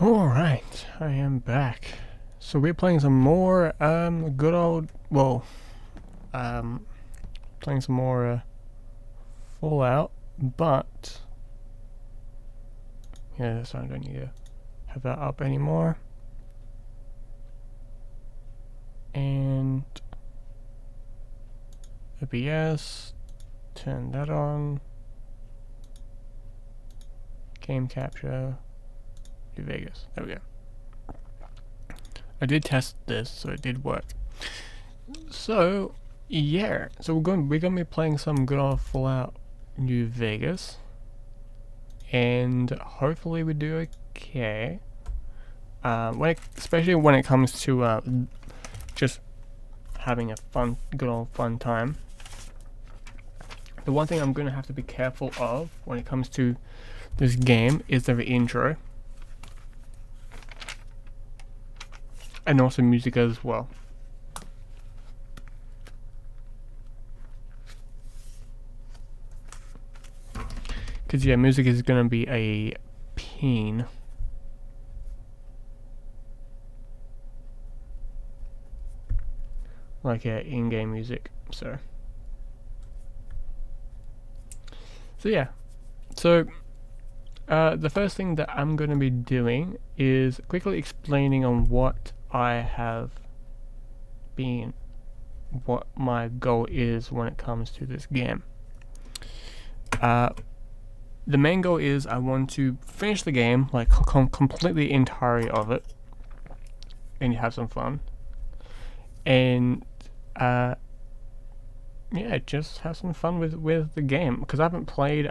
Alright, I am back. So we're playing some more, good old, um, playing some more, Fallout, but, yeah, so I don't need to have that up anymore. And, OBS, turn that on, game capture, New Vegas, there we go. I did test this, so it did work. So, yeah, so we're gonna be playing some good old Fallout New Vegas, and hopefully we do okay. Especially when it comes to just having a good old fun time. The one thing I'm gonna have to be careful of when it comes to this game is the intro, and also music as well. Because yeah, music is gonna be a pain. Like in-game music, so yeah. So the first thing that I'm going to be doing is quickly explaining on what my goal is when it comes to this game. The main goal is I want to finish the game, like completely entirely of it, and have some fun. And yeah, just have some fun with the game, because I haven't played.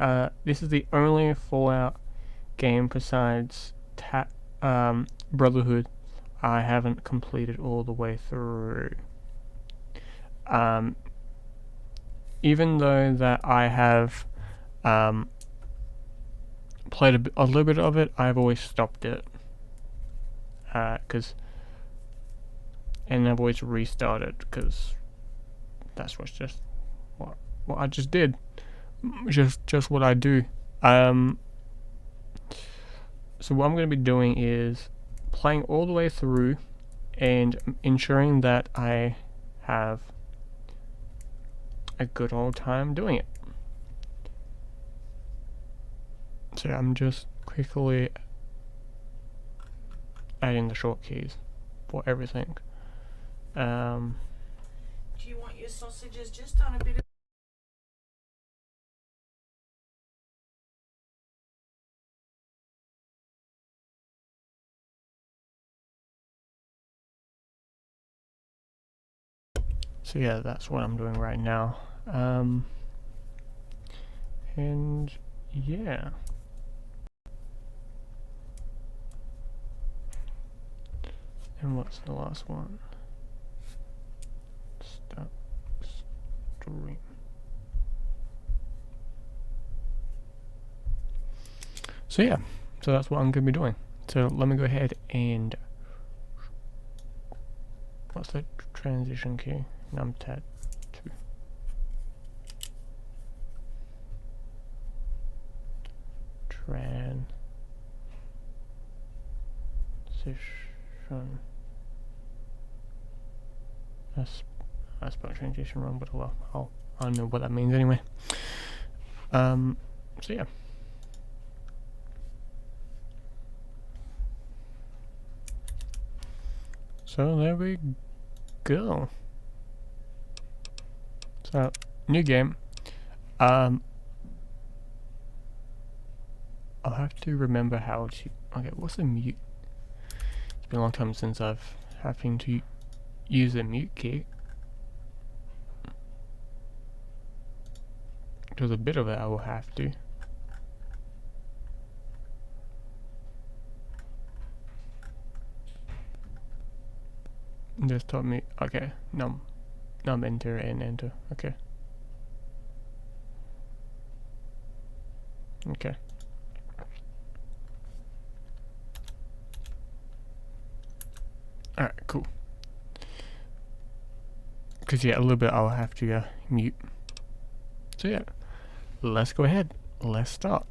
This is the only Fallout game besides Brotherhood I haven't completed all the way through. Even though that I have played a little bit of it, I've always stopped it, and I've always restarted, because that's just what I just did. Just what I do. So what I'm going to be doing is playing all the way through and ensuring that I have a good old time doing it. So I'm just quickly adding the short keys for everything. Do you want your sausages just on a bit of... So yeah, that's what I'm doing right now. And yeah. And what's the last one? Stop stream. So yeah, so that's what I'm going to be doing. So let me go ahead and... What's the transition key? Numpad 2. Transition. I spelled transition wrong, but well, I'll know what that means anyway. So yeah. So there we go. So new game. I'll have to remember how to. Okay, what's the mute? It's been a long time since I've having to use the mute key. There's a bit of it I will have to. Just taught me. Okay, num enter and enter. Okay. Okay. Alright, cool. Because yeah, a little bit I'll have to mute. So yeah, let's go ahead. Let's start.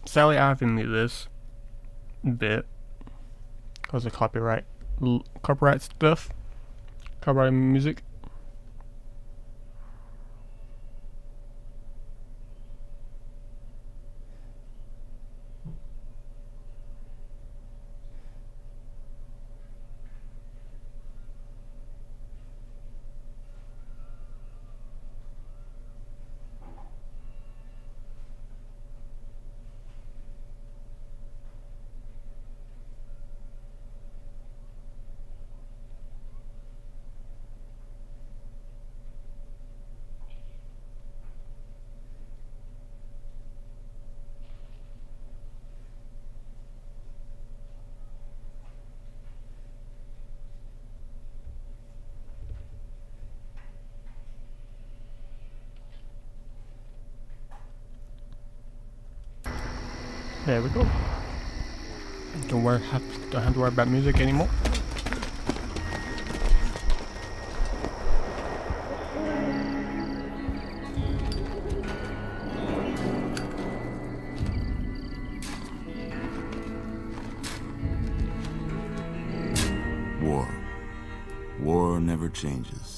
Sally having me this bit because of copyright stuff, copyright music. There we go. Don't have to worry about music anymore. War never changes.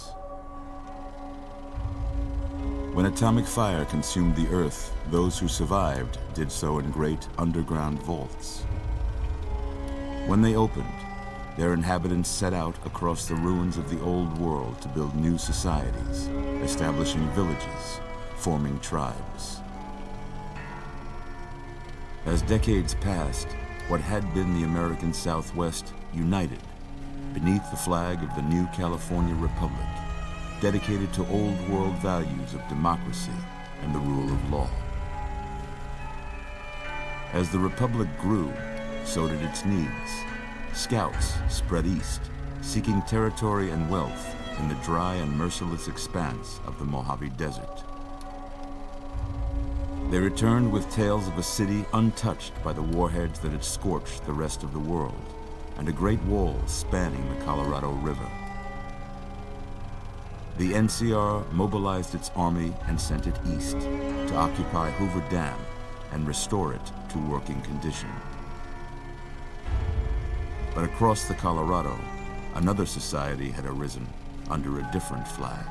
When atomic fire consumed the Earth, those who survived did so in great underground vaults. When they opened, their inhabitants set out across the ruins of the old world to build new societies, establishing villages, forming tribes. As decades passed, what had been the American Southwest united beneath the flag of the new California Republic, dedicated to old world values of democracy and the rule of law. As the Republic grew, so did its needs. Scouts spread east, seeking territory and wealth in the dry and merciless expanse of the Mojave Desert. They returned with tales of a city untouched by the warheads that had scorched the rest of the world, and a great wall spanning the Colorado River. The NCR mobilized its army and sent it east to occupy Hoover Dam and restore it to working condition. But across the Colorado, another society had arisen under a different flag.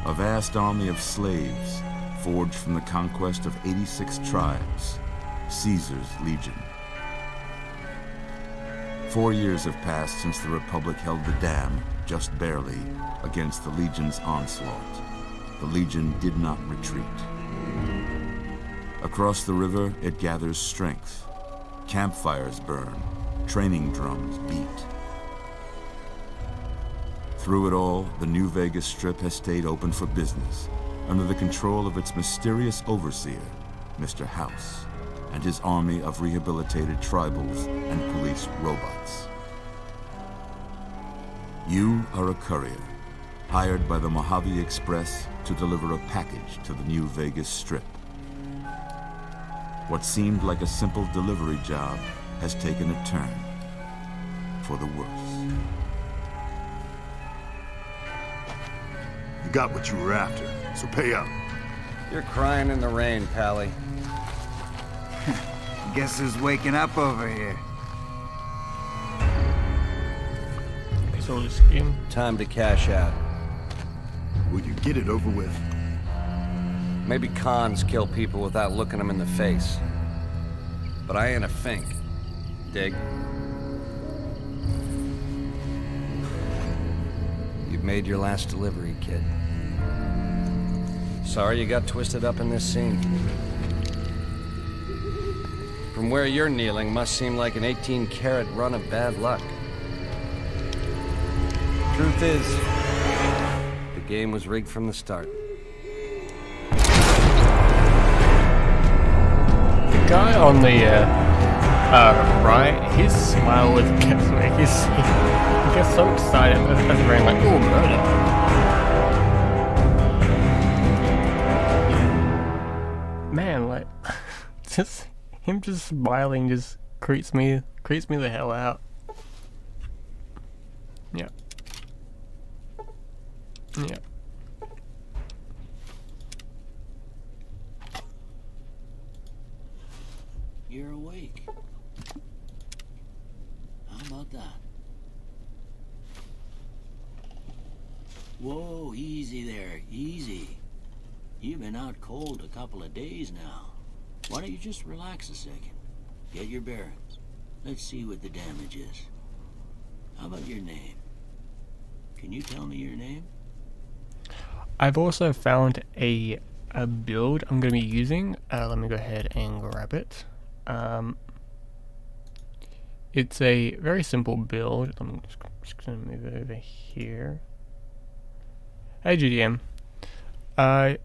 A vast army of slaves forged from the conquest of 86 tribes, Caesar's Legion. 4 years have passed since the Republic held the dam, just barely, against the Legion's onslaught. The Legion did not retreat. Across the river, it gathers strength. Campfires burn, training drums beat. Through it all, the New Vegas Strip has stayed open for business, under the control of its mysterious overseer, Mr. House, and his army of rehabilitated tribals and police robots. You are a courier, hired by the Mojave Express to deliver a package to the New Vegas Strip. What seemed like a simple delivery job has taken a turn for the worse. You got what you were after, so pay up. You're crying in the rain, Pally. Guess who's waking up over here? So the scheme. Time to cash out. Will you get it over with? Maybe cons kill people without looking them in the face. But I ain't a fink. Dig? You've made your last delivery, kid. Sorry you got twisted up in this scene. From where you're kneeling must seem like an 18-carat run of bad luck. Truth is, the game was rigged from the start. The guy on the right, his smile was kept me. He gets so excited as a very like, oh, murder. Man, like, just him just smiling just creeps me the hell out. Yeah. Yeah. Whoa, easy there, easy. You've been out cold a couple of days now. Why don't you just relax a second? Get your bearings. Let's see what the damage is. How about your name? Can you tell me your name? I've also found a build I'm going to be using. Let me go ahead and grab it. It's a very simple build. I'm just going to move it over here. Hey GDM.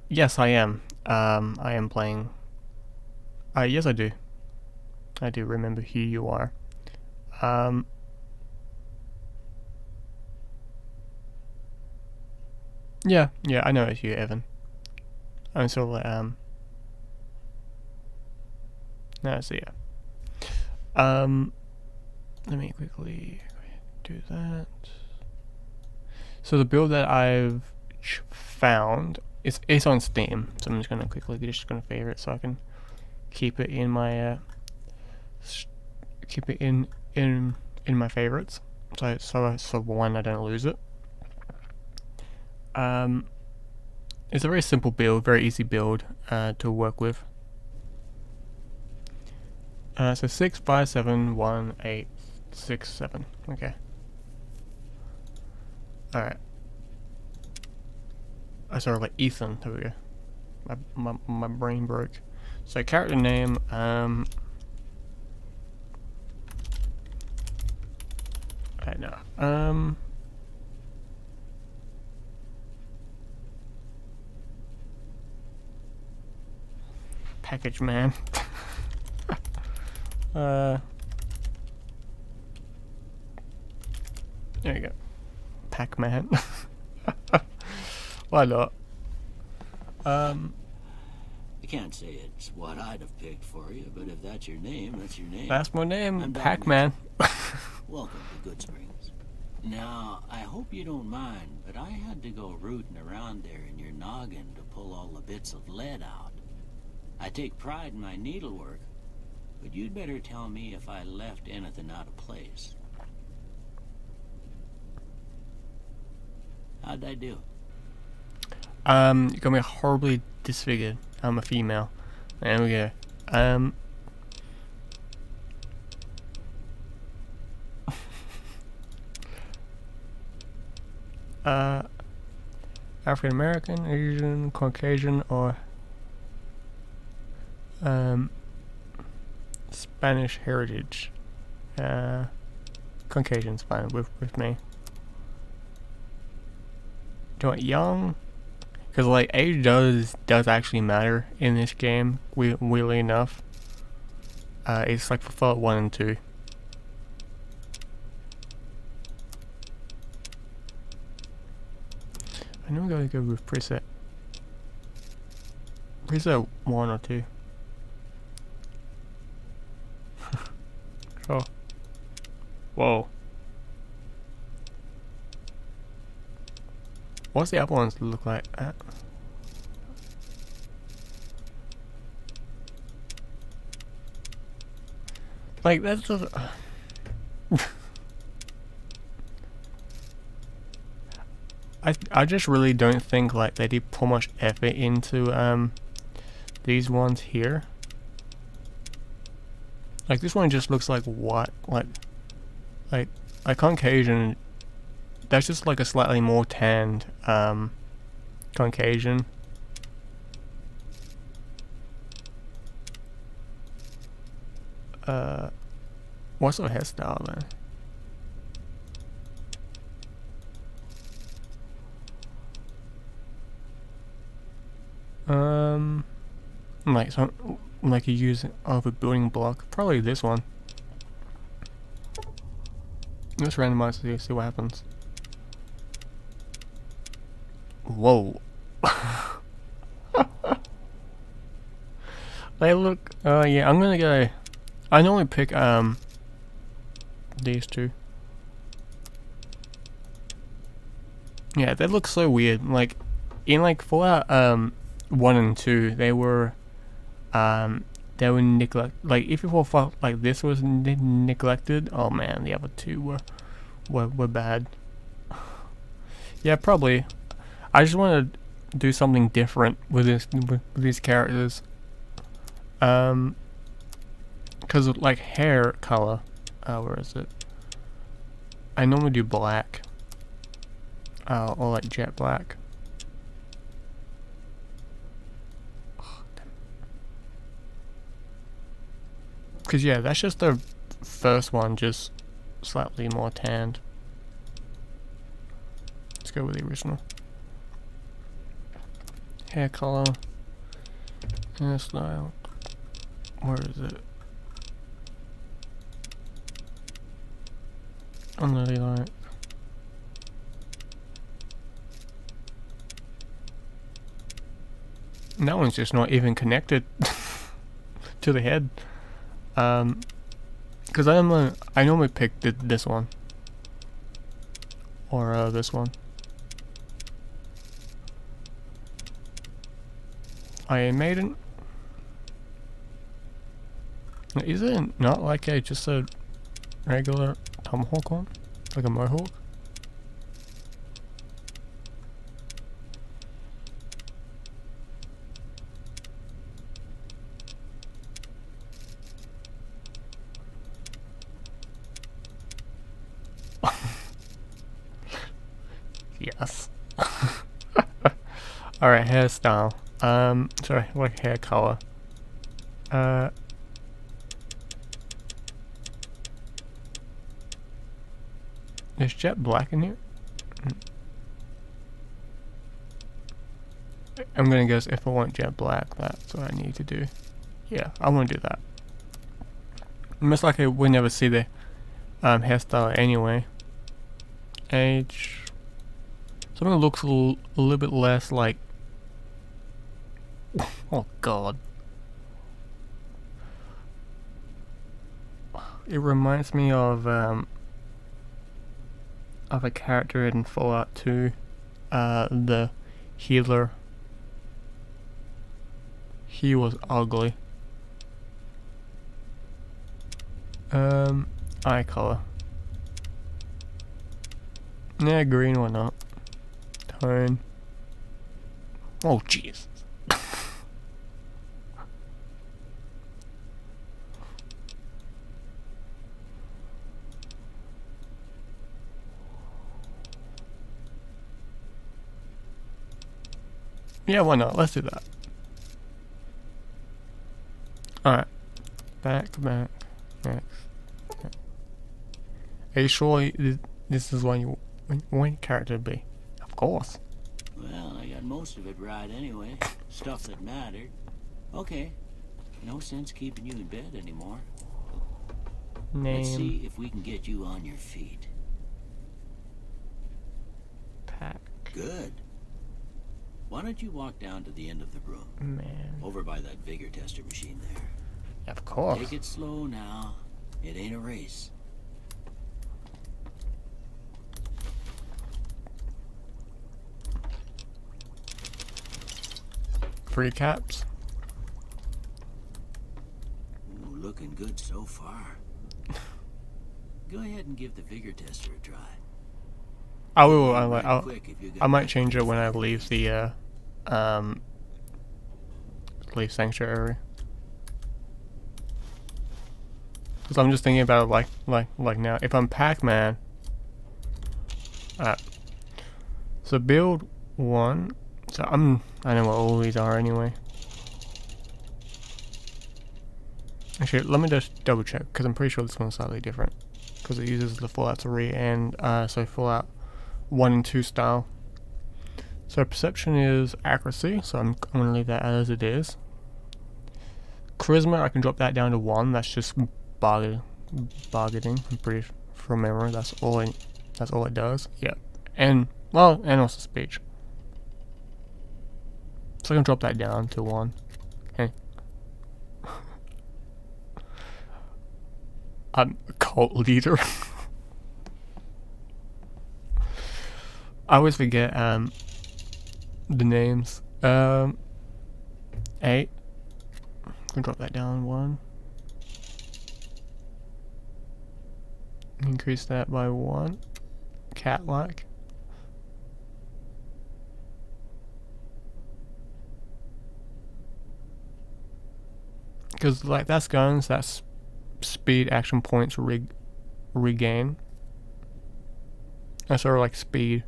Yes I am. I am playing. Yes I do. I do remember who you are. Yeah, I know it's you, Evan. I'm sort of no, so yeah. Let me quickly do that. So the build that I've found it's on Steam, so I'm just gonna quickly favorite it so I can keep it in my keep it in my favorites. So one, I don't lose it. It's a very simple build, very easy build to work with. So 6, 5, 7, 1, 8, 6, 7. Okay. All right. I sort of like Ethan. There we go. My brain broke. So character name. I know. Package man. There you go. Pac-Man. Why not? I can't say it's what I'd have picked for you, but if that's your name, that's your name. That's my name, I'm Pac-Man. Welcome to Goodsprings. Now, I hope you don't mind, but I had to go rooting around there in your noggin to pull all the bits of lead out. I take pride in my needlework, but you'd better tell me if I left anything out of place. How'd I do? You got me horribly disfigured. I'm a female. There we go. African American, Asian, Caucasian, or Spanish heritage. Caucasian's fine with me. Do you want young? Because like age does actually matter in this game. Weirdly enough, it's like for Fallout 1 and 2. I know I'm gonna go with preset 1 or 2. Sure. Whoa. What's the other ones look like? Like that's just. I just really don't think like they did put much effort into these ones here. Like this one just looks like what like Caucasian. That's just like a slightly more tanned Caucasian. What sort of hairstyle then? Like some, like you use of a building block. Probably this one. Let's randomize to see what happens. Whoa. They look. Yeah, I'm gonna go. I normally pick these two. Yeah, they look so weird. Like in like Fallout 1 and 2, they were neglect. Like if you felt like this was neglected, oh man, the other two were bad. Yeah, probably. I just want to do something different with these characters. Because like hair color, where is it? I normally do black, or like jet black. Because yeah, that's just the first one, just slightly more tanned. Let's go with the original. Hair color, hairstyle. Where is it? Unlily light. And that one's just not even connected to the head. Because I normally pick this one. Or this one. Iron Maiden. Is it not like just a regular tomahawk one? Like a mohawk? Yes. Alright, hairstyle. Sorry, like hair color. Is jet black in here? I'm gonna guess if I want jet black, that's what I need to do. Yeah, I want to do that. Most likely we'll never see the hairstyle anyway. Age. Something that looks a little bit less like. Oh god. It reminds me of a character in Fallout 2, the healer. He was ugly. Eye color. Yeah, green or not. Tone. Oh jeez. Yeah, why not? Let's do that. Alright. Back. Next. Are you sure this is what you want your character to be? Of course. Well, I got most of it right anyway. Stuff that mattered. Okay. No sense keeping you in bed anymore. Let's Name. see if we can get you on your feet. Pack. Good. Why don't you walk down to the end of the room? Man. Over by that vigor tester machine there. Of course. Take it slow now. It ain't a race. Free caps. Ooh, looking good so far. Go ahead and give the vigor tester a try. I will. Right quick if you got I might that change it when I figure. leave the leave Sanctuary. Because I'm just thinking about it like now. If I'm Pac-Man, so build one. So I know what all these are anyway. Actually, let me just double check because I'm pretty sure this one's slightly different because it uses the Fallout 3 and so Fallout 1 and 2 style. So perception is accuracy, so I'm gonna leave that as it is. Charisma, I can drop that down to 1. That's just bargaining. I'm pretty from memory. That's all it does. Yeah, and also speech. So I can drop that down to 1. Okay. I'm a cult leader. I always forget the names. 8. Can drop that down 1. Increase that by 1. Cat-like. Because like that's guns, that's speed action points regain. That's sort of like speed.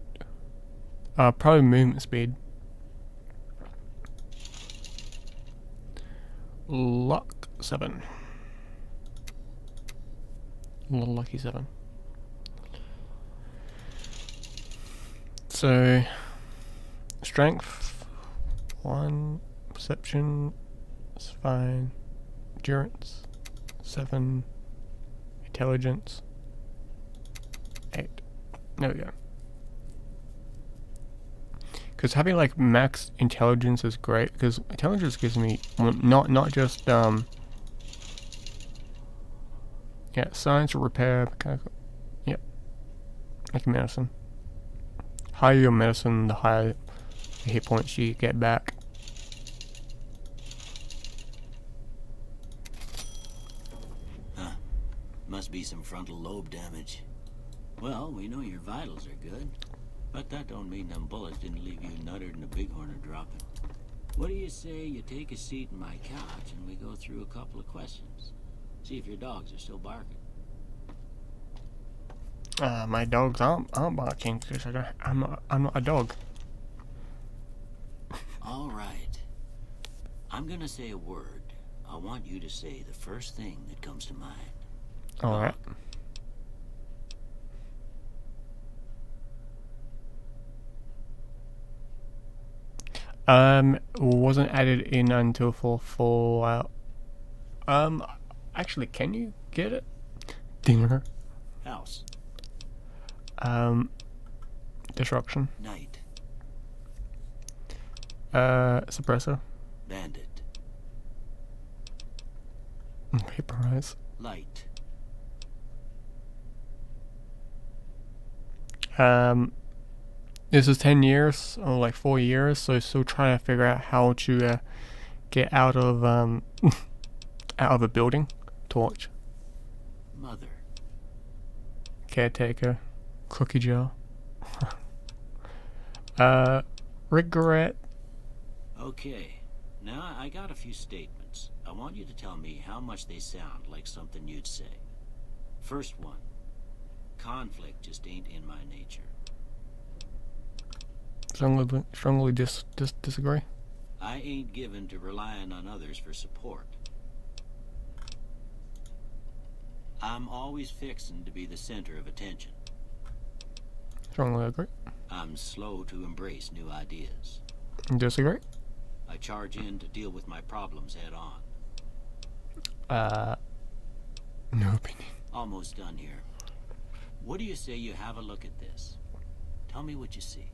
Probably movement speed. Luck 7. Little lucky 7. So strength 1, perception is fine, endurance 7, intelligence 8. There we go. Because having like max intelligence is great, because intelligence gives me not just yeah, science, repair, mechanical, yeah, like medicine. Higher your medicine, the higher the hit points you get back. Huh. Must be some frontal lobe damage. Well, we know your vitals are good, but that don't mean them bullets didn't leave you nuttered and a bighorn dropping. What do you say you take a seat in my couch and we go through a couple of questions? See if your dogs are still barking. My dogs aren't barking because I'm not a dog. All right. I'm gonna say a word. I want you to say the first thing that comes to mind. Alright. Wasn't added in until for Fallout. Actually, can you get it? Dinner. House. Disruption. Night. Suppressor. Bandit. Vaporize. Light. This is 10 years, or like 4 years, so still trying to figure out how to get out of out of a building. Torch. Mother. Caretaker. Cookie jar. Regret. Okay. Now I got a few statements. I want you to tell me how much they sound like something you'd say. First one. Conflict just ain't in my nature. Strongly disagree. I ain't given to relying on others for support. I'm always fixin' to be the center of attention. Strongly agree. I'm slow to embrace new ideas. Disagree. I charge in to deal with my problems head on. No opinion. Almost done here. What do you say you have a look at this? Tell me what you see.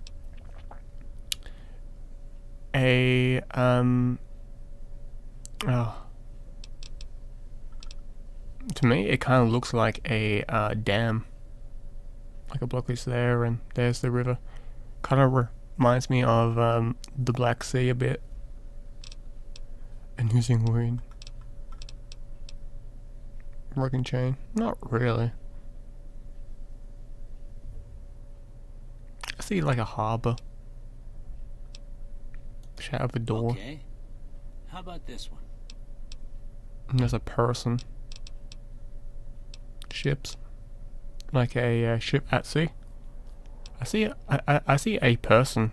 To me, it kind of looks like a dam. Like a block is there, and there's the river. Kind of reminds me of the Black Sea a bit. And using wind. Broken chain. Not really. I see like a harbour. Shadow of a door. Okay. How about this one? And there's a person. Ships. Like a ship at sea. I see a person.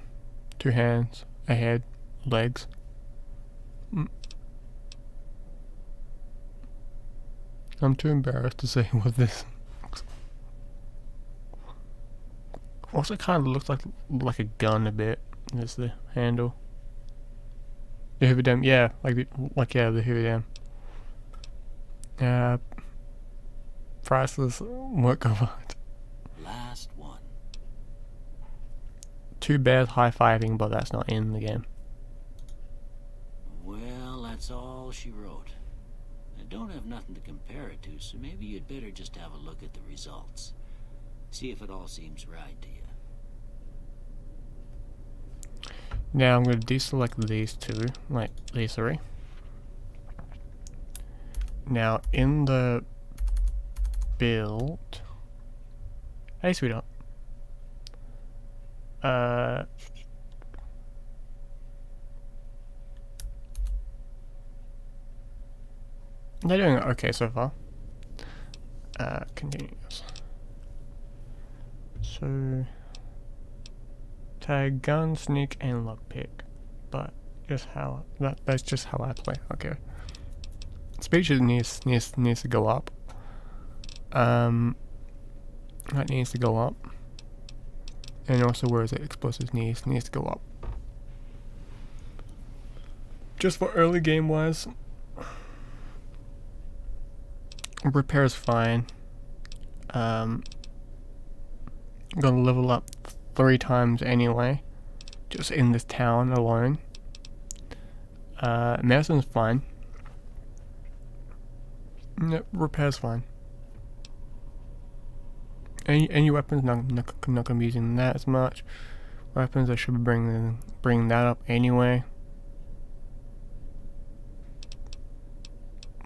2 hands, a head, legs. I'm too embarrassed to say what this looks like. Also kind of looks like a gun a bit. There's the handle. The Hoover Dam, yeah, the Hoover Dam. Priceless work of art. Last one. 2 bears high-fiving, but that's not in the game. Well, that's all she wrote. I don't have nothing to compare it to, so maybe you'd better just have a look at the results. See if it all seems right to you. Now I'm going to deselect these 2, like these 3. Now in the build... Hey sweetheart. They're doing okay so far. Continues. So tag, gun, sneak, and lockpick. But just how that's just how I play. Okay. Speech needs to go up. That needs to go up. And also, where is it? Explosives needs to go up. Just for early game wise, repair is fine. Gonna level up 3 times anyway, just in this town alone. Medicine's fine. Yep, repair's fine. Any weapons, not gonna be using that as much. Weapons, I should be bringing that up anyway.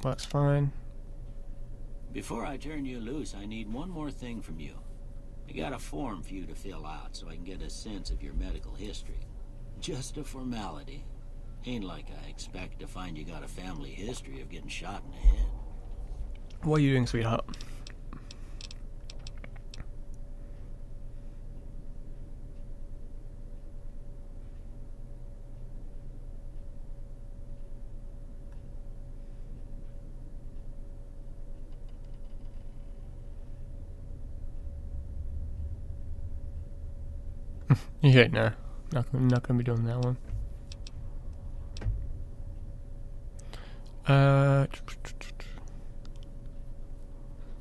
That's fine. Before I turn you loose, I need one more thing from you. I got a form for you to fill out so I can get a sense of your medical history. Just a formality. Ain't like I expect to find you got a family history of getting shot in the head. What are you doing, sweetheart? Yeah, no. Not gonna be doing that one.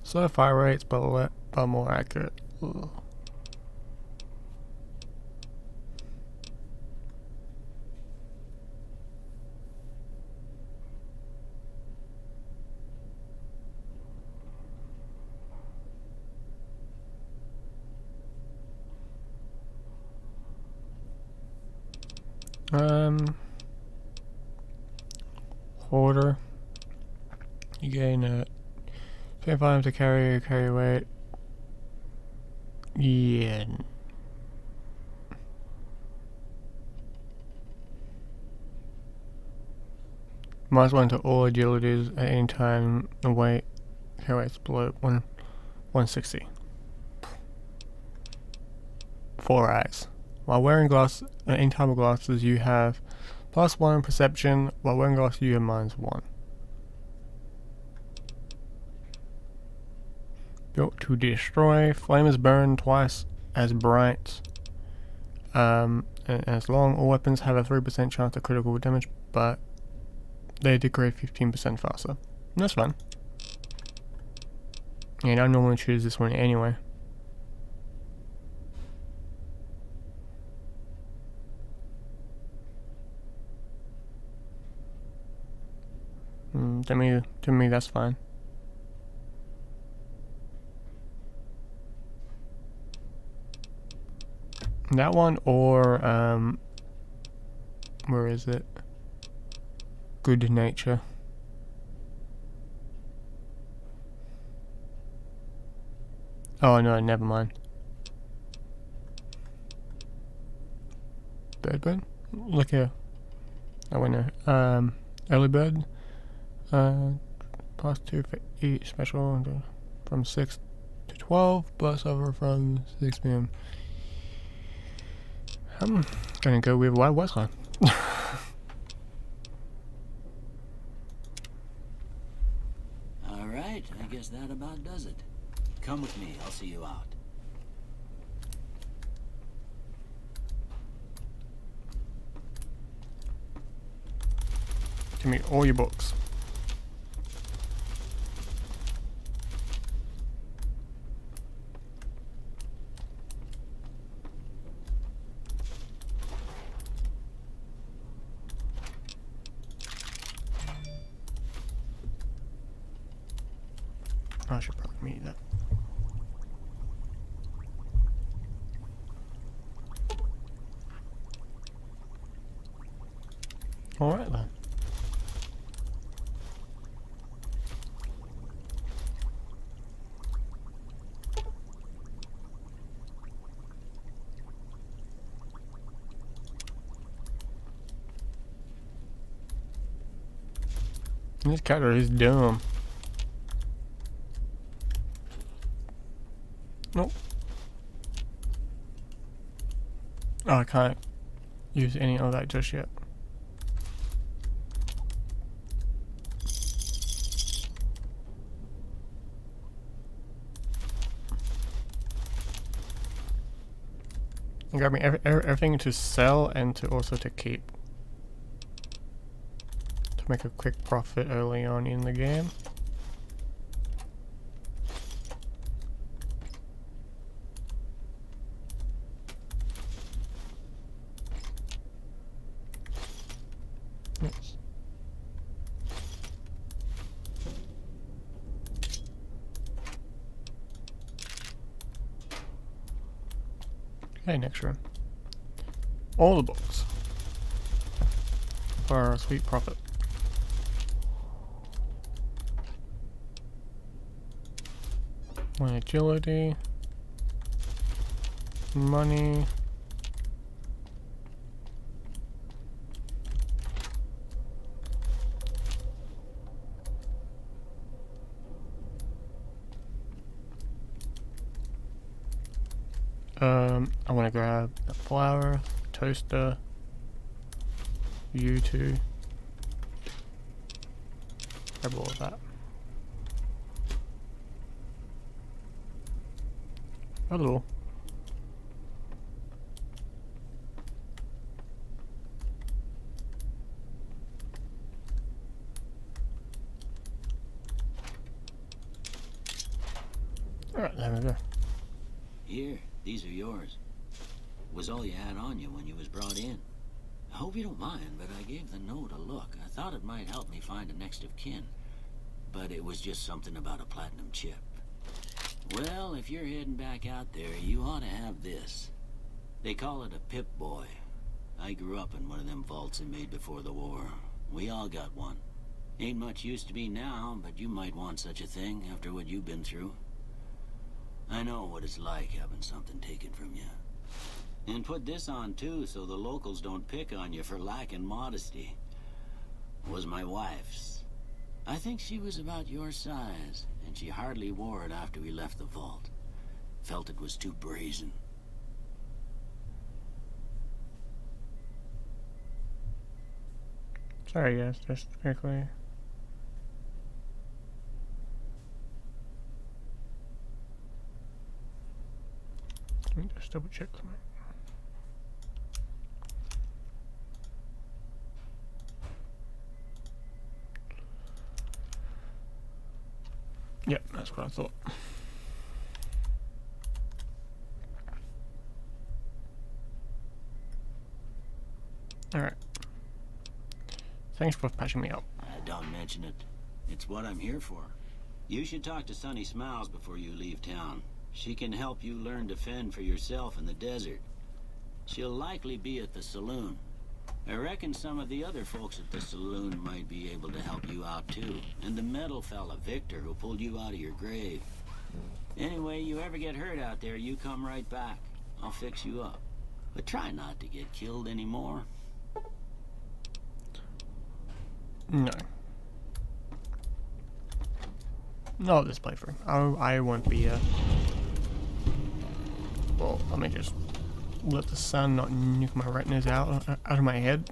Slow fire rates, but more accurate. Ugh. Hoarder. You gain 25 to carry weight. Yeah. Minus 1 to all agilities at any time. The weight carry weight's below 160. 4 eyes. While wearing glasses, any type of glasses, you have +1 perception. While wearing glasses, you have -1. Built to destroy. Flame is burned twice as bright. And as long, all weapons have a 3% chance of critical damage, but they degrade 15% faster. And that's fun. And I normally choose this one anyway. To me, that's fine. That one or where is it? Good nature. Oh no, never mind. Bird. Look here. I went there. Early bird. +2 for each special from 6 to 12, plus over from 6 p.m. I'm gonna go with what was on. Alright, I guess that about does it. Come with me, I'll see you out. Give me all your books. I should probably meet that. Alright then. This character is dumb. Nope. Oh, I can't use any of that just yet. I'm grabbing everything to sell and to also to keep. To make a quick profit early on in the game. Yes. Okay, next room. All the books. For a sweet profit. My agility. Money. I want to grab the flour, toaster, U2. Grab all of that. Hello. Alright, there we go. Here, these are yours. Was all you had on you when you was brought in. I hope you don't mind, but I gave the note a look. I thought it might help me find a next of kin. But it was just something about a platinum chip. Well, if you're heading back out there, you ought to have this. They call it a Pip-Boy. I grew up in one of them vaults they made before the war. We all got one. Ain't much use to me now, but you might want such a thing after what you've been through. I know what it's like having something taken from you. And put this on too, so the locals don't pick on you for lacking modesty. Was my wife's. I think she was about your size, and she hardly wore it after we left the vault. Felt it was too brazen. Sorry guys, just quickly. Let me just double check something. Yep, that's what I thought. Alright. Thanks for patching me up. Don't mention it. It's what I'm here for. You should talk to Sunny Smiles before you leave town. She can help you learn to fend for yourself in the desert. She'll likely be at the saloon. I reckon some of the other folks at the saloon might be able to help you out too. And the metal fella, Victor, who pulled you out of your grave. Anyway, you ever get hurt out there, you come right back. I'll fix you up. But try not to get killed anymore. No. Not this playthrough. I won't be well, let me just let the sun not nuke my retinas out of my head.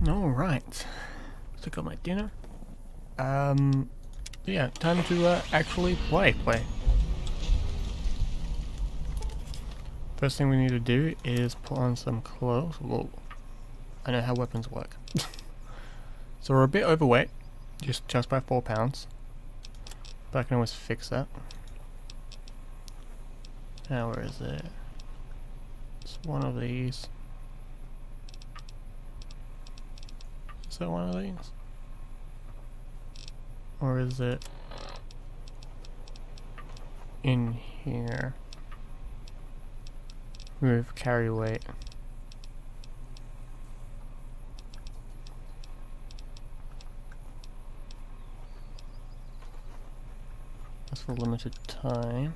Alright. So got my dinner. Yeah, time to actually play. First thing we need to do is put on some clothes. Whoa. I know how weapons work. So we're a bit overweight, just by 4 pounds. But I can always fix that. Now where is it? It's one of these. Is that one of these? Or is it in here? Move carry weight. That's for limited time.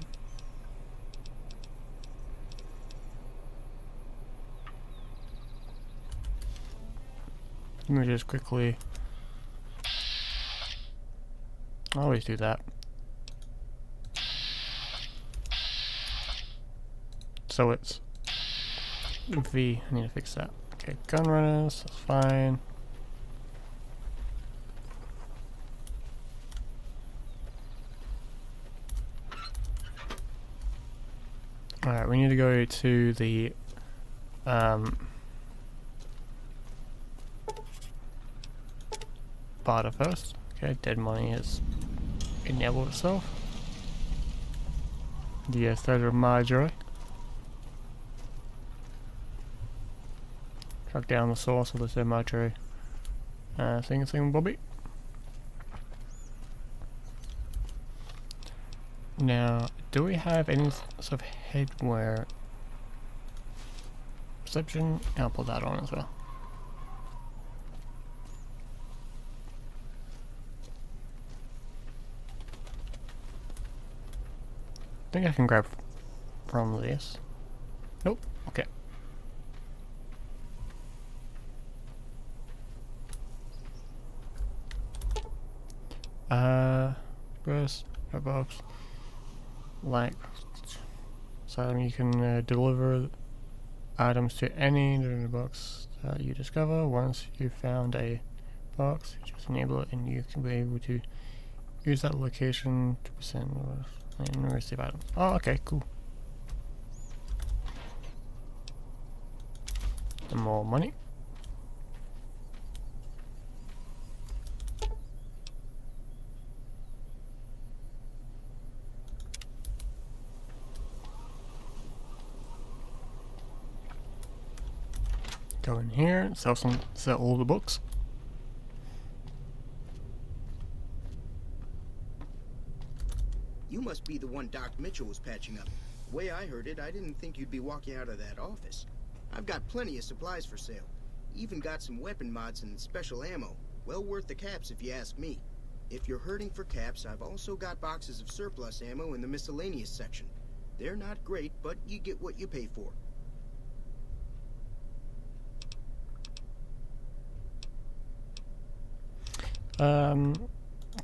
Let me just quickly. I always do that. So it's V. I need to fix that. Okay, gun runners, that's fine. Alright, we need to go to the barter first. Okay, dead money has enabled itself. The thread of Marjorie. Track down the source of the dead Marjorie. Sing Bobby. Now, do we have any sort of headwear? Perception? I'll put that on as well. I think I can grab from this. Nope. Okay. First, a box. Like, so you can deliver items to any box that you discover. Once you've found a box, you just enable it and you can be able to use that location to send and receive items. Oh, okay, cool. And more money. Go in here, sell all the books. You must be the one Doc Mitchell was patching up. The way I heard it, I didn't think you'd be walking out of that office. I've got plenty of supplies for sale. Even got some weapon mods and special ammo. Well worth the caps if you ask me. If you're hurting for caps, I've also got boxes of surplus ammo in the miscellaneous section. They're not great, but you get what you pay for.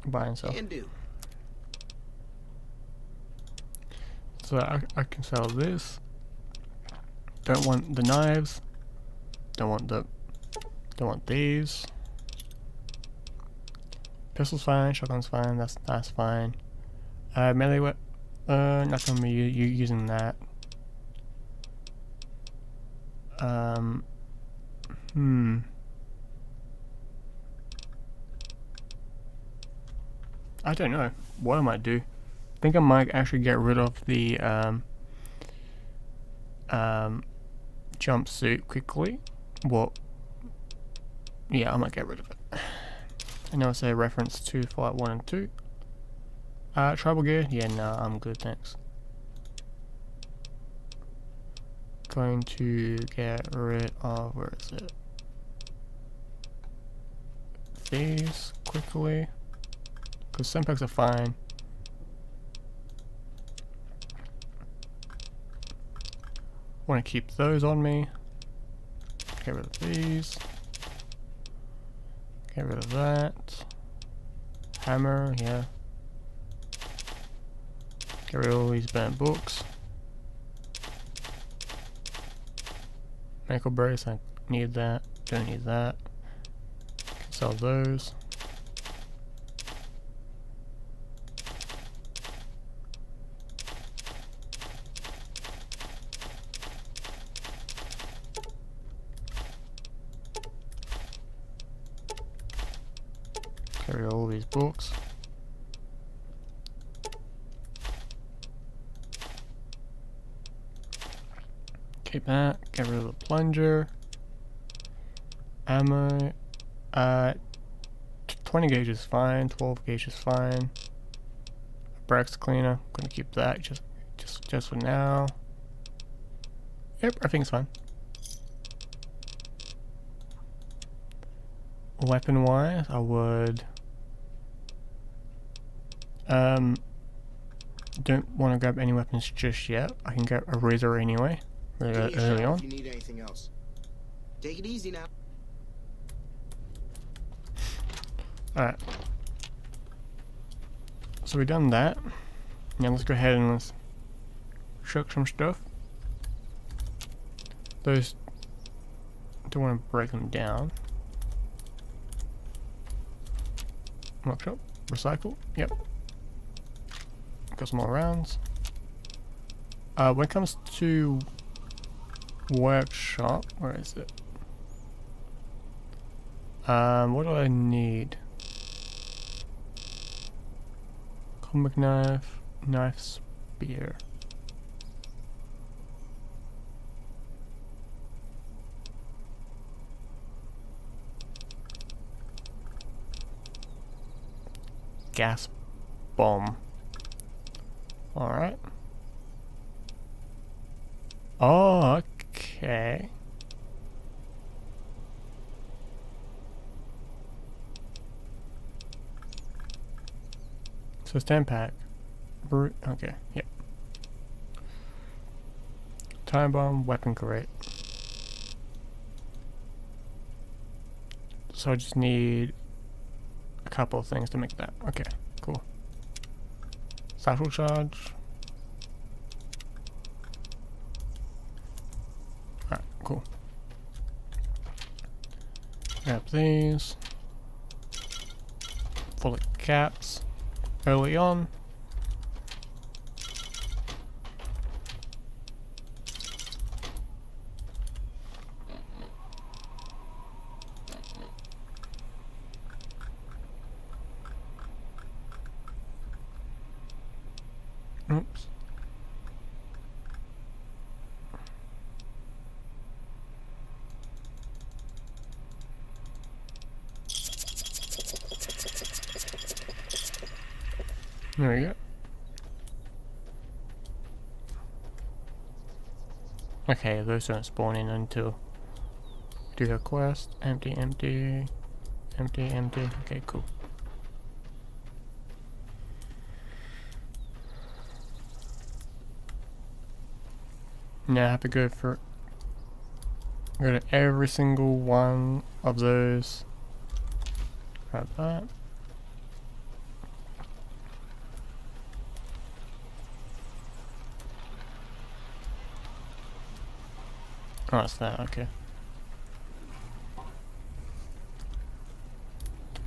Buy and sell. Can do. So I can sell this. Don't want the knives. Don't want these. Pistol's fine. Shotgun's fine. That's fine. Melee weapon. Not gonna be using that. I don't know what I might do. I think I might actually get rid of the jumpsuit quickly. Well, yeah, I might get rid of it. I know it's a reference to Fallout 1 and 2. Tribal gear? Yeah, no, I'm good, thanks. Going to get rid of, where is it? These quickly. Because some packs are fine. Want to keep those on me. Get rid of these. Get rid of that. Hammer, yeah. Get rid of all these burnt books. Ankle brace, I need that. Don't need that. Sell those. Carry all these books. Keep that. Get rid of the plunger. Ammo. 20 gauge is fine. 12 gauge is fine. Brax cleaner. Gonna keep that just for now. Yep, everything's fine. Weapon wise, I would don't want to grab any weapons just yet. I can get a razor anyway, really early on. If you need anything else. Take it easy now. Alright. So we've done that. Now let's go ahead and let's chuck some stuff. Those, don't want to break them down. Workshop, recycle, yep. Got some more rounds. When it comes to workshop, where is it? What do I need? Comic knife, knife spear. Gas bomb. Alright. Oh, okay. So stand pack. Okay, yep. Time bomb, weapon crate. So I just need a couple of things to make that. Okay, cool. Satchel charge. Alright, cool. Grab these. Full of caps. Early on. Oops. There we go. Okay, those don't spawn in until do the quest. Empty, empty, empty, empty. Okay, cool. Now I have to go to every single one of those. Grab that. Oh, it's that, okay.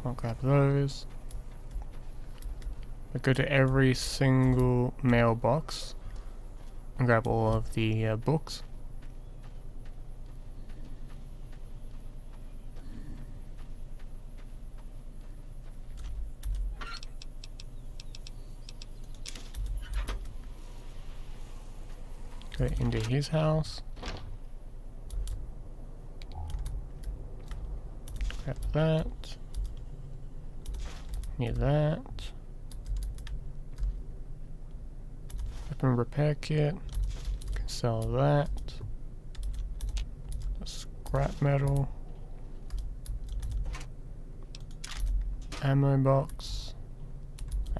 I'll grab those. I go to every single mailbox and grab all of the books. Go into his house. Grab that. Need that. Weapon repair kit. Can sell that. Scrap metal. Ammo box.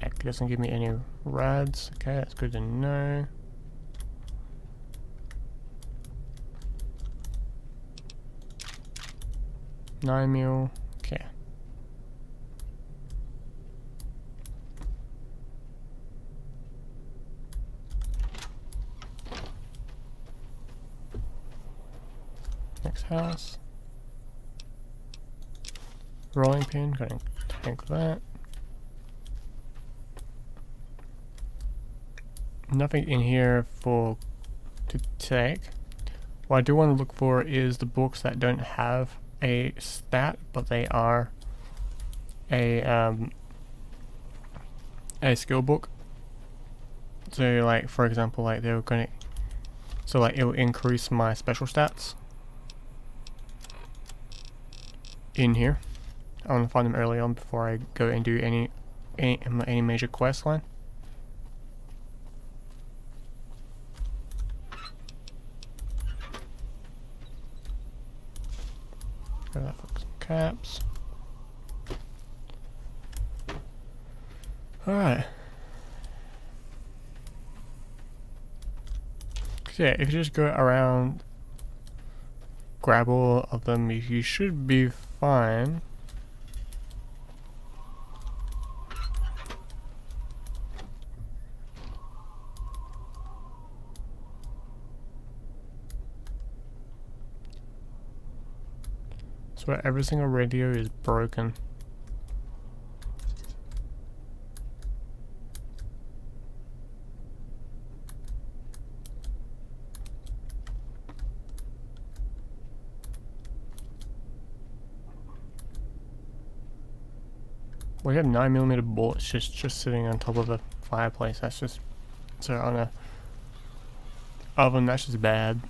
That doesn't give me any rads. Okay, that's good to know. $9 mil. Okay. Next house. Rolling pin, gonna take that. Nothing in here to take. What I do want to look for is the books that don't have a stat, but they are a skill book. So like, for example, like they were gonna, so like it will increase my special stats in here. I want to find them early on before I go and do any major quest line. Got that for some caps. Alright. So yeah, if you just go around, grab all of them, you should be fine. So every single radio is broken. We have 9mm bullets just sitting on top of the fireplace. That's just, so on a oven, that's just bad.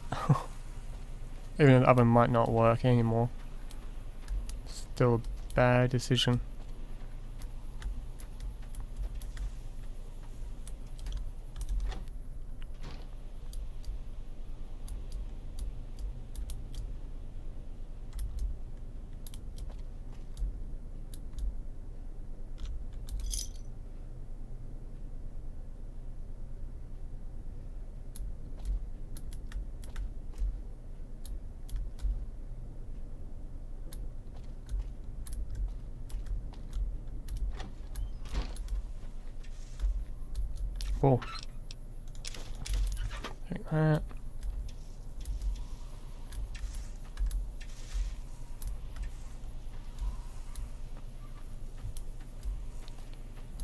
Even though the oven might not work anymore, still a bad decision. Cool. Take that.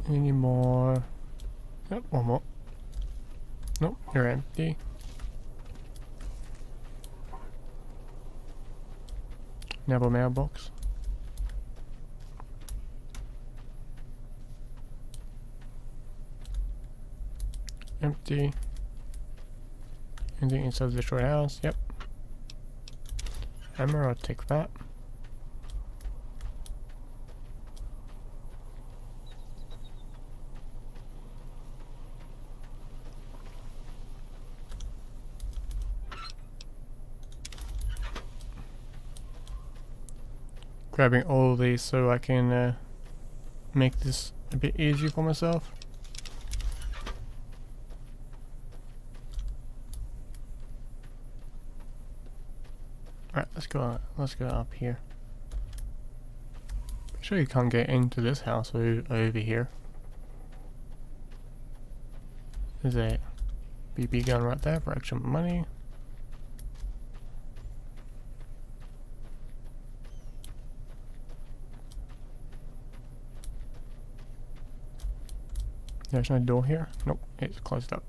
Any more? Yep, one more. Nope, you're empty. Never mailbox. Empty. Anything inside the destroyed house? Yep. Hammer, I'll take that. Grabbing all of these so I can make this a bit easier for myself. Alright, let's go up here. Sure you can't get into this house over here. There's a BB gun right there for extra money. There's no door here. Nope, it's closed up.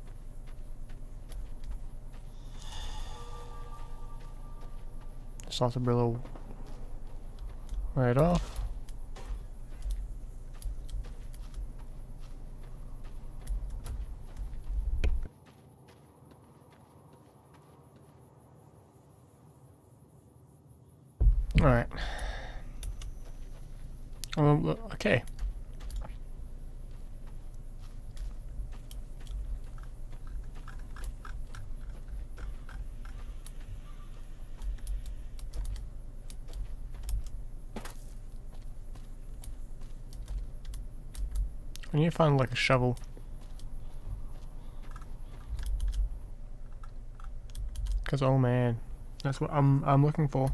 Salsa right off. Alright. Okay. I need to find like a shovel. Cause oh man, that's what I'm looking for,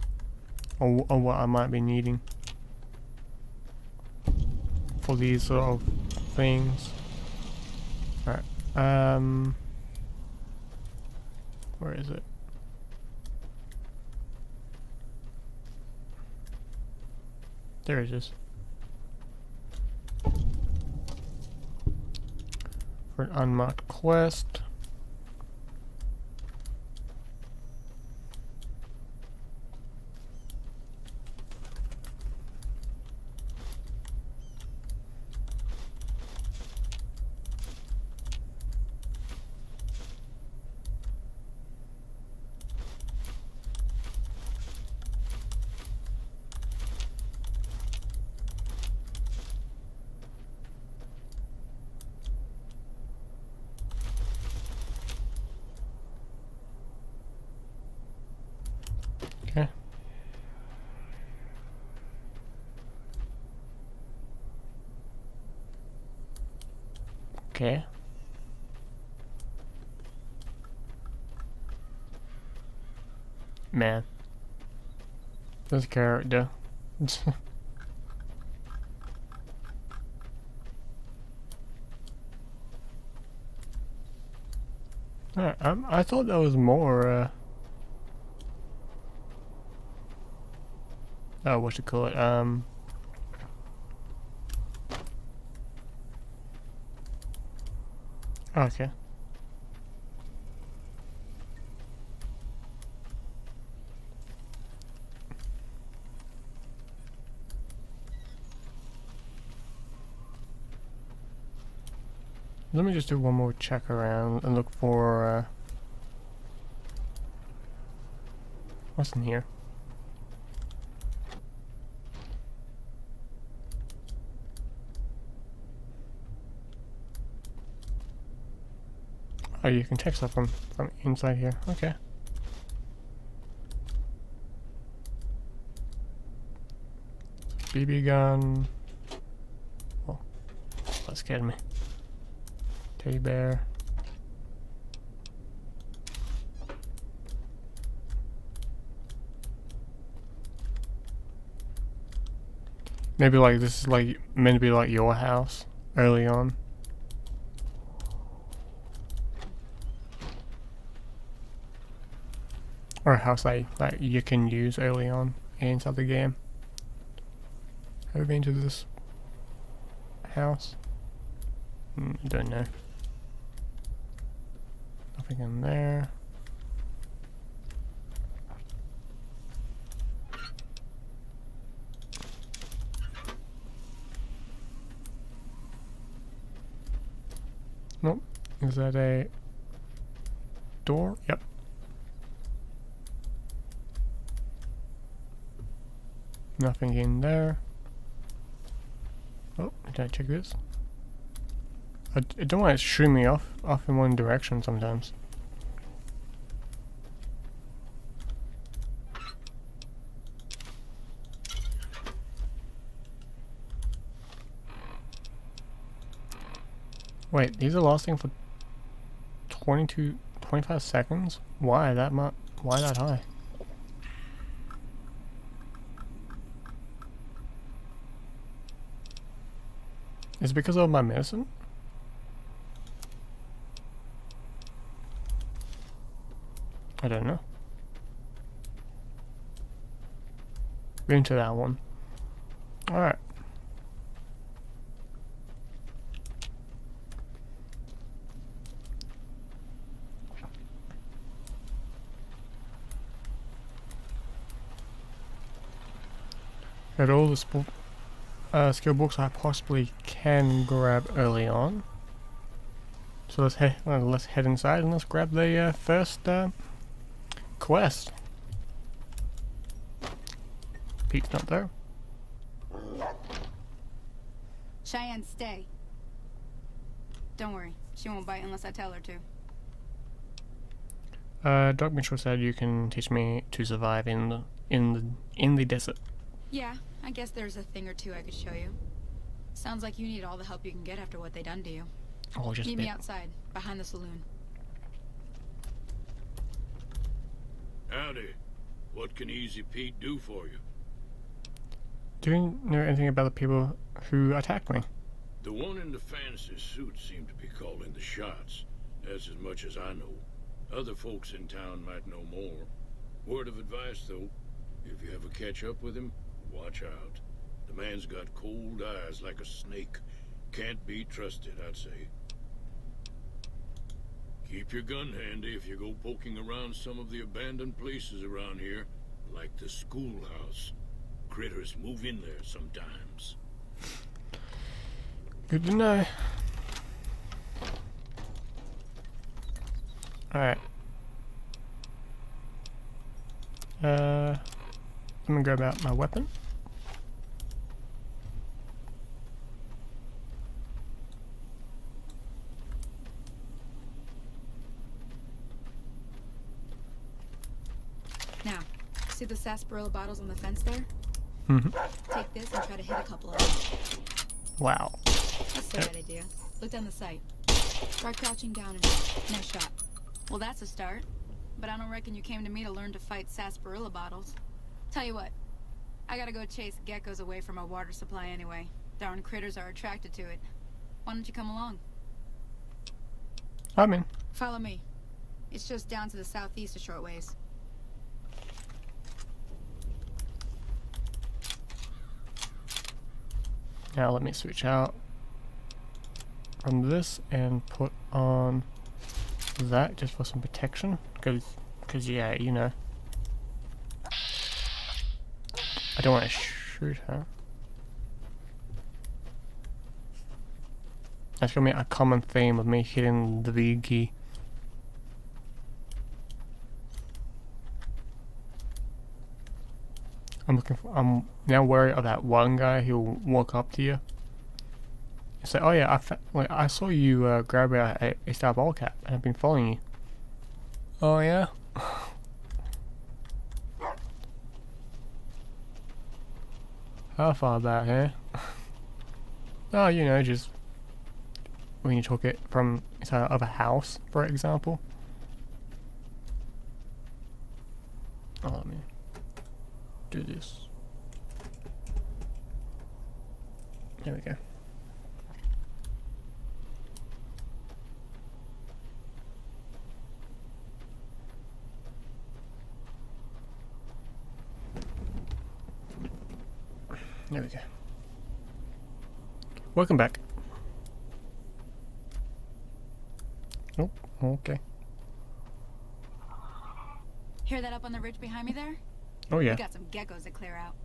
or what I might be needing for these sort of things. All right. Where is it? There it is. For an unmarked quest. Okay. Okay. Man. This character. Alright, I thought there was more, oh, what you call it, okay. Let me just do one more check around and look for, what's in here? Oh, you can take stuff from inside here. Okay. BB gun. Oh, that scared me. Teddy bear. Maybe like this is like meant to be like your house early on. Or a house that you can use early on inside the game. Have you been to this house? Don't know. Nothing in there. Nope. Is that a door? Yep. Nothing in there. Oh, did I check this? I don't want it to shoot me off in one direction sometimes. Wait, these are lasting for 25 seconds? Why that much? Why that high? Is it because of my medicine? I don't know. We're into that one. Alright. Got all the skill books I possibly can grab early on. So let's head inside and let's grab the first quest. Pete's not there. Cheyenne, stay. Don't worry, she won't bite unless I tell her to. Doc Mitchell said you can teach me to survive in the desert. Yeah, I guess there's a thing or two I could show you. Sounds like you need all the help you can get after what they done to you. Oh, just meet me outside, behind the saloon. Howdy. What can Easy Pete do for you? Do you know anything about the people who attacked me? The one in the fancy suit seemed to be calling the shots. That's as much as I know. Other folks in town might know more. Word of advice, though. If you ever catch up with him, watch out. The man's got cold eyes like a snake. Can't be trusted, I'd say. Keep your gun handy if you go poking around some of the abandoned places around here, like the schoolhouse. Critters move in there sometimes. Good to know. Alright. I'm gonna grab out my weapon. Now, see the sarsaparilla bottles on the fence there? Mm-hmm. Take this and try to hit a couple of them. Wow. That's the right idea. Look down the sight. Try crouching down and nice shot. Well, that's a start. But I don't reckon you came to me to learn to fight sarsaparilla bottles. Tell you what, I gotta go chase geckos away from our water supply anyway. Darn critters are attracted to it. Why don't you come along? I'm in. Follow me. It's just down to the southeast a short ways. Now let me switch out from this and put on that just for some protection, because yeah, you know, I don't want to shoot her. That's gonna be a common theme of me hitting the V key. I'm now worried of that one guy who'll walk up to you and say, "Oh yeah, I saw you grab a star ball cap, and I've been following you." Oh yeah. How far back, huh? Oh, you know, just when you took it from inside of a house, for example. Oh, let me do this. There we go. There we go. Welcome back. Oh, okay. Hear that up on the ridge behind me there? Oh yeah. We got some geckos to clear out.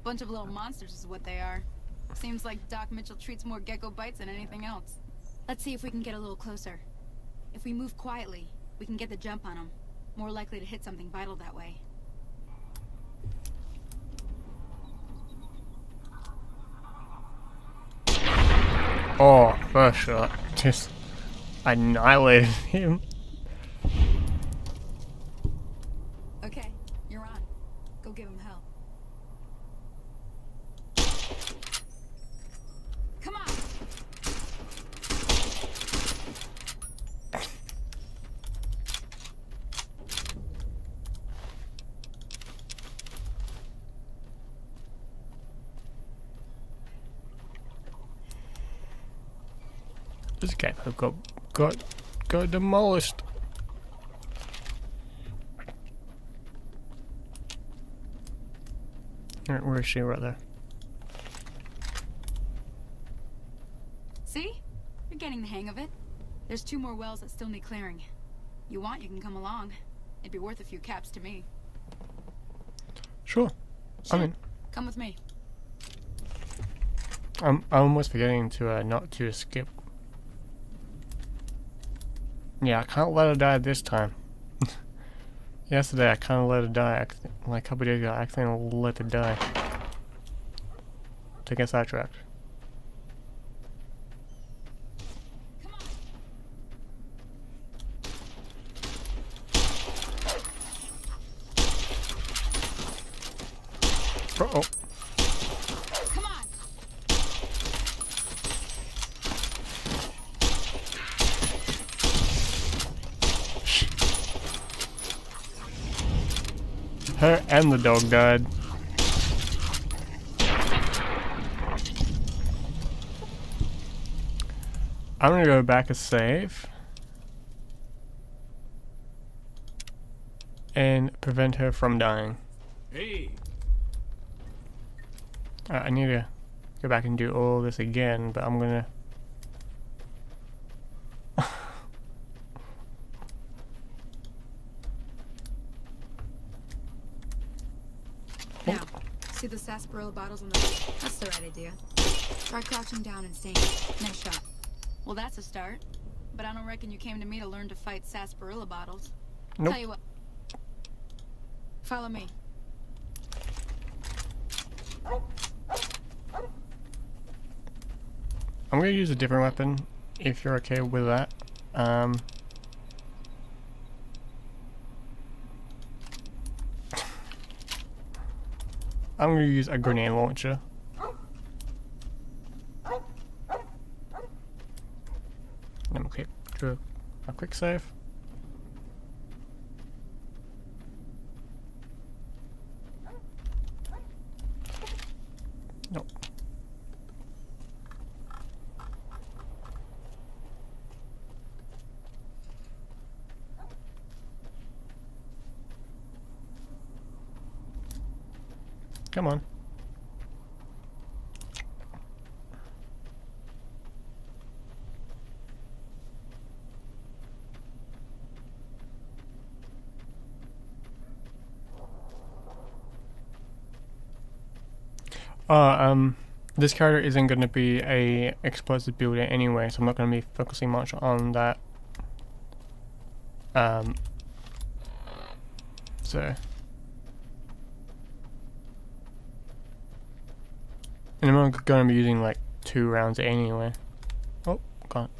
Bunch of little monsters is what they are. Seems like Doc Mitchell treats more gecko bites than anything else. Let's see if we can get a little closer. If we move quietly, we can get the jump on them. More likely to hit something vital that way. Oh, first shot. Just annihilated him. Okay, you're on. Go give him hell. Come on! This guy got demolished. Alright, where is she? Right there. See? You're getting the hang of it. There's 2 more wells that still need clearing. You want, you can come along. It'd be worth a few caps to me. Sure. I mean, come with me. I'm almost forgetting to not to skip. Yeah, I can't let her die this time. Yesterday I kind of let her die. Like a couple days ago, I accidentally let her die. To get sidetracked. Uh-oh. Come on. Her and the dog died. I'm gonna go back and save. And prevent her from dying. Hey, I need to go back and do all this again, but I'm gonna... Now, see the sarsaparilla bottles on the... That's the right idea. Try crouching down and staying. Nice shot. Well, that's a start. But I don't reckon you came to me to learn to fight sarsaparilla bottles. Nope. Tell you what. Follow me. I'm gonna use a different weapon, if you're okay with that. I'm gonna use a grenade launcher. Let me do a quick save. Nope. Come on. This character isn't going to be a explosive builder anyway, so I'm not going to be focusing much on that. So. And I'm going to be using like 2 rounds anyway. Oh, God.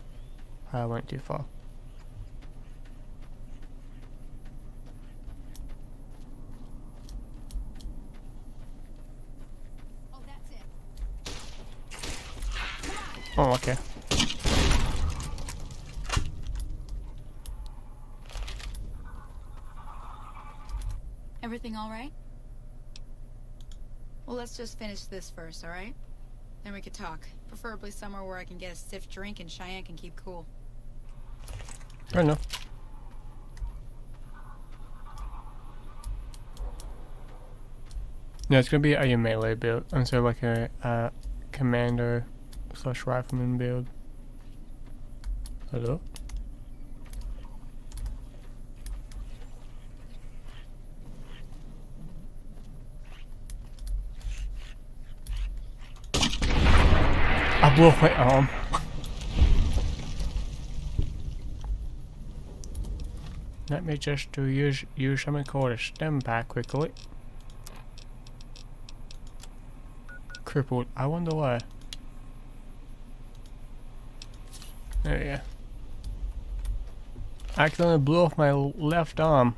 I went too far. Oh, okay. Everything all right? Well, let's just finish this first, all right? Then we could talk. Preferably somewhere where I can get a stiff drink and Cheyenne can keep cool. Fair enough. No, it's gonna be a melee build, and so like a commando / rifleman build. Hello? I blew off my arm. Let me just use something called a stem pack quickly. Crippled. I wonder why. There we go. I accidentally blew off my left arm.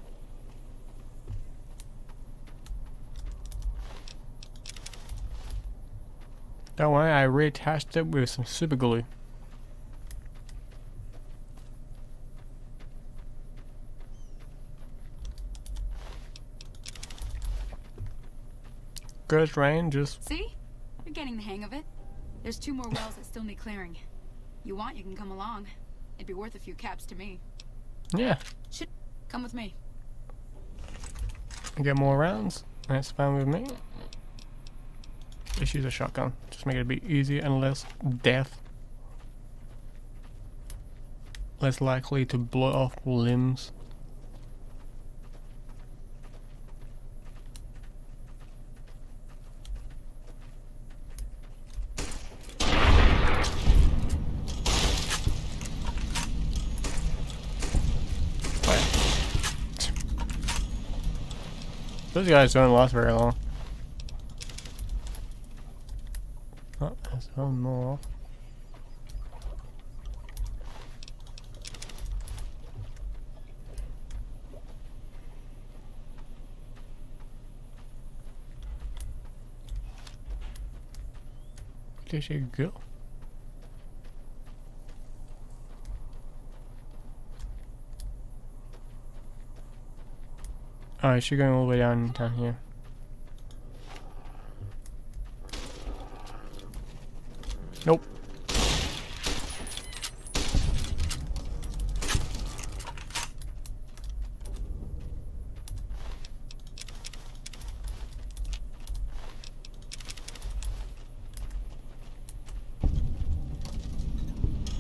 Don't worry, I reattached it with some super glue. Ghost rain, just... See? You're getting the hang of it. There's 2 more wells that still need clearing. You want, you can come along. It'd be worth a few caps to me. Yeah. Come with me. Get more rounds. That's fine with me. Just use a shotgun. Just make it a bit easier and less death. Less likely to blow off limbs. Those guys don't last very long. Oh, there's one more. Where did she go? Oh, is she going all the way down here? Nope.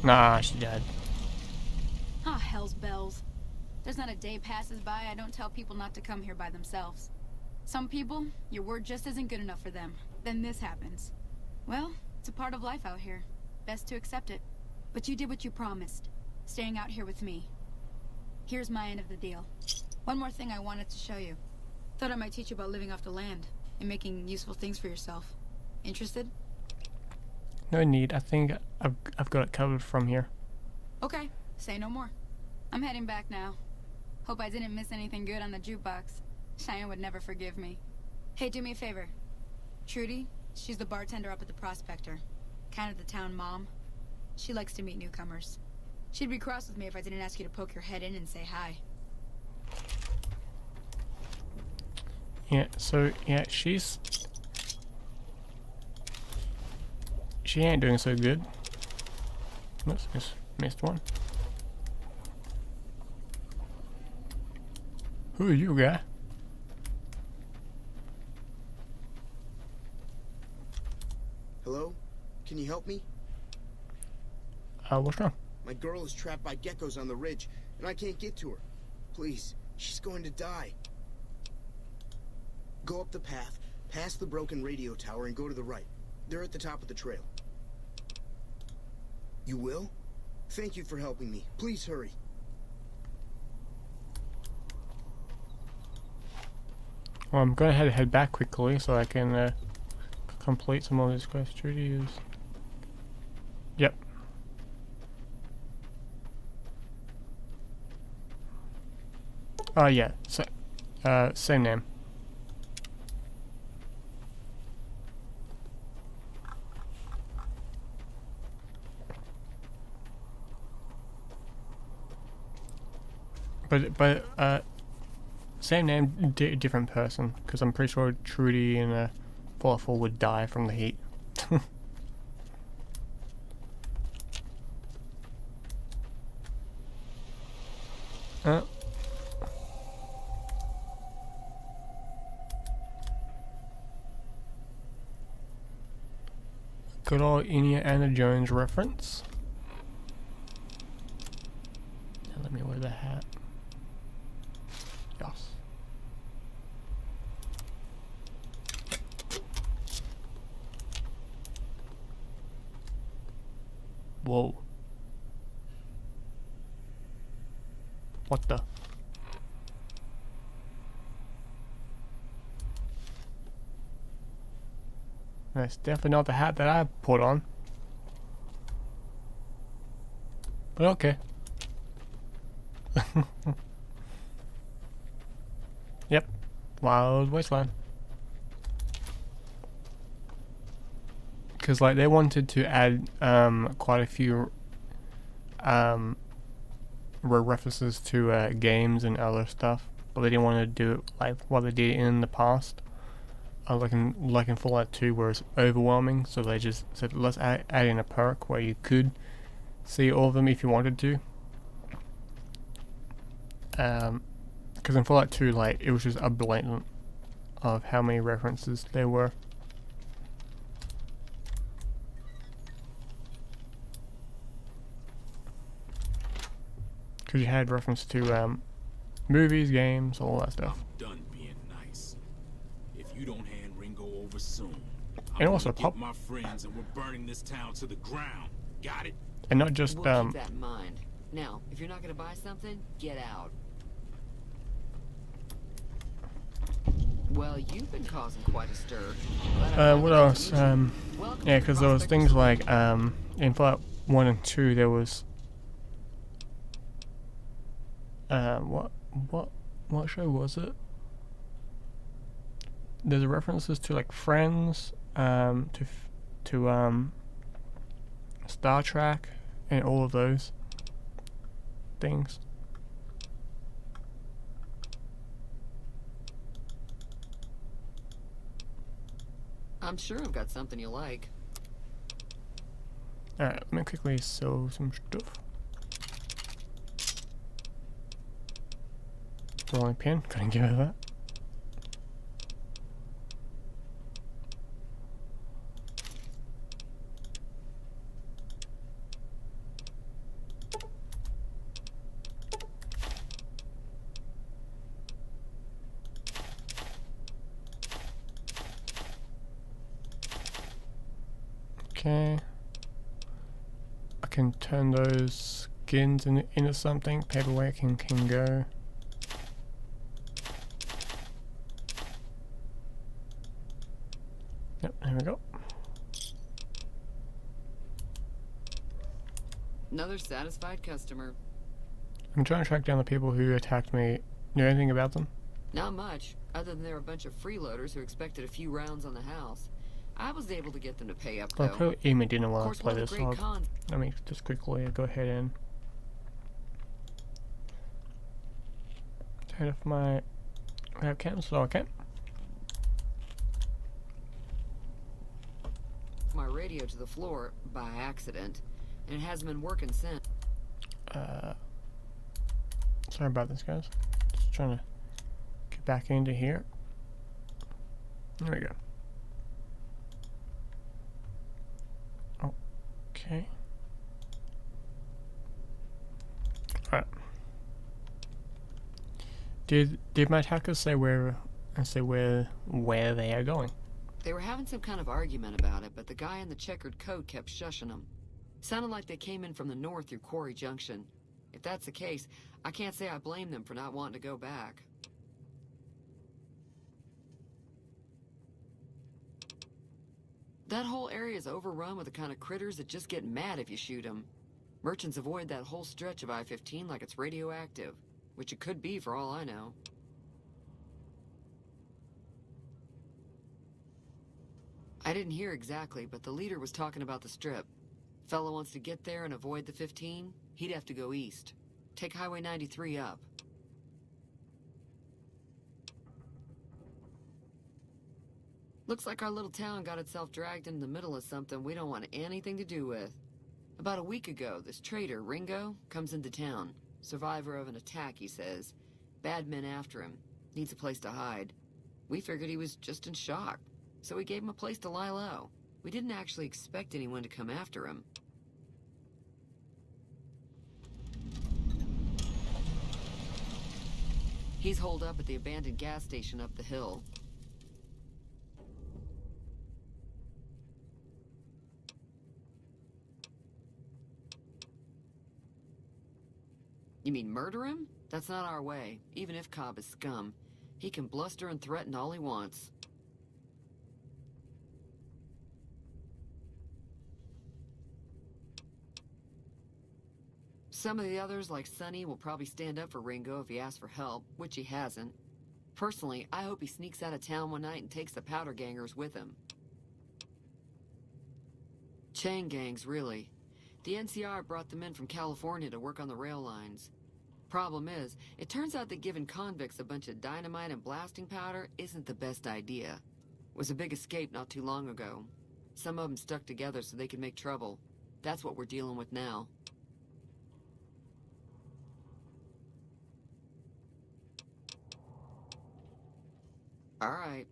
Nah, she died. Ah, hell's bells. There's not a day passes by I don't tell people not to come here by themselves. Some people, your word just isn't good enough for them. Then this happens. Well, it's a part of life out here. Best to accept it. But you did what you promised. Staying out here with me. Here's my end of the deal. One more thing I wanted to show you. Thought I might teach you about living off the land and making useful things for yourself. Interested? No need. I think I've got it covered from here. Okay, say no more. I'm heading back now. Hope I didn't miss anything good on the jukebox. Cheyenne would never forgive me. Hey, do me a favor. Trudy, she's the bartender up at the Prospector. Kind of the town mom. She likes to meet newcomers. She'd be cross with me if I didn't ask you to poke your head in and say hi. Yeah, so, yeah, she ain't doing so good. Oops, missed one. Who are you, guy? Hello? Can you help me? What's wrong? My girl is trapped by geckos on the ridge, and I can't get to her. Please, she's going to die. Go up the path, past the broken radio tower, and go to the right. They're at the top of the trail. You will? Thank you for helping me. Please hurry. Well, I'm gonna head back quickly so I can complete some of these quest duties. Yep. Oh yeah, so, same name. But same name, different person. Because I'm pretty sure Trudy and Fallout 4 would die from the heat. Good old Indiana Jones reference. Now let me wear the hat. Yes. Whoa. What the? That's definitely not the hat that I put on. But okay. Yep. Wild Wasteland. Because like they wanted to add quite a few references to games and other stuff, but they didn't want to do it like what they did in the past. Like in Fallout 2 where it's overwhelming, so they just said let's add in a perk where you could see all of them if you wanted to. Because in Fallout 2 like it was just a blatant of how many references there were. Because you had reference to movies, games, all that stuff. I'm done being nice. If you don't hand Ringo over soon, and also get my friends and we're burning this town to the ground. Got it? And not just we'll keep that in mind. Now, if you're not gonna buy something, get out. Well, you've been causing quite a stir. What else? Yeah, because there was things like in Fallout 1 and 2 there was what show was it? There's references to like Friends, to Star Trek, and all of those things. I'm sure I've got something you like. Alright, let me quickly sell some stuff. Rolling pin, couldn't give it that. Okay. I can turn those skins into something. Paperweight can go. Yep, there we go. Another satisfied customer. I'm trying to track down the people who attacked me. Know anything about them? Not much, other than they're a bunch of freeloaders who expected a few rounds on the house. I was able to get them to pay up, though. Well, clearly Amy didn't want Of to course, play one of this. the great cons. Let me just quickly go ahead and turn off my webcam so I can. My radio to the floor by accident, and it hasn't been working since. Sorry about this, guys. Just trying to get back into here. There we go. Okay. Alright. Did my attackers say where they are going? They were having some kind of argument about it, but the guy in the checkered coat kept shushing them. Sounded like they came in from the north through Quarry Junction. If that's the case, I can't say I blame them for not wanting to go back. That whole area is overrun with the kind of critters that just get mad if you shoot them. Merchants avoid that whole stretch of I-15 like it's radioactive, which it could be for all I know. I didn't hear exactly, but the leader was talking about the strip. Fellow wants to get there and avoid the 15, he'd have to go east. Take Highway 93 up. Looks like our little town got itself dragged into the middle of something we don't want anything to do with. About a week ago, this trader, Ringo, comes into town. Survivor of an attack, he says. Bad men after him. Needs a place to hide. We figured he was just in shock, so we gave him a place to lie low. We didn't actually expect anyone to come after him. He's holed up at the abandoned gas station up the hill. You mean murder him? That's not our way, even if Cobb is scum. He can bluster and threaten all he wants. Some of the others, like Sonny, will probably stand up for Ringo if he asks for help, which he hasn't. Personally, I hope he sneaks out of town one night and takes the powder gangers with him. Chain gangs, really. The NCR brought them in from California to work on the rail lines. Problem is, it turns out that giving convicts a bunch of dynamite and blasting powder isn't the best idea. It was a big escape not too long ago. Some of them stuck together so they could make trouble. That's what we're dealing with now. All right.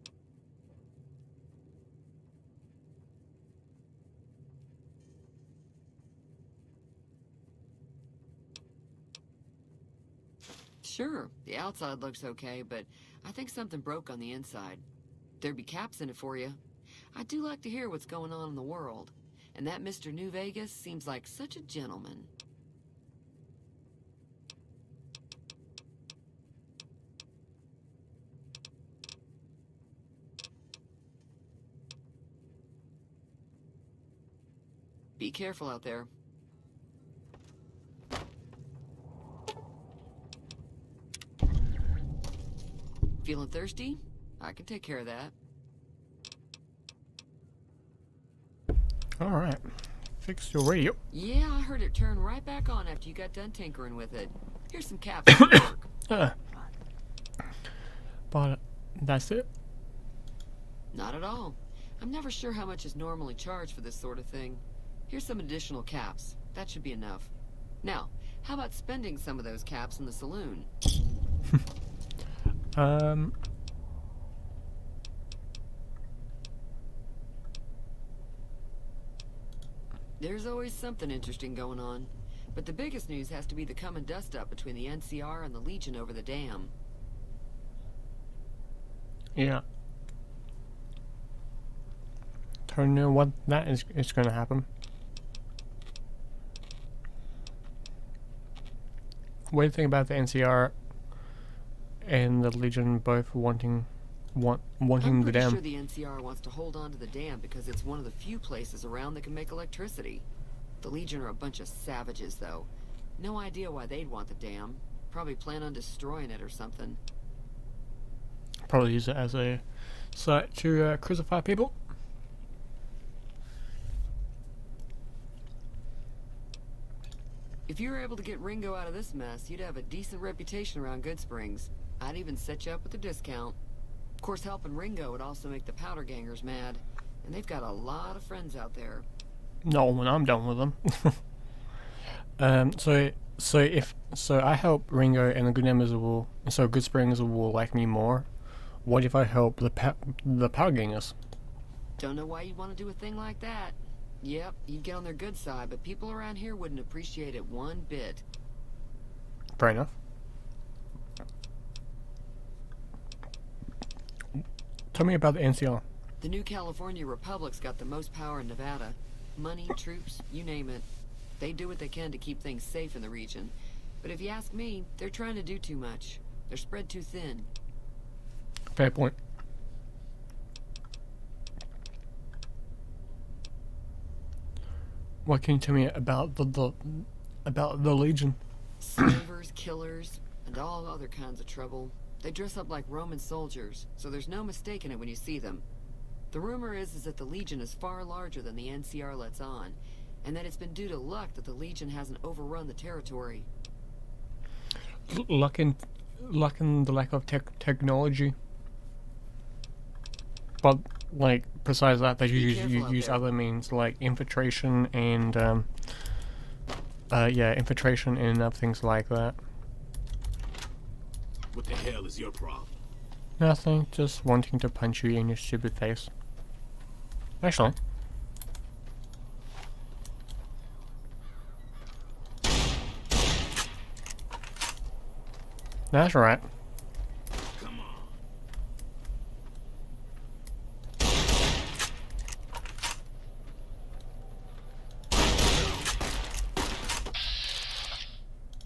Sure, the outside looks okay, but I think something broke on the inside. There'd be caps in it for you. I do like to hear what's going on in the world. And that Mr. New Vegas seems like such a gentleman. Be careful out there. Feeling thirsty? I can take care of that. Alright. Fix your radio. Yeah, I heard it turn right back on after you got done tinkering with it. Here's some caps for work. But that's it? Not at all. I'm never sure how much is normally charged for this sort of thing. Here's some additional caps. That should be enough. Now, how about spending some of those caps in the saloon? There's always something interesting going on. But the biggest news has to be the come and dust up between the NCR and the Legion over the dam. Yeah. don't know what that is going to happen. What do you think about the NCR and the Legion both wanting the I'm pretty dam? sure the NCR wants to hold on to the dam because it's one of the few places around that can make electricity. The Legion are a bunch of savages, though. No idea why they'd want the dam. Probably plan on destroying it or something. Probably use it as a site to crucify people. If you were able to get Ringo out of this mess, you'd have a decent reputation around Goodsprings. I'd even set you up with a discount. Of course, helping Ringo would also make the Powder Gangers mad. And they've got a lot of friends out there. No, when I'm done with them. So I help Ringo and the Good Embers will, so Goodsprings will like me more. What if I help the Powder Gangers? Don't know why you'd want to do a thing like that. Yep, you'd get on their good side, but people around here wouldn't appreciate it one bit. Fair enough. Tell me about the NCR. The New California Republic's got the most power in Nevada. Money, troops, you name it. They do what they can to keep things safe in the region. But if you ask me, they're trying to do too much. They're spread too thin. Fair point. What can you tell me about the Legion? Slavers, killers, and all other kinds of trouble. They dress up like Roman soldiers, so there's no mistaking it when you see them. The rumor is that the Legion is far larger than the NCR lets on, and that it's been due to luck that the Legion hasn't overrun the territory. Luck in the lack of technology. But like besides that, they use other means like infiltration and infiltration and other things like that. What the hell is your problem? Nothing, just wanting to punch you in your stupid face. Actually. That's right. Come on.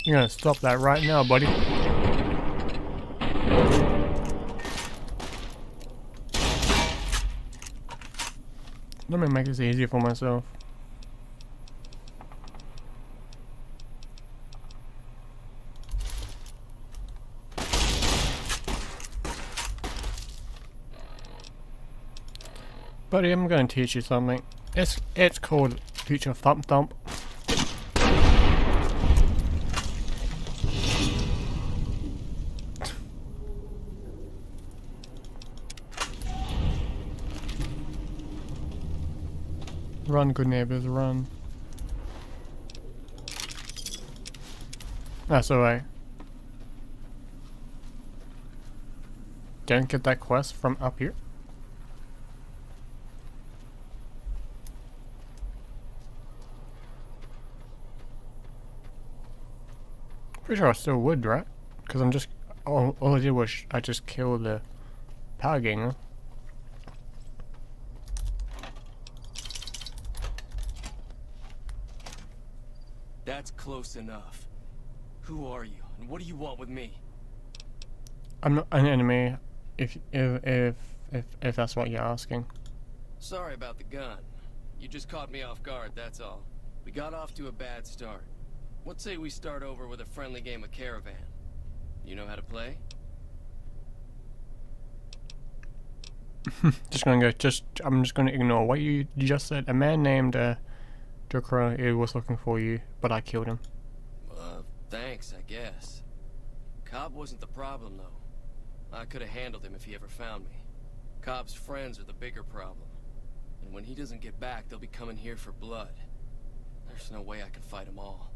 You're gonna stop that right now, buddy. Let me make this easier for myself. Buddy, I'm gonna teach you something. It's called Future Thump Thump. Run, good neighbors, run. That's alright. Don't get that quest from up here. Pretty sure I still would, right? Because I'm just... all I did was I just killed the Powder Ganger. That's close enough. Who are you, and what do you want with me? I'm not an enemy, if that's what you're asking. Sorry about the gun. You just caught me off guard, that's all. We got off to a bad start. What say we start over with a friendly game of Caravan? You know how to play? I'm just gonna ignore what you just said. A man named Dokra was looking for you, but I killed him. Thanks, I guess. Cobb wasn't the problem, though. I could have handled him if he ever found me. Cobb's friends are the bigger problem. And when he doesn't get back, they'll be coming here for blood. There's no way I can fight them all.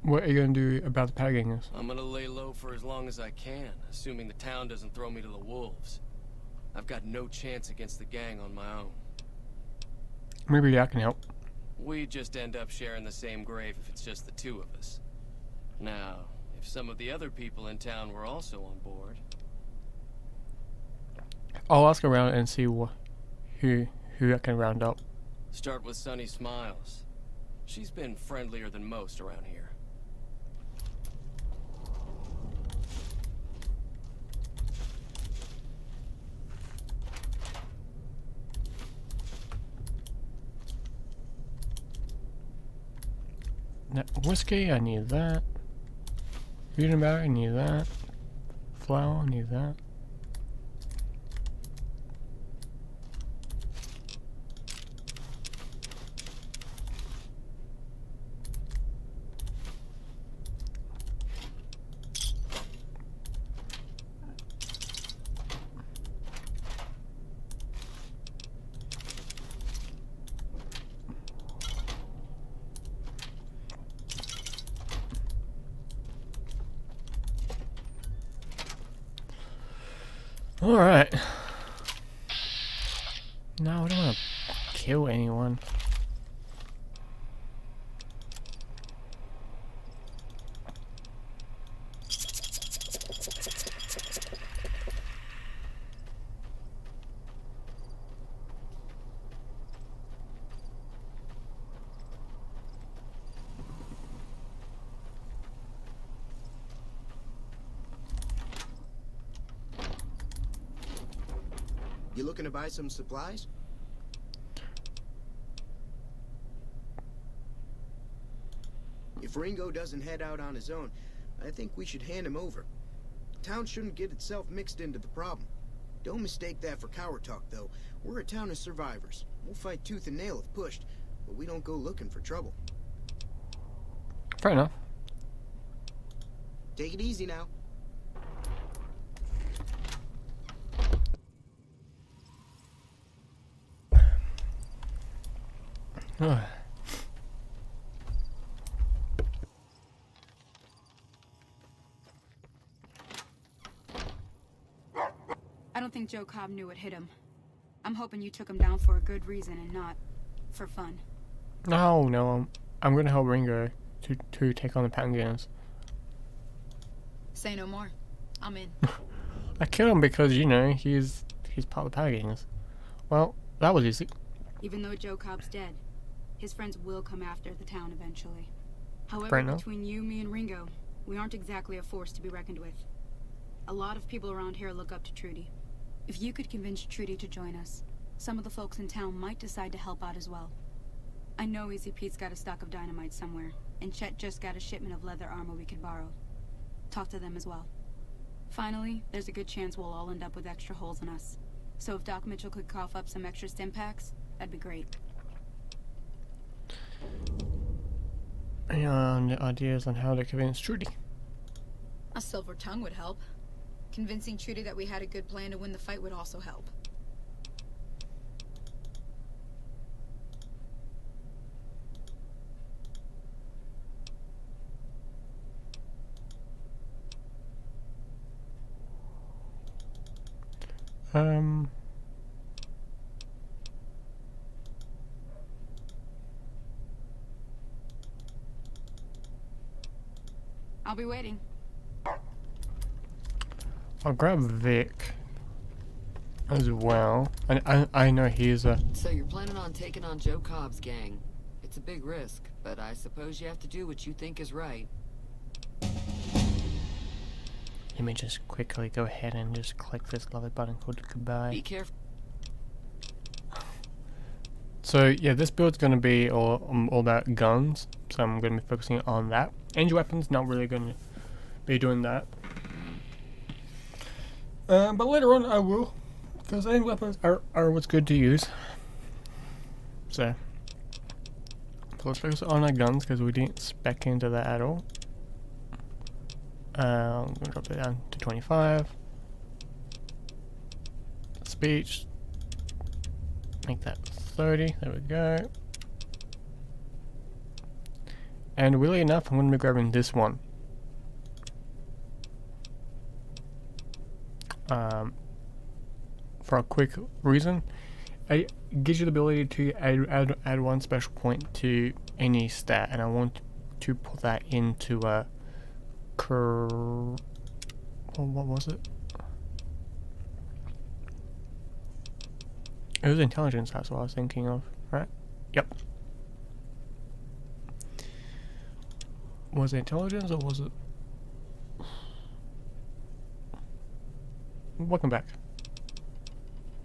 What are you gonna do about the Powder Gangers? I'm gonna lay low for as long as I can, assuming the town doesn't throw me to the wolves. I've got no chance against the gang on my own. Maybe I can help. We just end up sharing the same grave if it's just the two of us. Now, if some of the other people in town were also on board... I'll ask around and see who I can round up. Start with Sunny Smiles. She's been friendlier than most around here. Now, whiskey, I need that. Food and battery, I need that. Flour, I need that. Alright. No, I don't want to kill anyone. You looking to buy some supplies? If Ringo doesn't head out on his own, I think we should hand him over. Town shouldn't get itself mixed into the problem. Don't mistake that for coward talk, though. We're a town of survivors. We'll fight tooth and nail if pushed, but we don't go looking for trouble. Fair enough. Take it easy now. I don't think Joe Cobb knew what hit him. I'm hoping you took him down for a good reason and not for fun. No, I'm gonna help Ringo to take on the Pattagons. Say no more. I'm in. I killed him because, you know, he's part of the Pattagons. Well, that was easy. Even though Joe Cobb's dead, his friends will come after the town eventually. However, between you, me, and Ringo, we aren't exactly a force to be reckoned with. A lot of people around here look up to Trudy. If you could convince Trudy to join us, some of the folks in town might decide to help out as well. I know Easy Pete's got a stock of dynamite somewhere, and Chet just got a shipment of leather armor we could borrow. Talk to them as well. Finally, there's a good chance we'll all end up with extra holes in us. So if Doc Mitchell could cough up some extra stim packs, that'd be great. And ideas on how to convince Trudy. A silver tongue would help. Convincing Trudy that we had a good plan to win the fight would also help. I'll be waiting. I'll grab Vic as well. I know he's a... So you're planning on taking on Joe Cobb's gang. It's a big risk, but I suppose you have to do what you think is right. Let me just quickly go ahead and just click this lovely button called goodbye. Be careful. So yeah, this build's going to be all about guns, so I'm going to be focusing on that. Angel weapons, not really going to be doing that. But later on I will, because angel weapons are what's good to use. So let's focus on our guns, because we didn't spec into that at all. I'm going to drop it down to 25. Speech, make that 30, there we go. And weirdly enough, I'm going to be grabbing this one. For a quick reason. it gives you the ability to add one special point to any stat, and I want to put that into a what was it? It was intelligence, that's what I was thinking of, right? Yep. Was it intelligence or was it... Welcome back.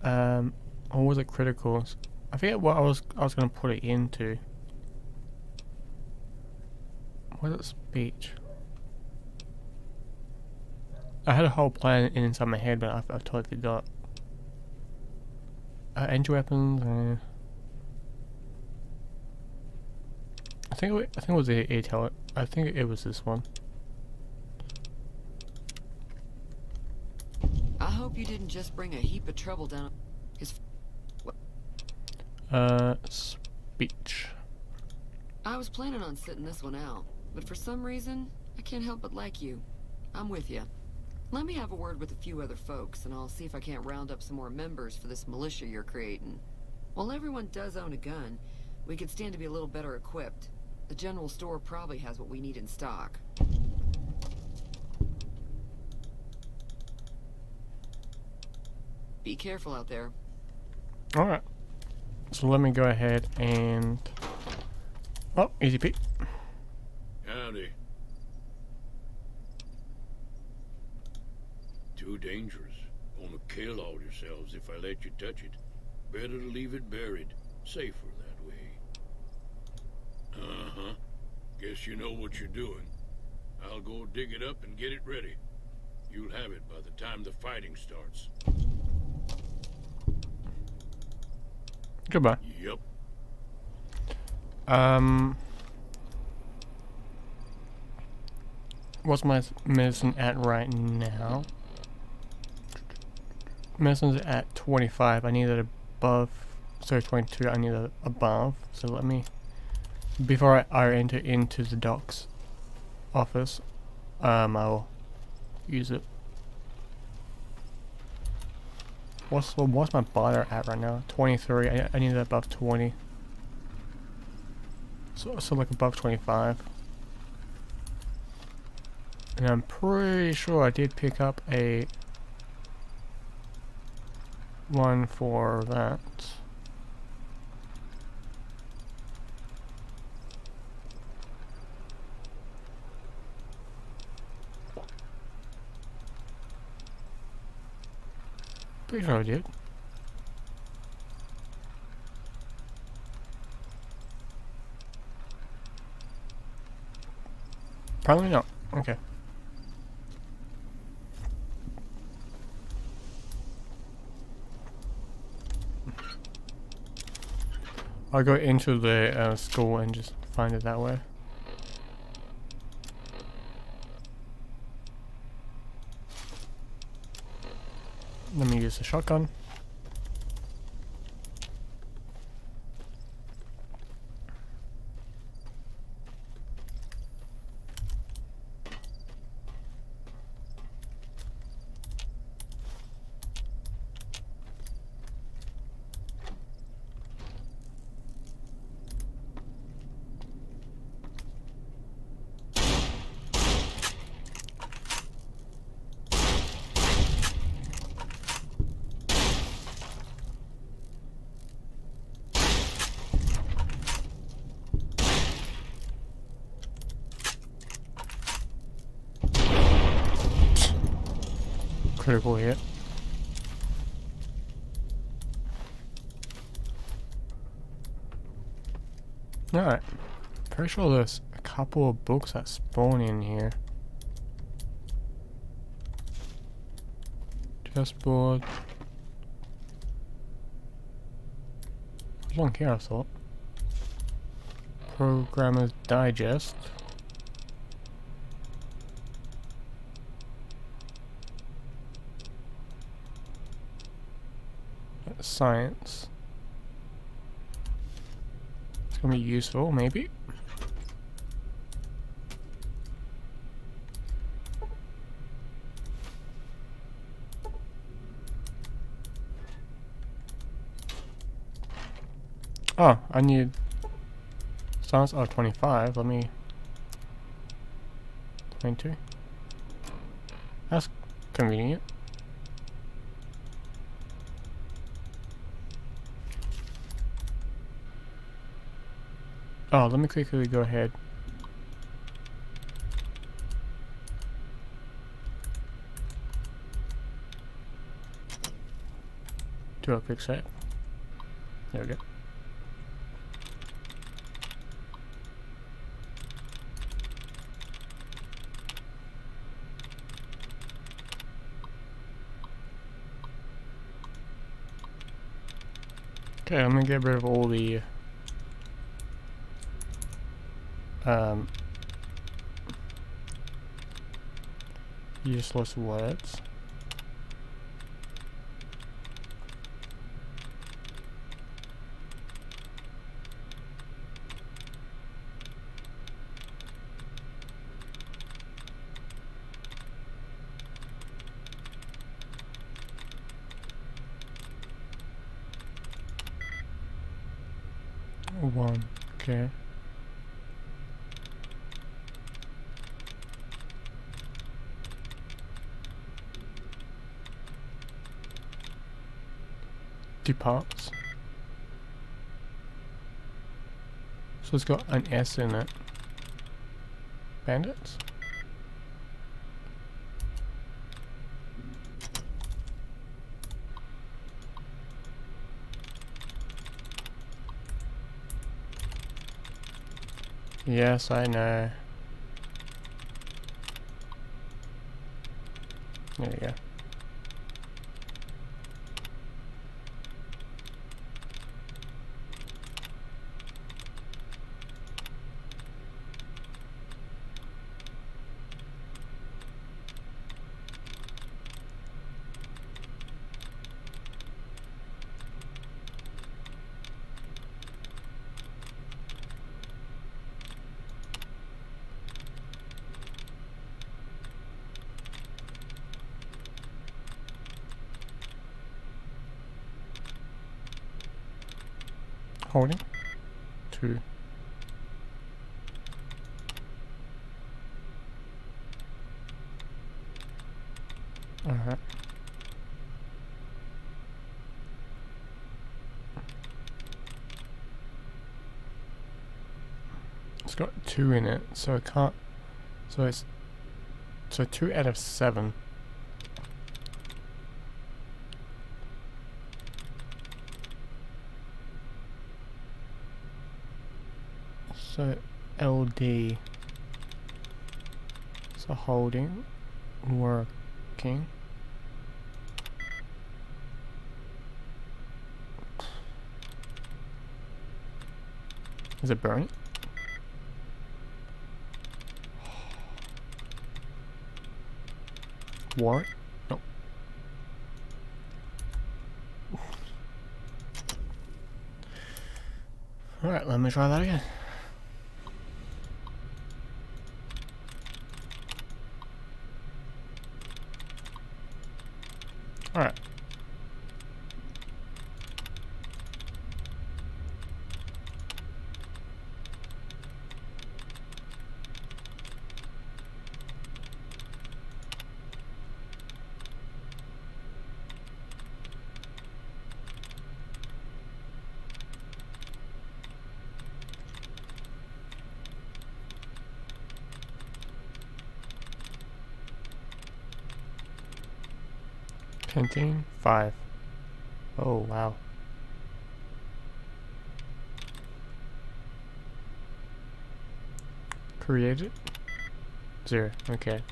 Or was it critical? I forget what I was gonna put it into. Was it speech? I had a whole plan inside my head, but I totally forgot. Entry weapons. I think it was I think it was this one. I hope you didn't just bring a heap of trouble down his... Speech. I was planning on sitting this one out, but for some reason, I can't help but like you. I'm with you. Let me have a word with a few other folks, and I'll see if I can't round up some more members for this militia you're creating. While everyone does own a gun, we could stand to be a little better equipped. The general store probably has what we need in stock. Be careful out there. Alright. So let me go ahead and... Oh, easy peek. Howdy. Too dangerous. Gonna kill all yourselves if I let you touch it. Better to leave it buried. Safer that way. Uh-huh. Guess you know what you're doing. I'll go dig it up and get it ready. You'll have it by the time the fighting starts. Goodbye. Yep. What's my medicine at right now? Medicine's at 25. I need it above. Sorry, 22. I need it above. So let me... Before I enter into the doc's office, I'll use it. What's my bar at right now? 23. I need it above 20. So like above 25. And I'm pretty sure I did pick up a one for that. Pretty sure I did. Probably not. Okay. I'll go into the school and just find it that way. Let me use the shotgun. Critical hit. Alright. Pretty sure there's a couple of books that spawn in here. Chessboard. There's one here, I thought. Programmer's Digest. Science. It's gonna be useful, maybe. Oh, I need silence. Oh, 25. Let me 22. That's convenient. Oh, let me quickly go ahead. Do a quick set. There we go. Okay, I'm gonna get rid of all the useless words. One, okay. Departs. So it's got an S in it. Bandits? Yes, I know. There we go. Holding. 2. Alright. It's got 2 in it, so it can't. So it's. So 2 out of 7. So LD. So holding, working. Is it burning? Warrant? Nope. Alright, let me try that again. Alright. Painting 5. Oh wow. Created 0. Okay.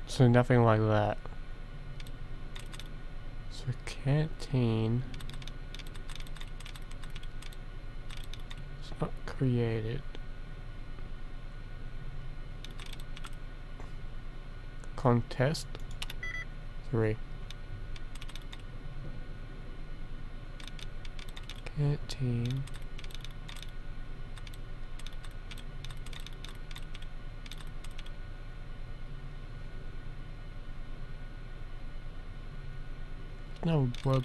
So nothing like that. So canteen. It's not created. Contest 3. Canteen. No, well,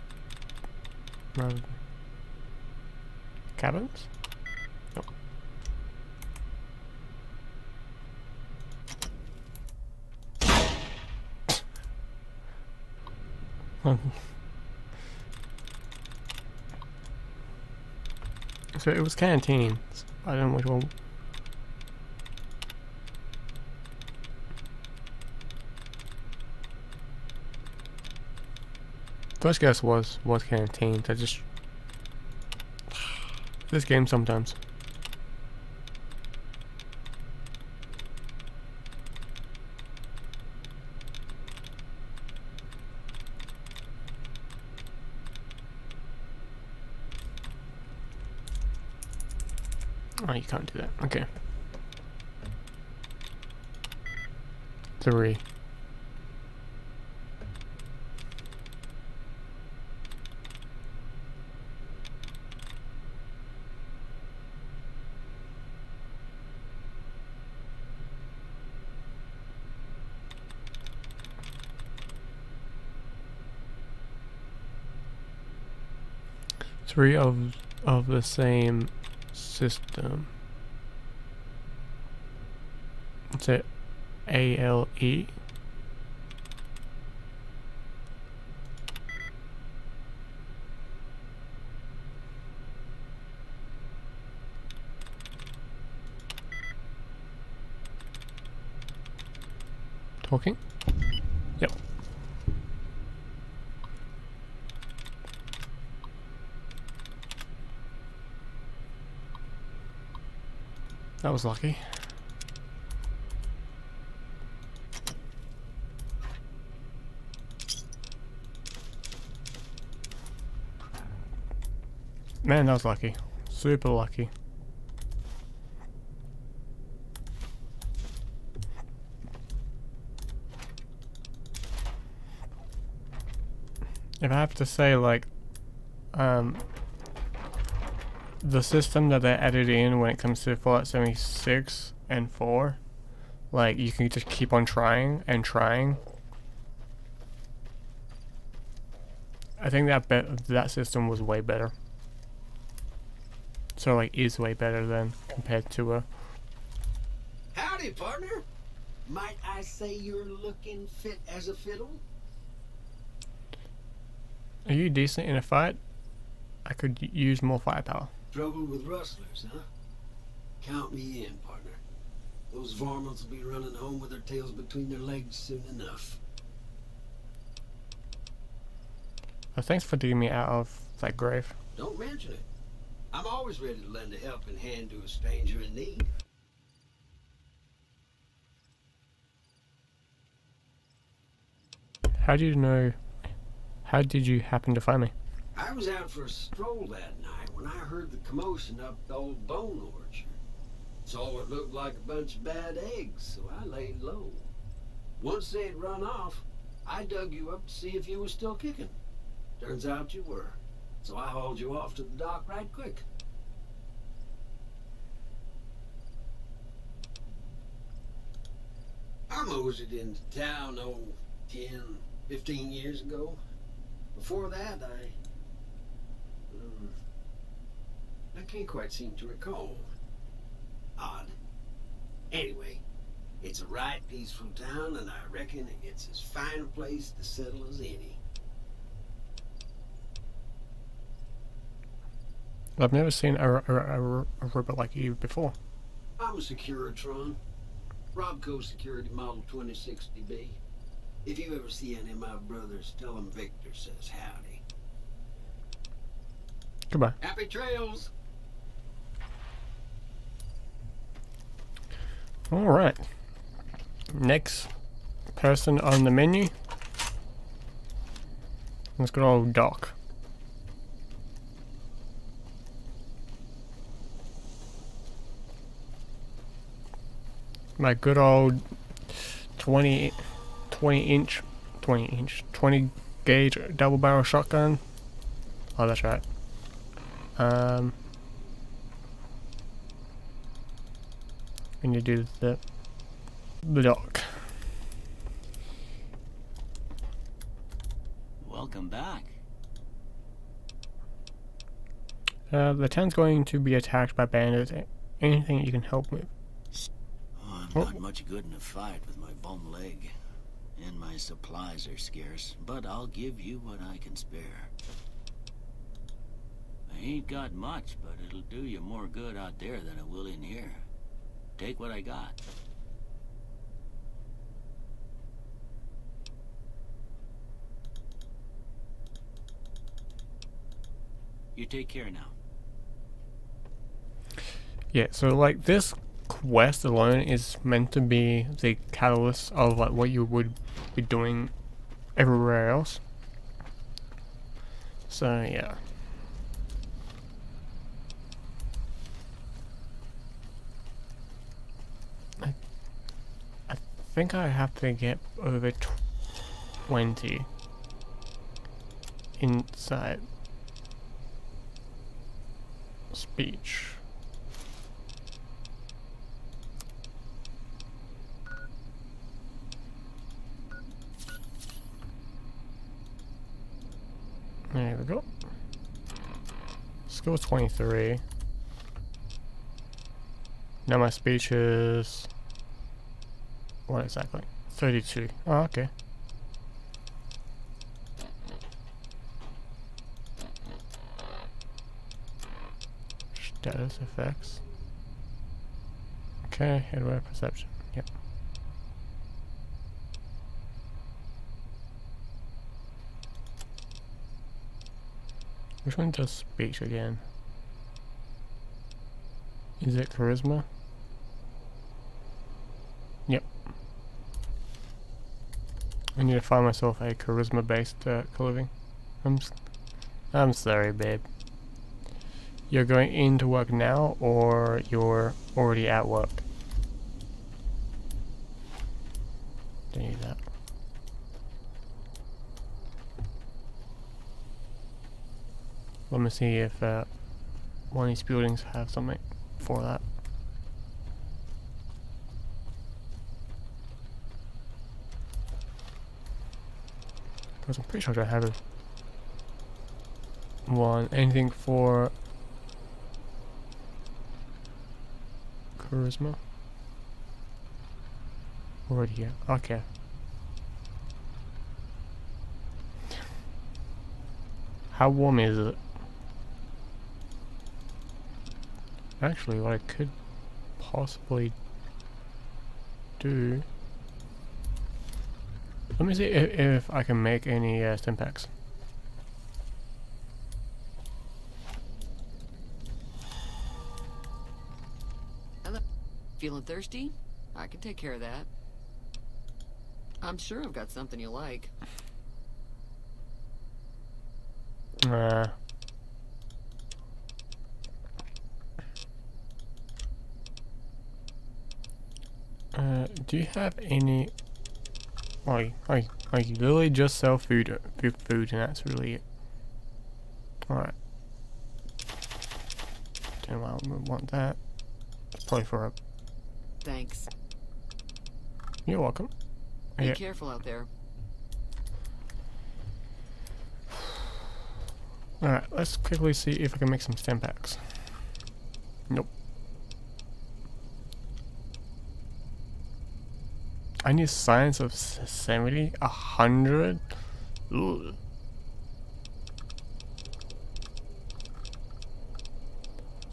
cabins? Nope. So it was canteens. I don't know which one. First guess was canteens. I just this game sometimes. Oh, you can't do that. Okay. 3. Three of the same system. What's it? ALE. Talking? Yep. That was lucky. Man, that was lucky. Super lucky. If I have to say, like, the system that they added in when it comes to Fallout 76 and 4, like, you can just keep on trying and trying. I think that system was way better. So, like, is way better than compared to Howdy, partner. Might I say you're looking fit as a fiddle? Are you decent in a fight? I could use more firepower. Trouble with rustlers, huh? Count me in, partner. Those varmints will be running home with their tails between their legs soon enough. Thanks for digging me out of that grave. Don't mention it. I'm always ready to lend a helping hand to a stranger in need. How did you happen to find me? I was out for a stroll that night when I heard the commotion up the old bone orchard. Saw what looked like a bunch of bad eggs, so I laid low. Once they'd run off, I dug you up to see if you were still kicking. Turns out you were, so I hauled you off to the dock right quick. I moseyed into town, 10, 15 years ago. Before that, I can't quite seem to recall. Odd. Anyway, it's a right peaceful town, and I reckon it's as fine a place to settle as any. I've never seen a robot like you before. I'm a Securitron. Robco Security Model 2060B. If you ever see any of my brothers, tell them Victor says howdy. Goodbye. Happy trails! Alright. Next person on the menu. Let's go old Doc. My good old 20 gauge double barrel shotgun. Oh, that's right. We need to do the Doc. Welcome Welcome back. The town's going to be attacked by bandits. Anything you can help with? Oh, I'm not much good in a fight with my bum leg. And my supplies are scarce, but I'll give you what I can spare. I ain't got much, but it'll do you more good out there than it will in here. Take what I got. You take care now. Yeah, so like this quest alone is meant to be the catalyst of like what you would be doing everywhere else. So yeah. I think I have to get over 20 inside speech. There we go. Skill 23. Now my speech is... what exactly? 32. Oh, okay. Status effects. Okay, headwear perception. Yep. Which one does speech again? Is it charisma? Yep. I need to find myself a charisma-based clothing. I'm sorry, babe. You're going into work now, or you're already at work? Don't need that. Let me see if one of these buildings have something for that. Because I'm pretty sure I have one. Anything for charisma? Already here. Okay. How warm is it? Actually, what I could possibly do... let me see if I can make any stimpaks. Hello. Feeling thirsty? I can take care of that. I'm sure I've got something you like. Do you have any... I literally just sell food and that's really it. Alright. Don't know why I would want that. It's probably for a... Thanks. You're welcome. Be careful out there. Alright, let's quickly see if I can make some stimpaks. Nope. I need science of 70, 100. Ugh.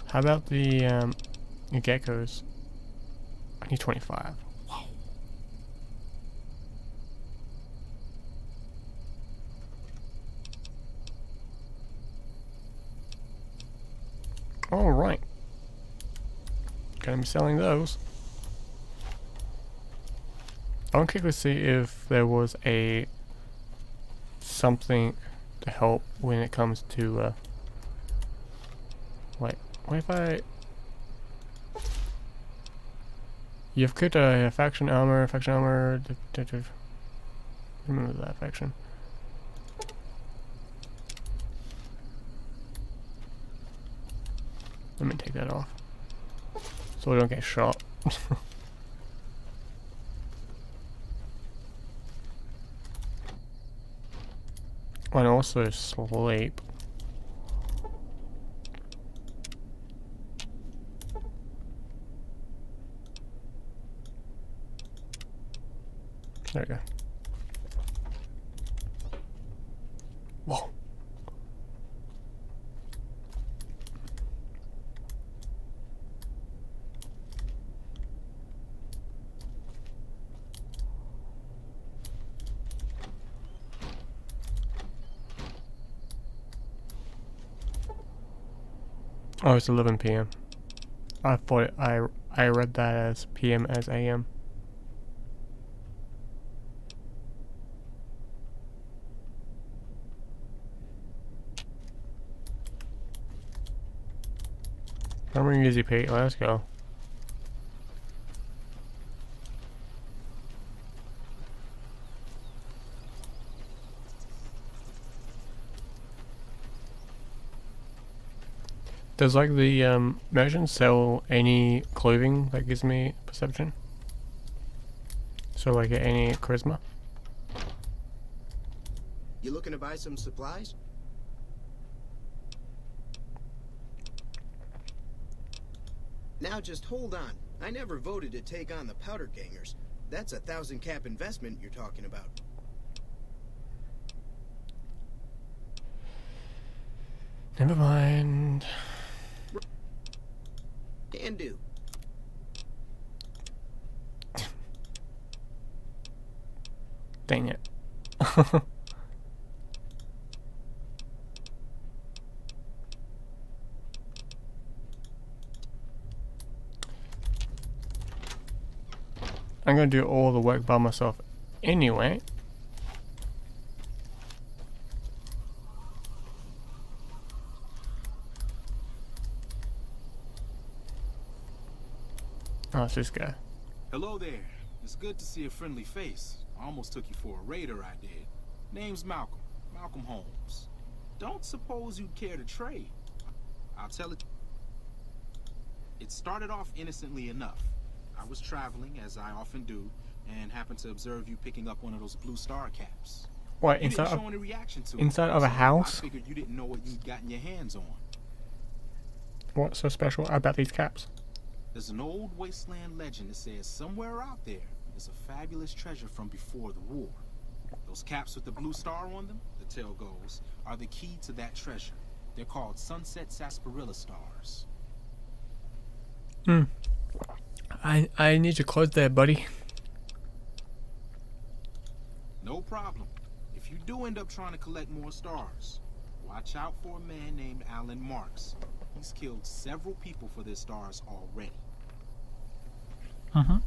How about the geckos? I need 25. Wow. All right. Gonna be selling those. I'll quickly see if there was something to help when it comes to wait, what if I... you've equipped a faction armor, remember that faction. Let me take that off so we don't get shot. And also sleep. There we go. Whoa. Oh, it's 11 p.m. I thought I read that as PM as AM. I'm in Easy Pete, let's go. Does like the merchant sell any clothing that gives me perception? So like any charisma? You looking to buy some supplies? Now just hold on. I never voted to take on the Powder Gangers. That's a 1,000 cap investment you're talking about. Never mind. Can do. Dang it. I'm gonna do all the work by myself anyway. Oh, it's this guy. Hello there. It's good to see a friendly face. I almost took you for a raider, I did. Name's Malcolm. Malcolm Holmes. Don't suppose you'd care to trade. I'll tell it. It started off innocently enough. I was traveling, as I often do, and happened to observe you picking up one of those blue star caps. What, You inside didn't of, show any reaction to it, inside of a so house? I figured you didn't know what you'd gotten your hands on. What's so special about these caps? There's an old wasteland legend that says somewhere out there is a fabulous treasure from before the war. Those caps with the blue star on them, the tale goes, are the key to that treasure. They're called Sunset Sarsaparilla Stars. I need your clothes there, buddy. No problem. If you do end up trying to collect more stars, watch out for a man named Alan Marks. He's killed several people for their stars already. Come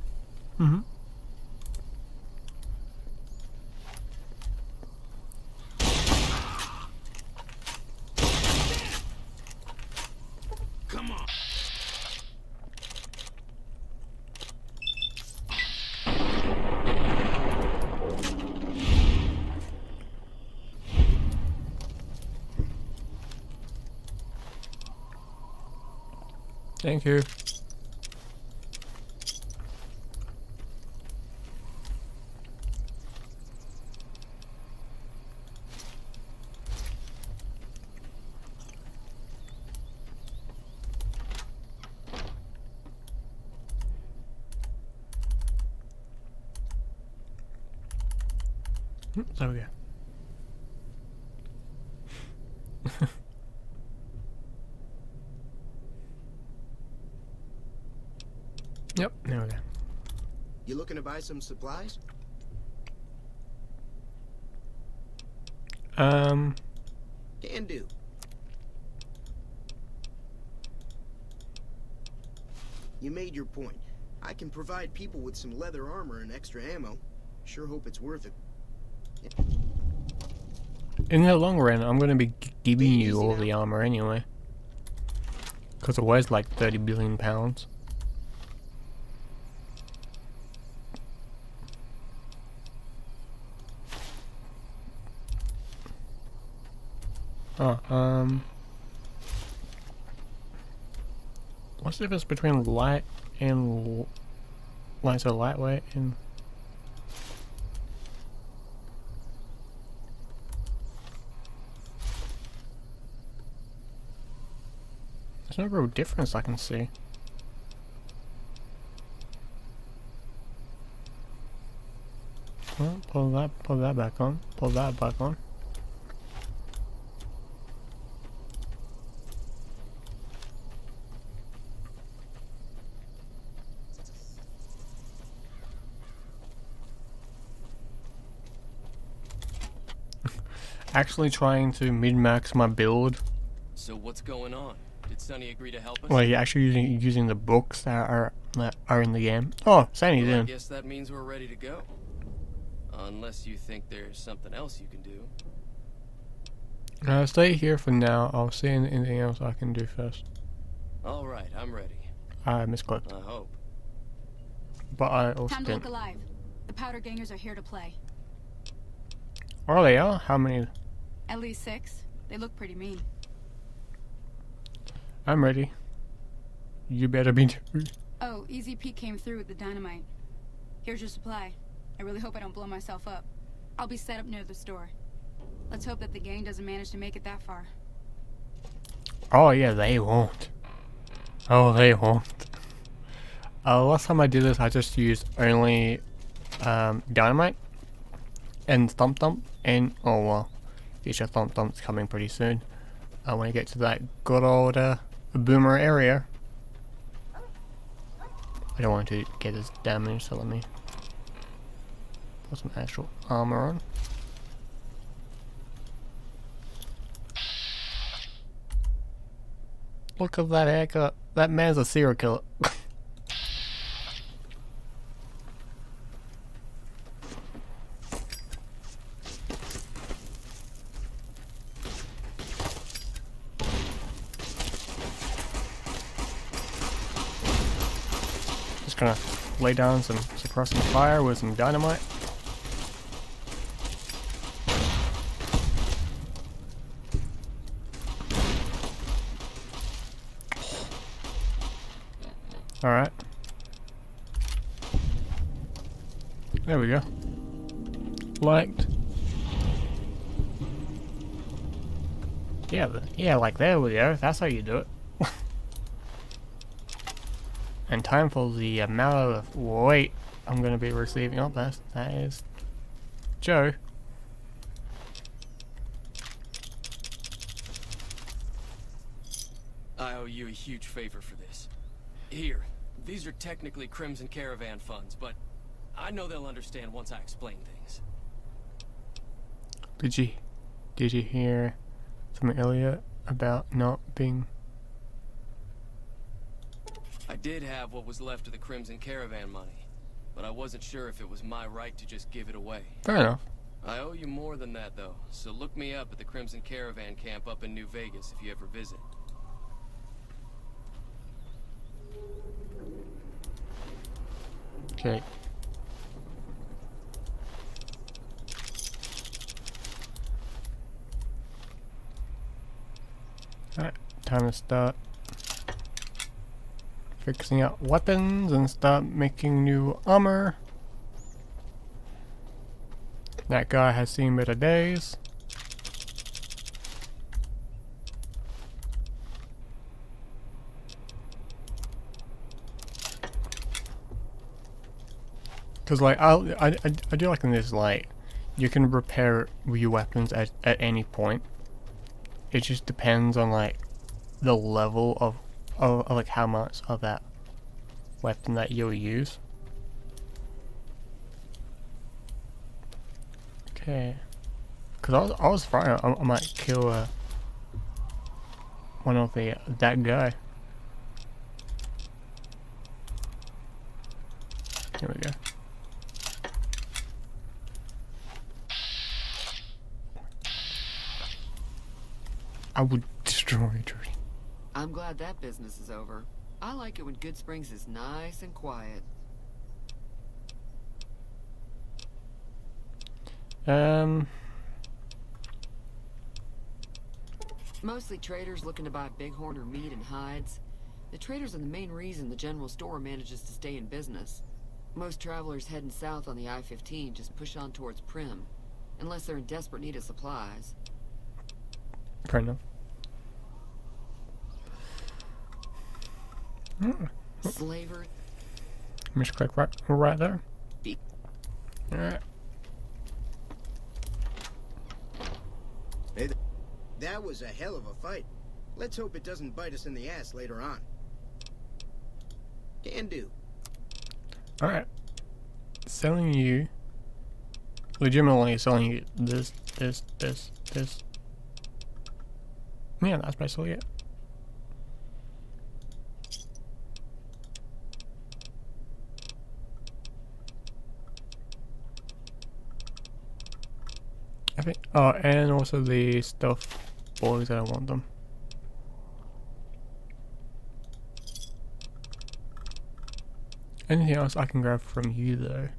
on. Thank you. There we go. Yep, there we go. You looking to buy some supplies? Can do. You made your point. I can provide people with some leather armor and extra ammo. Sure hope it's worth it. In the long run, I'm gonna be giving you all the armor anyway. Because it weighs like 30 billion pounds. What's the difference between light and light? So lightweight and There's no real difference I can see. Well, pull that back on. Pull that back on. Actually trying to min-max my build. So what's going on? Did Sonny agree to help us? Well, you're actually using the books that are in the game. Oh, Sonny's Well, I in. guess that means we're ready to go. Unless you think there's something else you can do. Stay here for now. I'll see anything else I can do first. All right, I'm ready. I misclicked. I hope. But I also Time to look didn't. alive. The powder gangers are here to play. Oh, they are? How many? At least 6. They look pretty mean. I'm ready. You better be too. Oh, Easy Pete came through with the dynamite. Here's your supply. I really hope I don't blow myself up. I'll be set up near the store. Let's hope that the gang doesn't manage to make it that far. Oh yeah, they won't. Oh, they won't. Last time I did this, I just used only dynamite and thump thump, and oh well, future thump thump's coming pretty soon. When I get to that good old boomer area, I don't want to get as damaged, so let me put some actual armor on. Look at that haircut. That man's a serial killer. Just gonna lay down some suppressing fire with some dynamite. Alright. There we go. Liked. Yeah, like there we go. That's how you do it. And time for the amount of weight I'm gonna be receiving. Oh, that is Joe. I owe you a huge favor for this. Here, these are technically Crimson Caravan funds, but I know they'll understand once I explain things. Did you hear something earlier about not being? I did have what was left of the Crimson Caravan money, but I wasn't sure if it was my right to just give it away. Fair enough. I owe you more than that, though, so look me up at the Crimson Caravan camp up in New Vegas if you ever visit. Okay. Alright, time to start fixing up weapons and start making new armor. That guy has seen better days. Cause like I do like in this, like you can repair your weapons at any point. It just depends on like the level of like how much of that weapon that you'll use. Okay, cause I was fine. I might kill one of that guy. Here we go. I would destroy a tree. I'm glad that business is over. I like it when Goodsprings is nice and quiet. Mostly traders looking to buy bighorn or meat and hides. The traders are the main reason the general store manages to stay in business. Most travelers heading south on the I-15 just push on towards Primm, unless they're in desperate need of supplies. Fair enough. Slavery. Misclick right there. Alright. Hey, that was a hell of a fight. Let's hope it doesn't bite us in the ass later on. Can do. Alright. Selling you. Legitimately selling you this. Yeah, that's basically it. I think. Oh, and also the stuff boys, I don't want them. Anything else I can grab from you though?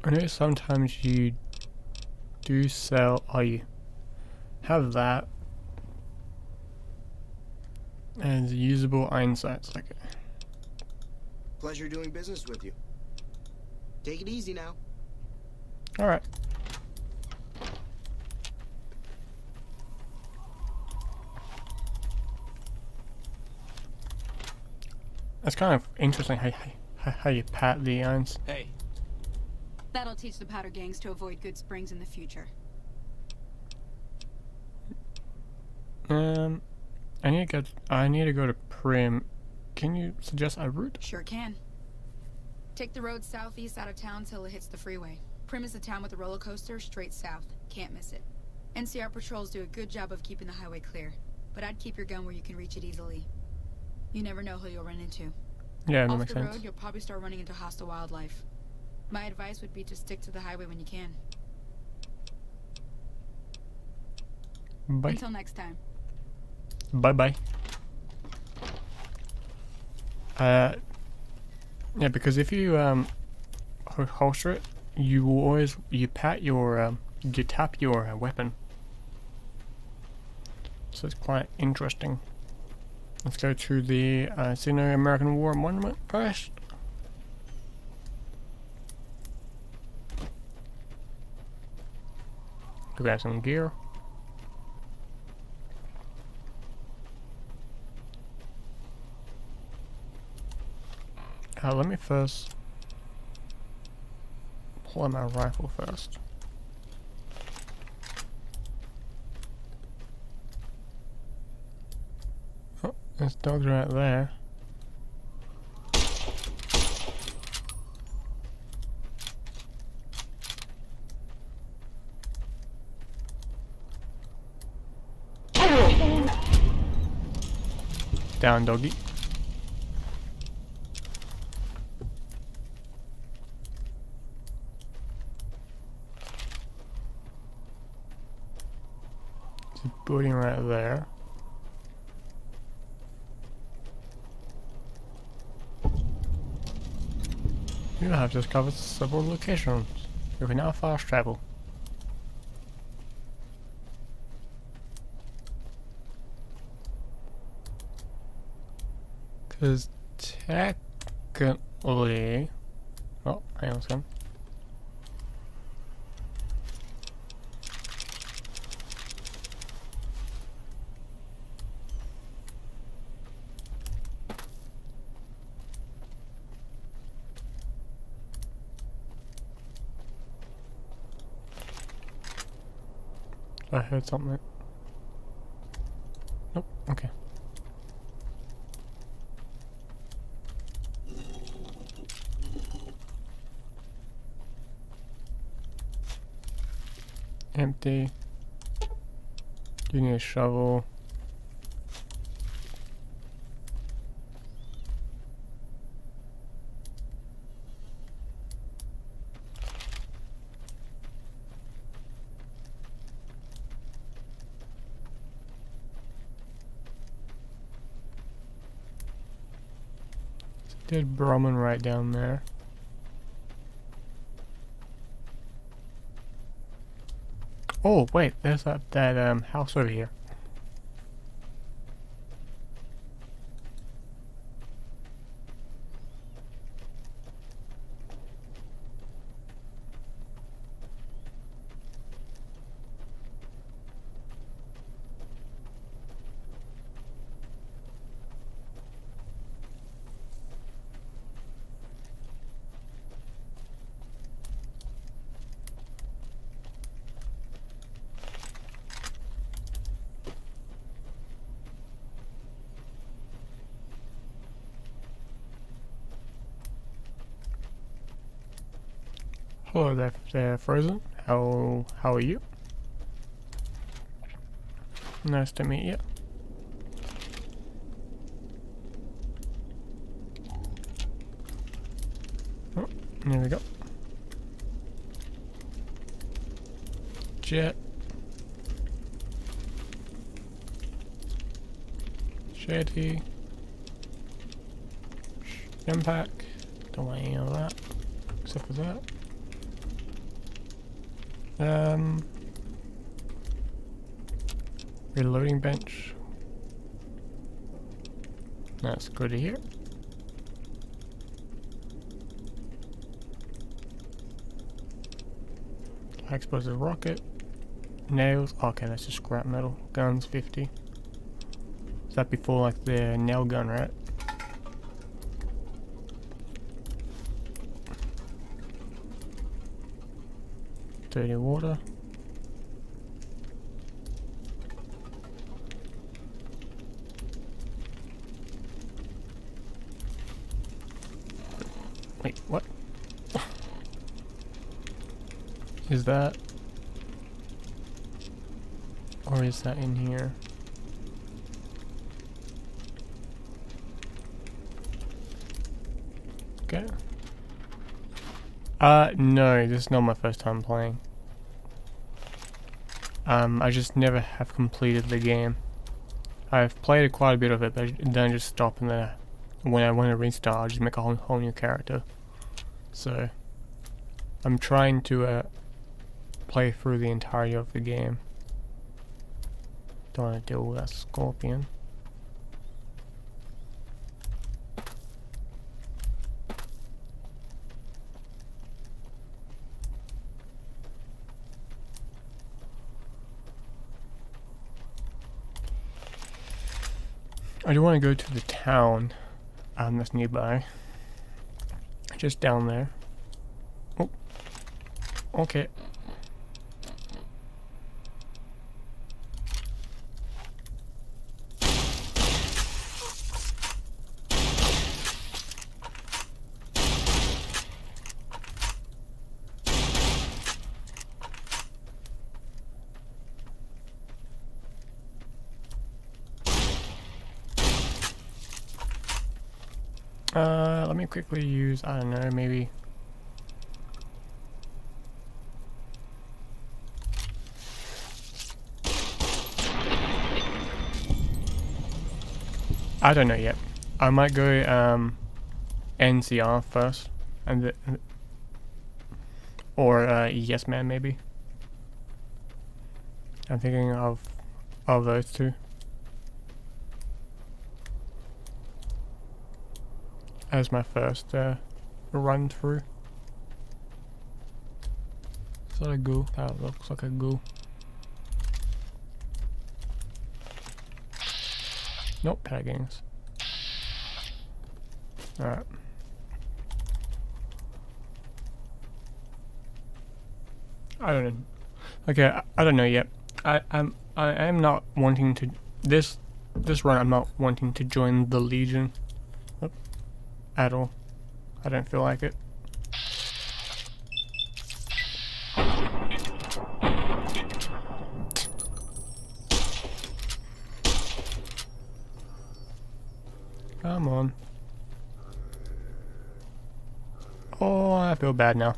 I know sometimes you do sell. Oh, you have that and usable iron sights. Okay. Pleasure doing business with you. Take it easy now. All right. That's kind of interesting how you pat the irons. Hey. That'll teach the powder gangs to avoid Good Springs in the future. I need to go to Prim. Can you suggest a route? Sure can. Take the road southeast out of town till it hits the freeway. Prim is the town with a roller coaster straight south. Can't miss it. NCR patrols do a good job of keeping the highway clear, but I'd keep your gun where you can reach it easily. You never know who you'll run into. Yeah, that Off makes the sense. road, you'll probably start running into hostile wildlife. My advice would be to stick to the highway when you can. Bye. Until next time. Bye. Yeah, because if you holster it, you will always you tap your weapon. So it's quite interesting. Let's go to the Sino-American War Monument first. Grab some gear. Let me first pull out my rifle first. Oh, there's dogs right there. Down, doggy. There's a building right there. You have just covered several locations. You can now fast travel. Because technically... Oh, hang on a second. I heard something. Nope, okay. Empty. You need a shovel. Dead Brahmin right down there. Oh wait, there's that house over here. Hello there, Frozen. How are you? Nice to meet you. Oh, there we go. Jet. Shetty. Impact. Don't want any of that. Except for that. Reloading bench. That's good to hear. High explosive rocket. Nails. Okay, that's just scrap metal. Guns 50. Is that before like the nail gun, right? Dirty water. Wait, what? Is that? Or is that in here? Okay. No, this is not my first time playing. I just never have completed the game. I've played quite a bit of it, but then I just stop, and then when I want to restart, I'll just make a whole new character. So, I'm trying to play through the entirety of the game. Don't want to deal with that scorpion. I do want to go to the town that's nearby. Just down there. Oh. Okay. Let me quickly use, I don't know, maybe... I don't know yet. I might go, NCR first, and or, Yes Man maybe. I'm thinking of those two. As my first run through. Is that a ghoul? That looks like a ghoul. Nope, peggings. Alright. I don't know. Okay, I don't know yet. I am not wanting to this run. I'm not wanting to join the Legion. At all. I don't feel like it. Come on. Oh, I feel bad now.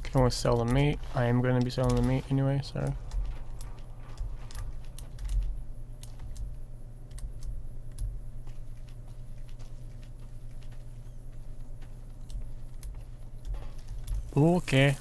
Can always sell the meat. I am going to be selling the meat anyway, so. Okay.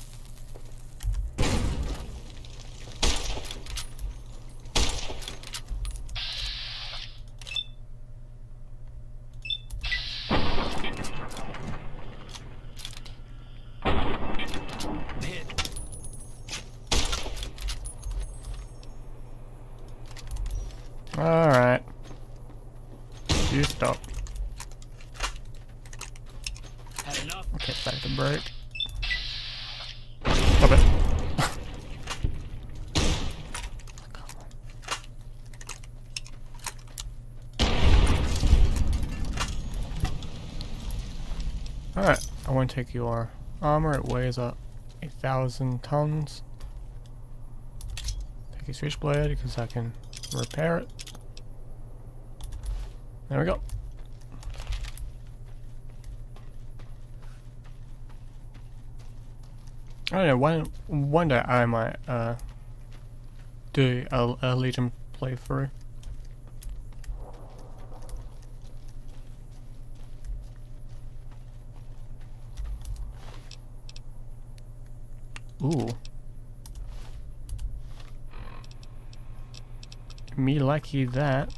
Alright. You stop. Had enough? Okay, back to break. Stop it. Alright, I want to take your armor. It weighs up 1,000 tons. Take your switchblade because I can repair it. There we go. I don't know, one day I might do a Legion playthrough. Ooh. Me lucky that.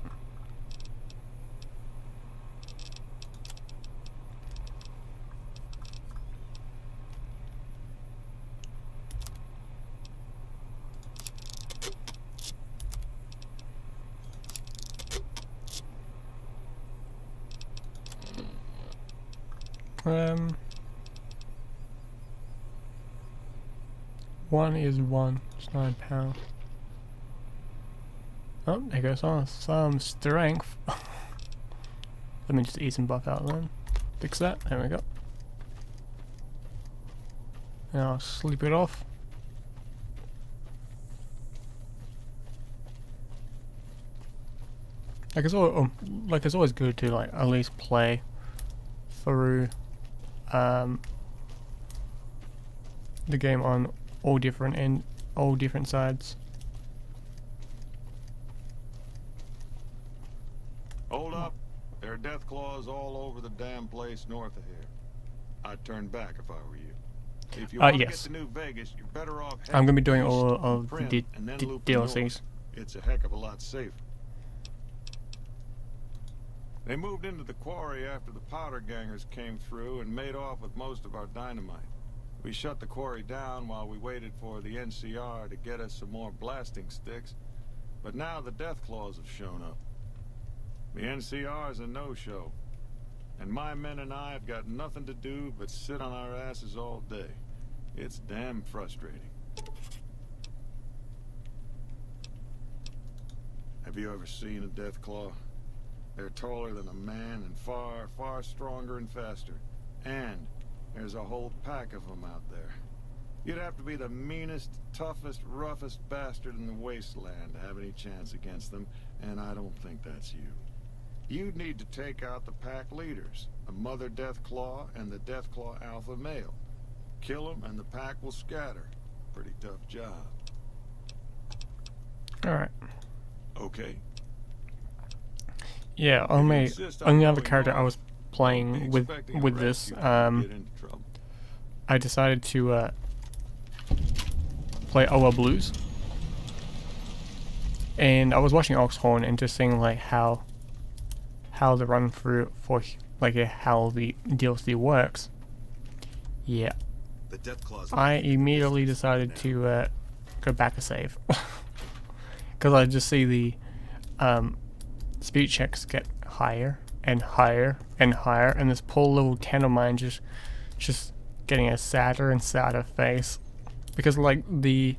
One is one. It's £9. Oh, there goes on some strength. Let me just eat some buff out then. Fix that. There we go. Now I'll sleep it off. Like it's always good to like at least play through the game on all different sides. Hold up. There are death claws all over the damn place north of here. I'd turn back if I were you. If you want to get to New Vegas, you're better off I'm gonna be doing east all of Print the and then loop DLCs. north. It's a heck of a lot safer. They moved into the quarry after the powder gangers came through and made off with most of our dynamite. We shut the quarry down while we waited for the NCR to get us some more blasting sticks, but now the death claws have shown up. The NCR's a no-show, and my men and I have got nothing to do but sit on our asses all day. It's damn frustrating. Have you ever seen a death claw? They're taller than a man and far, far stronger and faster. And there's a whole pack of them out there. You'd have to be the meanest, toughest, roughest bastard in the wasteland to have any chance against them, and I don't think that's you. You'd need to take out the pack leaders, the Mother Deathclaw and the Deathclaw Alpha Male. Kill them and the pack will scatter. Pretty tough job. Alright. Okay. Yeah, only other character I was playing with this, I decided to play OL Blues, and I was watching Oxhorn and just seeing like how the run through for like how the DLC works. Yeah, I immediately decided to go back a save because I just see the speed checks get higher and higher and higher, and this poor little tent of mine just getting a sadder and sadder face because like the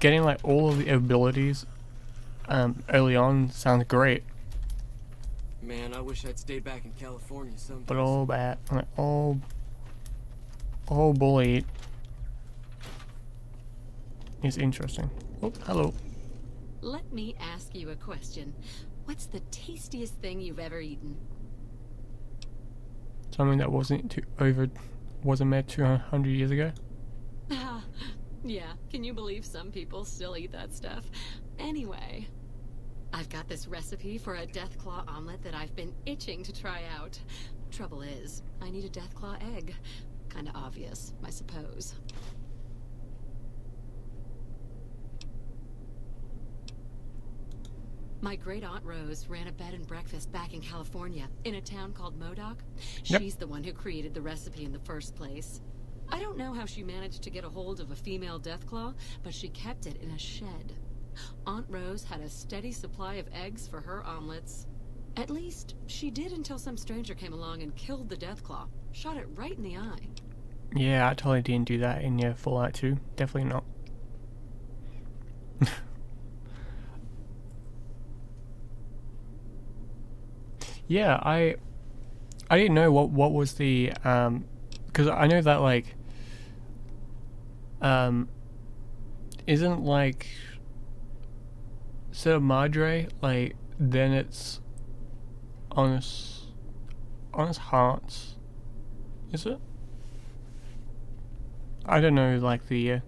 getting like all of the abilities early on sounds great, Man, I wish I'd stayed back in California someday. but all bad, like all bullied is interesting. Oh, hello. Let me ask you a question. What's the tastiest thing you've ever eaten? Something that wasn't made 200 years ago. Yeah, can you believe some people still eat that stuff? Anyway, I've got this recipe for a Deathclaw omelet that I've been itching to try out. Trouble is, I need a Deathclaw egg. Kinda obvious, I suppose. My great-aunt Rose ran a bed and breakfast back in California, in a town called Modoc. Yep. She's the one who created the recipe in the first place. I don't know how she managed to get a hold of a female Deathclaw, but she kept it in a shed. Aunt Rose had a steady supply of eggs for her omelets. At least, she did until some stranger came along and killed the Deathclaw. Shot it right in the eye. Yeah, I totally didn't do that in Fallout 2. Definitely not. Yeah, I didn't know what was the because I know that like isn't like Sierra Madre like then it's Honest Hearts, is it? I don't know like the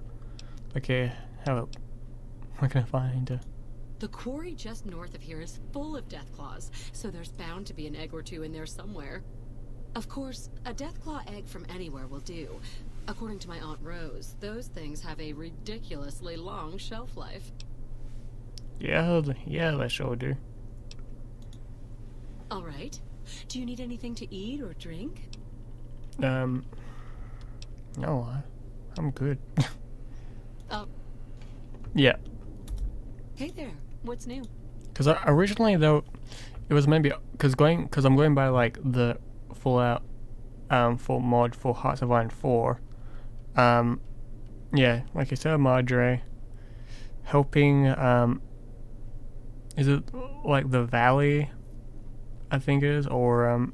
how can I find it? The quarry just north of here is full of Deathclaws, so there's bound to be an egg or two in there somewhere. Of course, a Deathclaw egg from anywhere will do. According to my Aunt Rose, those things have a ridiculously long shelf life. Yeah, they sure do. All right. Do you need anything to eat or drink? No, I'm good. Oh. Yeah. Hey there. What's new? Because originally though, it was maybe because I'm going by like the Fallout full mod for Hearts of Iron 4. Yeah, like I said, Madre helping is it like the Valley? I think it is, or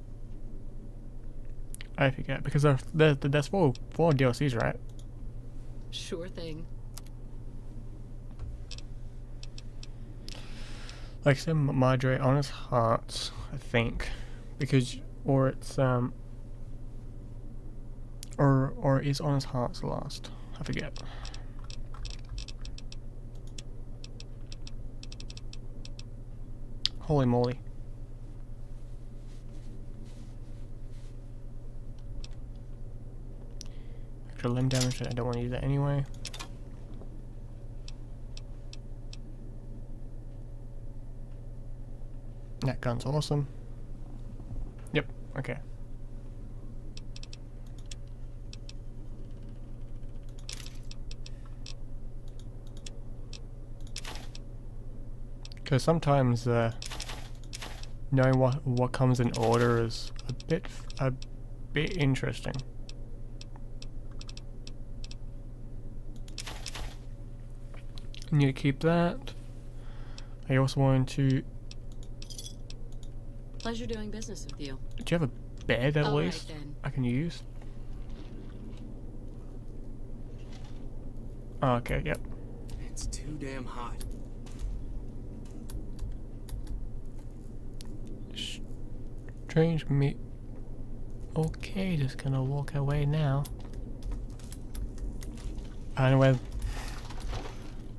I forget because there's four DLCs, right? Sure thing. Like I said, Madre, Honest Hearts, I think, because or it's or is Honest Hearts last? I forget. Holy moly! Extra limb damage. I don't want to use that anyway. That gun's awesome. Yep, okay. Because sometimes knowing what comes in order is a bit interesting. I need to keep that. I also wanted to. Pleasure doing business with you. Do you have a bed at least I can use? Oh, okay, yep. It's too damn hot. Strange meat. Okay, just gonna walk away now. Anyway.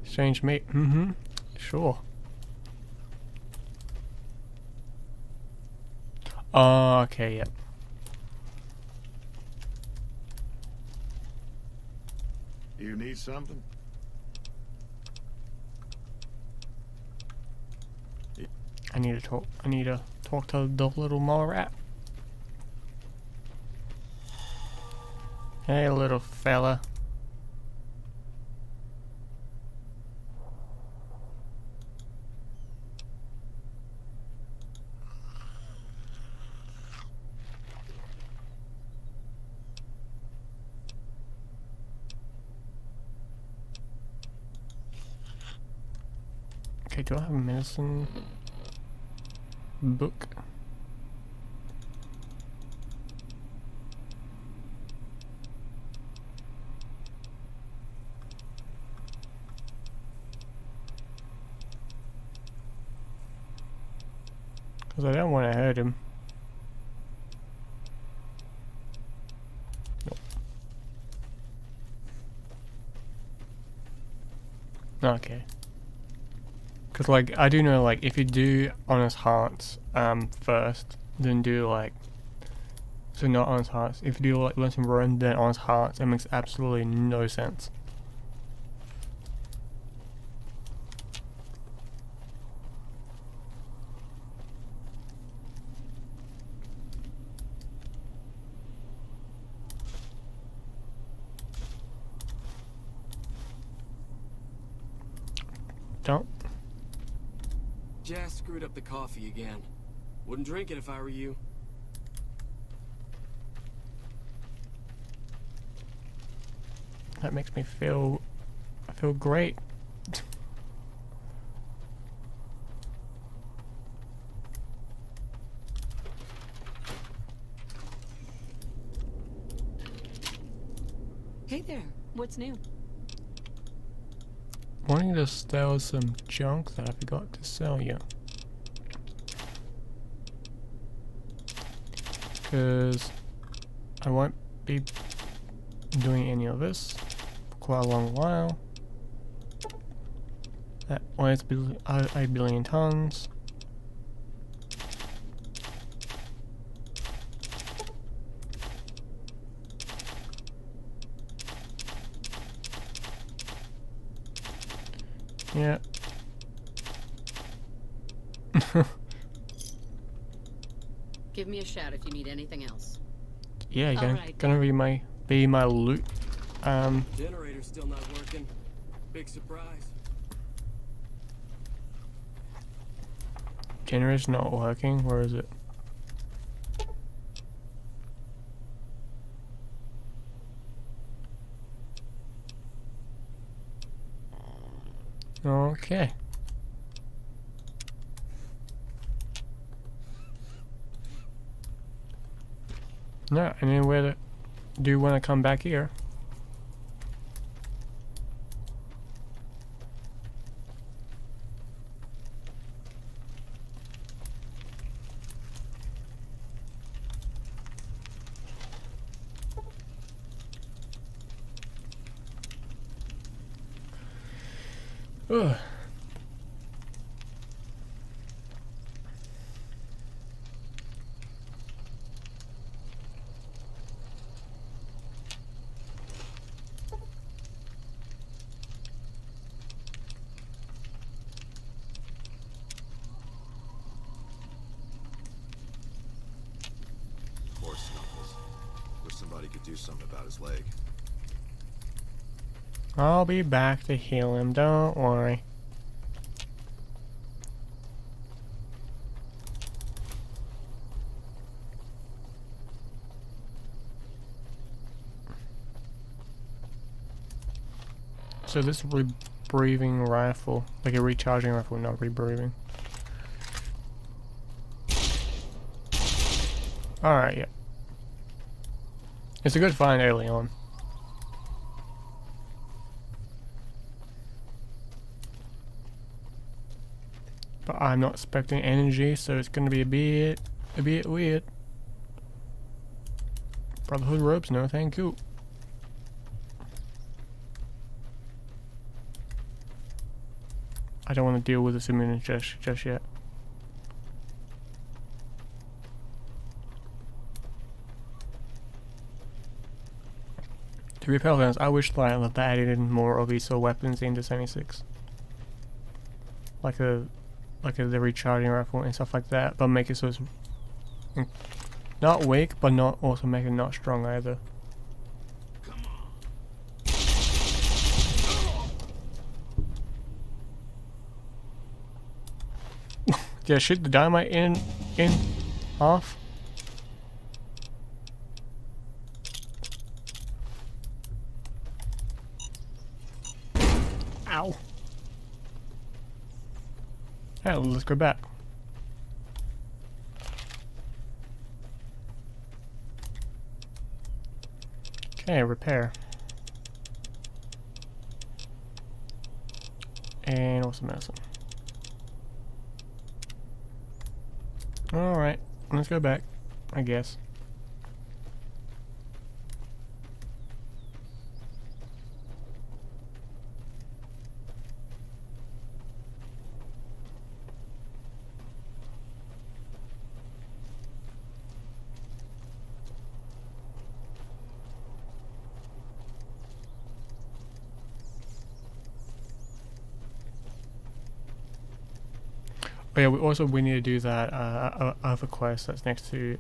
Strange meat. Sure. Oh, okay, yep. You need something? I need to talk to the little mole rat. Hey, little fella. Okay, do I have a medicine book? Because I don't want to hurt him. Nope. Okay. Because, like, I do know, like, if you do Honest Hearts first, then do, like, So not Honest Hearts. If you do like Lynch and Run, then Honest Hearts, it makes absolutely no sense. Don't. Jazz screwed up the coffee again. Wouldn't drink it if I were you. That makes me feel great. Hey there, what's new? Wanting to sell some junk that I forgot to sell you. Because I won't be doing any of this for quite a long while. That weighs a billion tons. Yeah. Give me a shout if you need anything else. Yeah, All right. gonna be my loot. Generator's still not working. Big surprise. Generator's not working. Where is it? Okay. No, anywhere do you want to come back here? Ugh. Poor Snuffles. Wish somebody could do something about his leg. I'll be back to heal him, don't worry. So this rebreathing rifle, like a recharging rifle, not rebreathing. Alright, yeah. It's a good find early on. But I'm not expecting energy, so it's gonna be a bit weird. Brotherhood ropes, no thank you. I don't want to deal with this immunity just yet. To be perfectly honest, I wish that they added in more of these weapons into 76. Like the recharging rifle and stuff like that, but make it so it's not weak, but not also make it not strong either. Did I shoot the dynamite in off? Ow. Alright, let's go back. Okay, repair. And what's the medicine? Alright, let's go back, I guess. Oh yeah, we need to do that other quest that's next to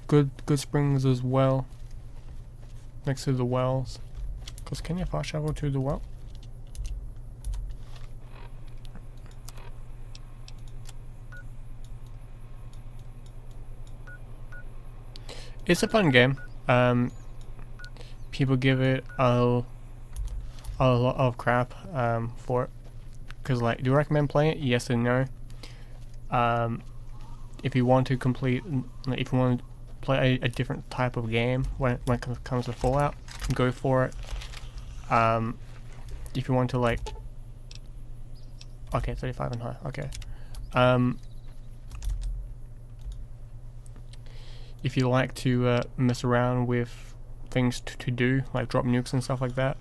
Good Springs as well. Next to the wells. Cause can you fast travel to the well? It's a fun game. People give it a lot of crap for it. Cause like, do you recommend playing it? Yes and no. If you want to complete, if you want to play a different type of game when it comes to Fallout, go for it. If you want to like, okay, 35 and high. Okay. If you like to mess around with things to do, like drop nukes and stuff like that,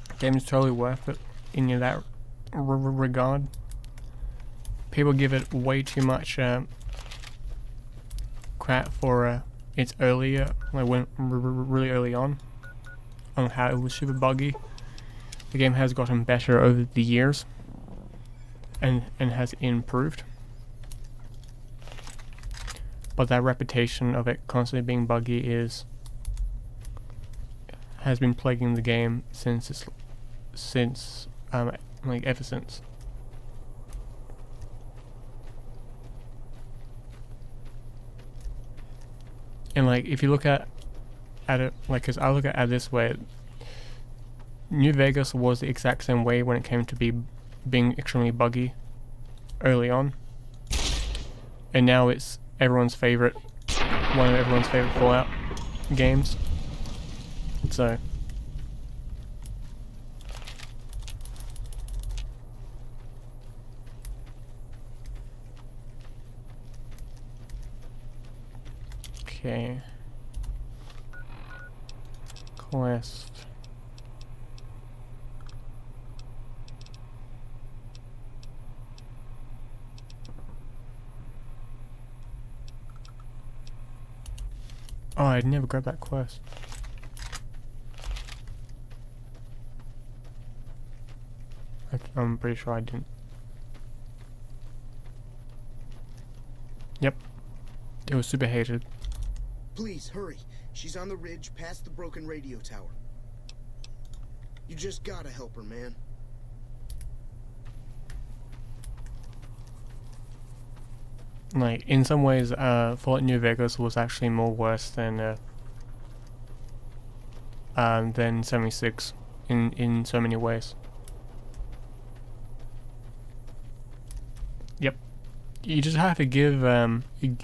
the game is totally worth it in that regard. People give it way too much crap for its earlier, like when really early on how it was super buggy. The game has gotten better over the years and has improved. But that reputation of it constantly being buggy has been plaguing the game like ever since. And like if you look at it, like, cause I look at it this way, New Vegas was the exact same way when it came to being extremely buggy early on, and now it's one of everyone's favorite Fallout games. So okay, quest. Oh, I never grabbed that quest. I'm pretty sure I didn't. Yep. It was super hated. Please, hurry. She's on the ridge past the broken radio tower. You just gotta help her, man. Like, in some ways, Fallout New Vegas was actually more worse than 76 in so many ways. Yep. You just have to give you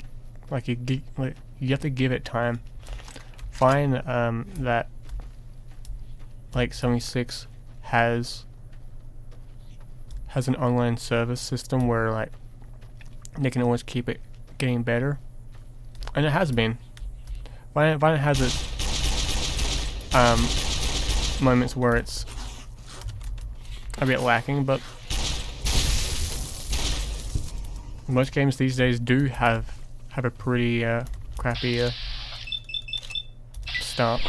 have to give it time. Find that like 76 has an online service system where like they can always keep it getting better, and it has been. Violent has its moments where it's a bit lacking, but most games these days do have a pretty crappy start.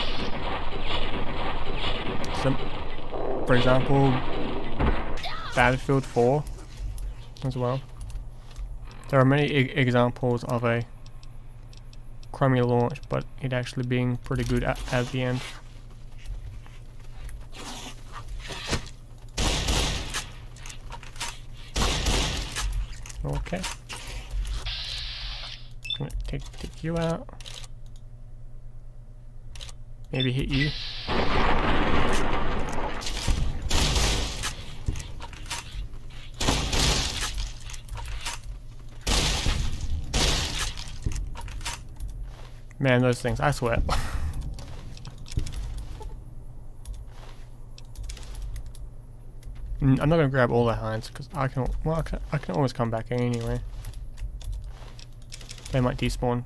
So, for example, Battlefield 4 as well. There are many examples of a crummy launch, but it actually being pretty good at the end. Okay. I'm gonna take you out. Maybe hit you. Man, those things, I swear. I'm not gonna grab all the hinds because I can always come back anyway. They might despawn.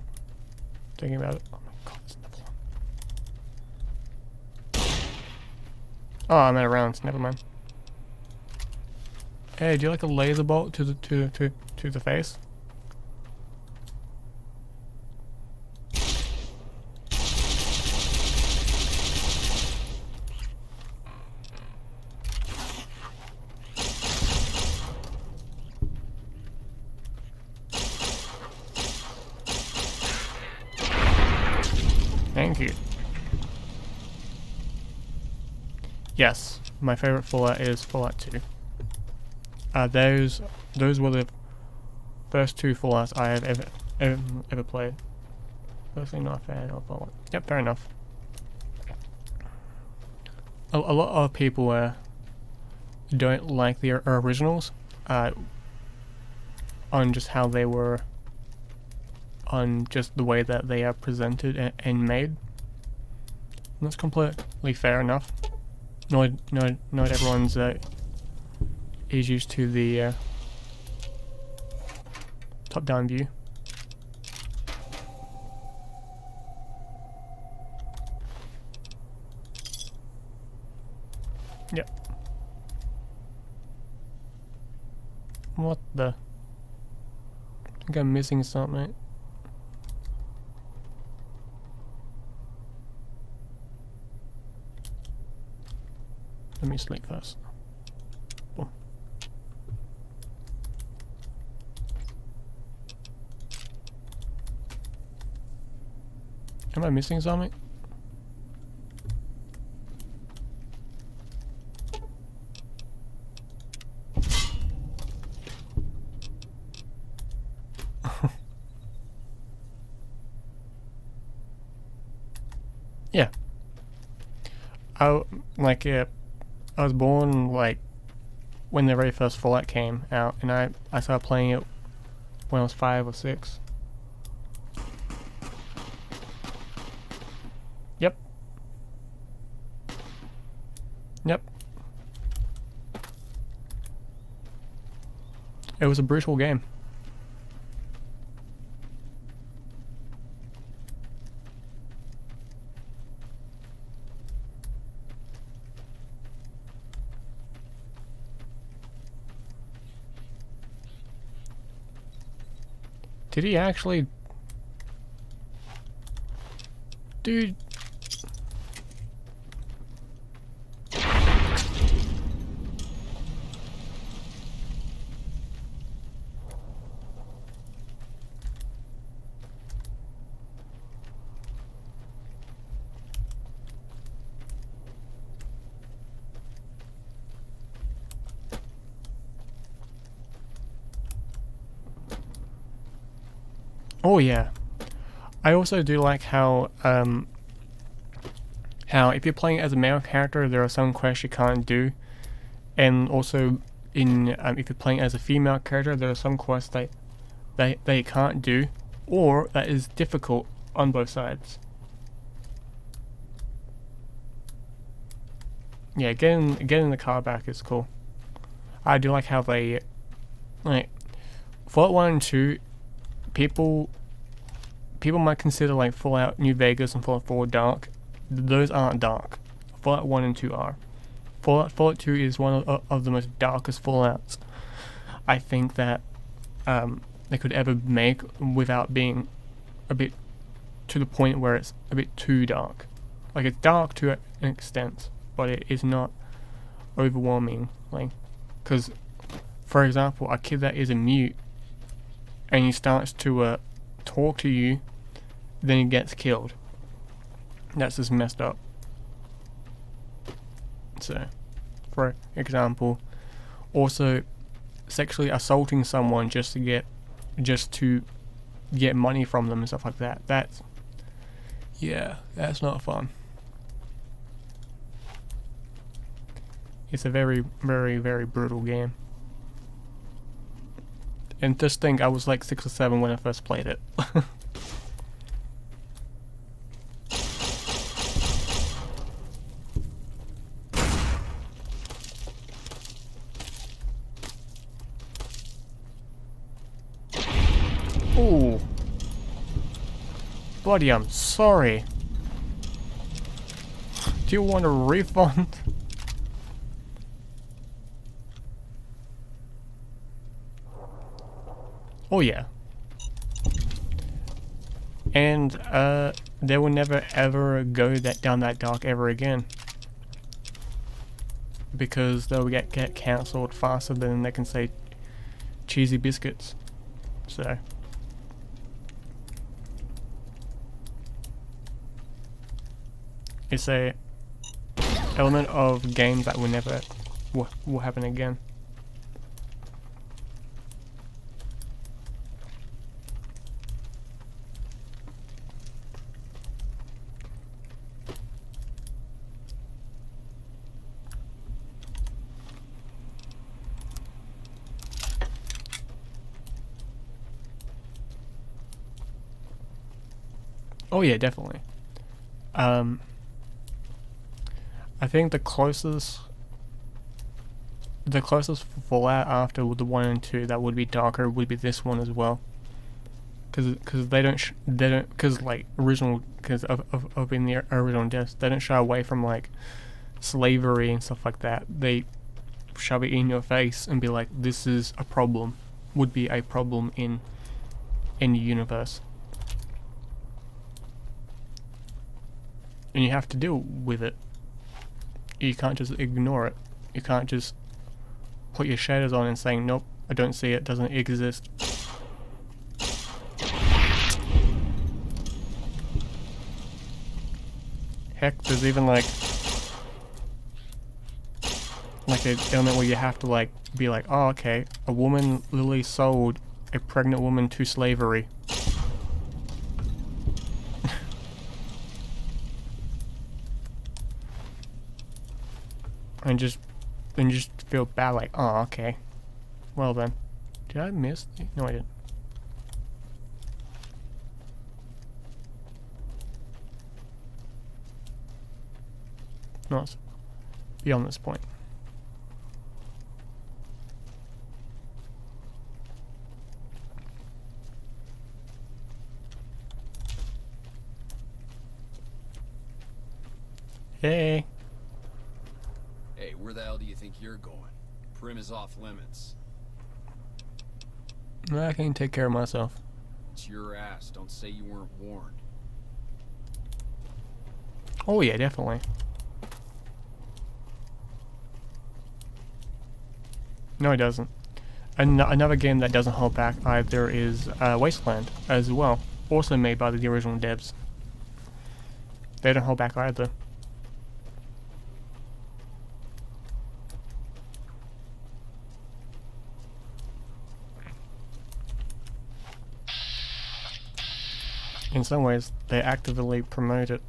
Thinking about it. Oh my god, there's another one. Oh, I'm out of rounds. Never mind. Hey, do you like a laser bolt to the face? Thank you. Yes, my favorite Fallout is Fallout 2. Those were the first 2 Fallouts I have ever played. Personally not a fan of Fallout. Yep, fair enough. A lot of people don't like the originals on just how they were, on just the way that they are presented and made. And that's completely fair enough. Not everyone's is used to the top-down view. Yep. What the? I think I'm missing something. Let me sleep first. Boom. Am I missing something? Yeah. I was born like when the very first Fallout came out, and I started playing it when I was 5 or 6. Yep. Yep. It was a brutal game. Did he actually... Dude... Oh yeah, I also do like how if you're playing as a male character, there are some quests you can't do, and also in if you're playing as a female character, there are some quests that you can't do, or that is difficult on both sides. Yeah, getting the car back is cool. I do like how they Fallout 1 and 2. People might consider like Fallout New Vegas and Fallout 4 dark. Those aren't dark. Fallout 1 and 2 are. Fallout 2 is one of the most darkest Fallouts I think that they could ever make without being a bit to the point where it's a bit too dark. Like, it's dark to an extent, but it is not overwhelming. Like, because, for example, a kid that is a mute and he starts to talk to you, then he gets killed. That's just messed up. So, for example, also sexually assaulting someone just to get money from them and stuff like that. That's not fun. It's a very, very, very brutal game. And just think, I was like 6 or 7 when I first played it. Ooh. Buddy, I'm sorry. Do you want a refund? Oh yeah. And they will never ever go down that dark ever again, because they'll get cancelled faster than they can say cheesy biscuits. So It's a element of games that will never will happen again. Oh yeah, definitely. I think the closest Fallout after the 1 and 2 that would be darker would be this one as well. Because they don't like original, because of in the original deaths, they don't shy away from like slavery and stuff like that. They shove it in your face and be like, this is a problem, would be a problem in the universe. And you have to deal with it. You can't just ignore it. You can't just put your shaders on and saying, nope, I don't see it, doesn't exist. Heck, there's even like an element where you have to like be like, oh okay, a woman literally sold a pregnant woman to slavery. And just feel bad, like, oh, okay. Well then. Did I miss? No, I didn't. No, it's beyond this point. Hey. Hey, where the hell do you think you're going? Prim is off limits. I can take care of myself. It's your ass. Don't say you weren't warned. Oh yeah, definitely. No, it doesn't. Another game that doesn't hold back either is Wasteland as well. Also made by the original devs. They don't hold back either. In some ways, they actively promote it.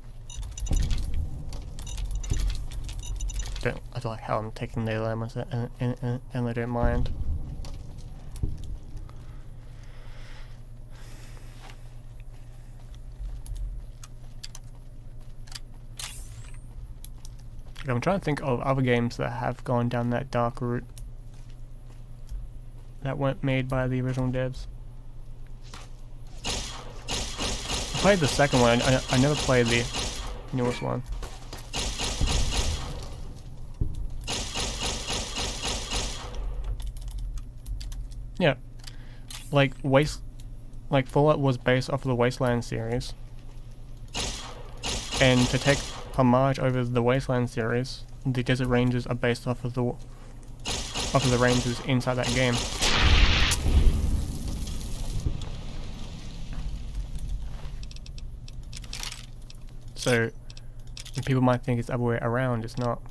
I feel like how I'm taking their lemons and they don't mind. I'm trying to think of other games that have gone down that dark route that weren't made by the original devs. I played the second one. I never played the newest one. Yeah, like Fallout was based off of the Wasteland series, and to take homage over the Wasteland series, the Desert Rangers are based off of the Rangers inside that game. So people might think it's the other way around. It's not.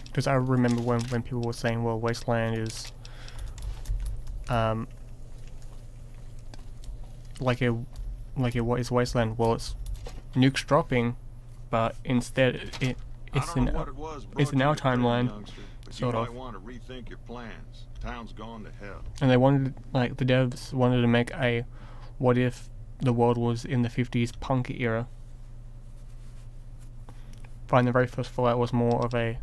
Because I remember when people were saying, well, Wasteland is what is Wasteland? Well, it's nukes dropping, but instead it's in our timeline, sort of. You might want to rethink your plans. Town's gone to hell. And they wanted, like, the devs wanted to make a what if the world was in the 50s punk era. But the very first Fallout was more of a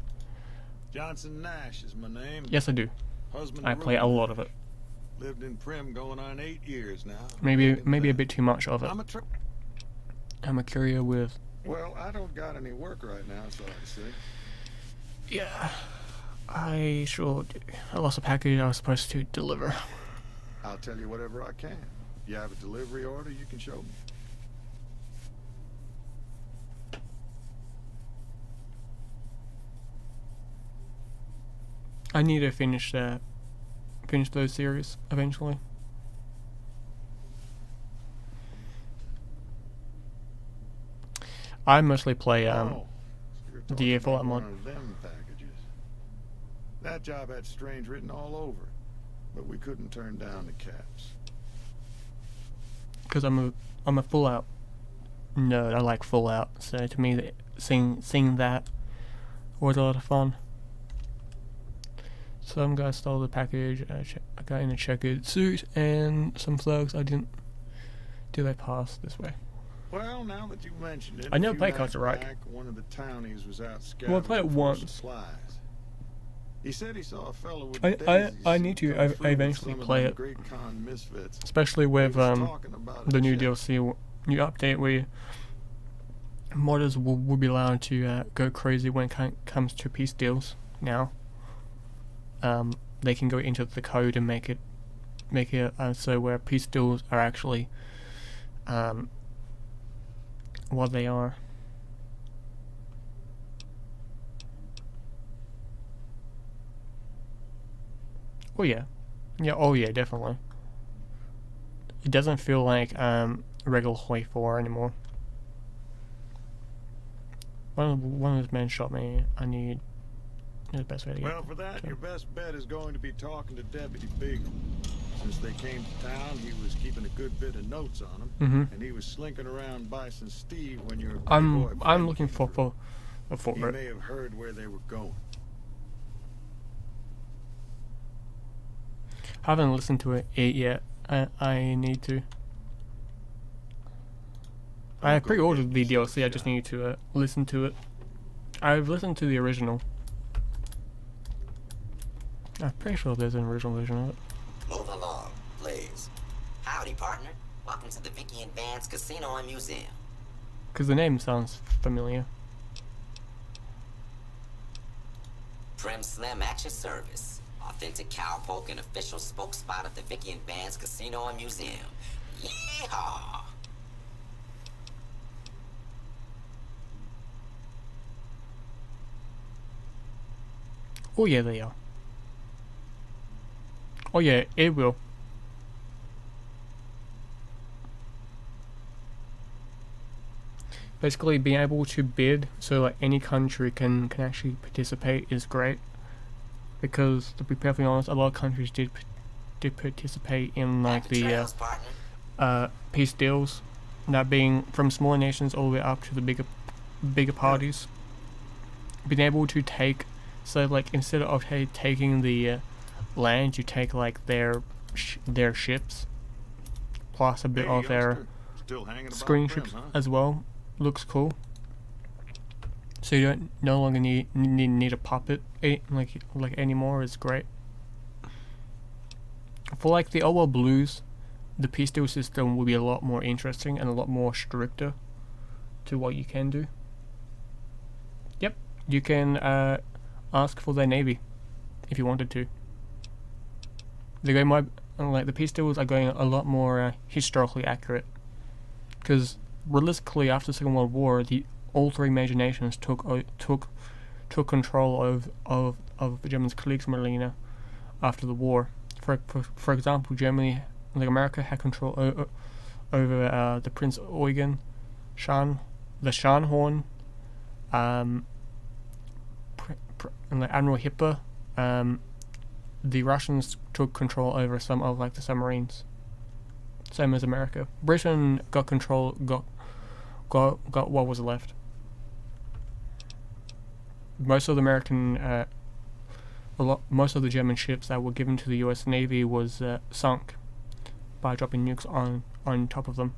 Johnson Nash is my name. Yes, I do. Husband I play a lot of it. Lived in Prim going on 8 years now. Maybe a bit too much of it. I'm a courier with. Well, I don't got any work right now, so I see. Yeah, I sure do. I lost a package I was supposed to deliver. I'll tell you whatever I can. If you have a delivery order, you can show me. I need to finish those series eventually. I mostly play the Fallout mod. One of them packages. That job had Strange written all over it, but we couldn't turn down the caps. Because I'm a Fallout nerd. I like Fallout, so to me, seeing that was a lot of fun. Some guy stole the package. I got in a checkered suit and some thugs. I didn't. Did I pass this way? Well, now that you mentioned it, I never a few played nights Counter-Strike. back, one of the townies was out Well, I played it scavenging for once. supplies. He said he saw a fellow with I need to eventually play it, especially with the new DLC, new update where modders will be allowed to go crazy when it comes to peace deals. Now, they can go into the code and make it so where peace deals are actually what they are. Oh yeah, oh yeah, definitely. It doesn't feel like regular Hoi 4 anymore. One of those men shot me. I need the best way to get. Well, for that, your best bet is going to be talking to Deputy Beagle. Since they came to town, he was keeping a good bit of notes on him, and he was slinking around Bison Steve when your I'm looking for He it. may have heard where they were going. I haven't listened to it yet. I need to. I pre-ordered the DLC. I just need to listen to it. I've listened to the original. I'm pretty sure there's an original version of it. Move along, please. Howdy, partner. Welcome to the Vicky and Vance Casino and Museum. Because the name sounds familiar. Prim Slim at your service. Authentic cowpoke and official spokespot of the Vicky and Vance Casino and Museum. Yeehaw! Oh yeah, they are. Oh yeah, it will. Basically, being able to bid so like any country can actually participate is great. Because to be perfectly honest, a lot of countries did participate in like the peace deals, that being from smaller nations all the way up to the bigger parties. Being able to take, so like instead of taking the land, you take like their ships, plus a bit of their screen ships as well. Looks cool. So you don't no longer need a puppet like anymore. Is great. For like the Old World Blues, the peace deal system will be a lot more interesting and a lot more stricter to what you can do. Yep, you can ask for their navy if you wanted to. The peace deals are going a lot more historically accurate, because realistically, after the Second World War, all three major nations took control of the Germans' Kriegsmarine after the war. For example, Germany, like America, had control over the Prince Eugen, the Scharnhorn, and like Admiral Hipper. The Russians took control over some of like the submarines, same as America. Britain got what was left. Most of the American, most of the German ships that were given to the U.S. Navy was sunk by dropping nukes on top of them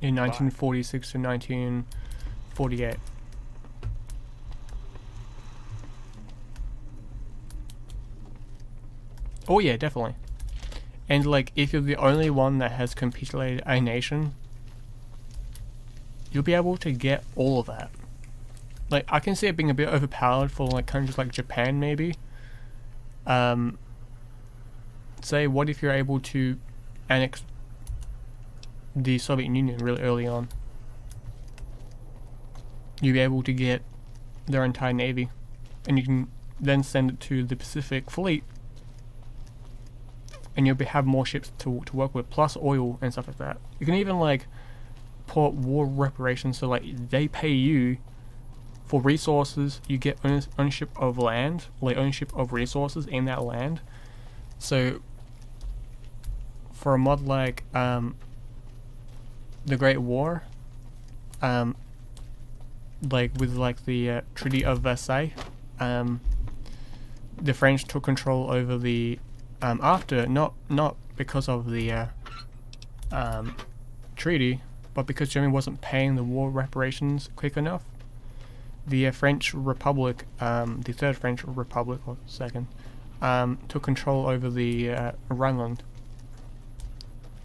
in 1946 to 1948. Oh yeah, definitely. And like, if you're the only one that has capitulated a nation, you'll be able to get all of that. Like, I can see it being a bit overpowered for like countries like Japan, maybe. Say, what if you're able to annex the Soviet Union really early on? You'll be able to get their entire navy, and you can then send it to the Pacific Fleet, and you'll have more ships to work with, plus oil and stuff like that. You can even like put war reparations, so like they pay you for resources, you get ownership of land, like ownership of resources in that land. So for a mod like the Great War, like with like the Treaty of Versailles, the French took control over the after not because of the treaty, but because Germany wasn't paying the war reparations quick enough. The French Republic, the Third French Republic, or second, took control over the Rhineland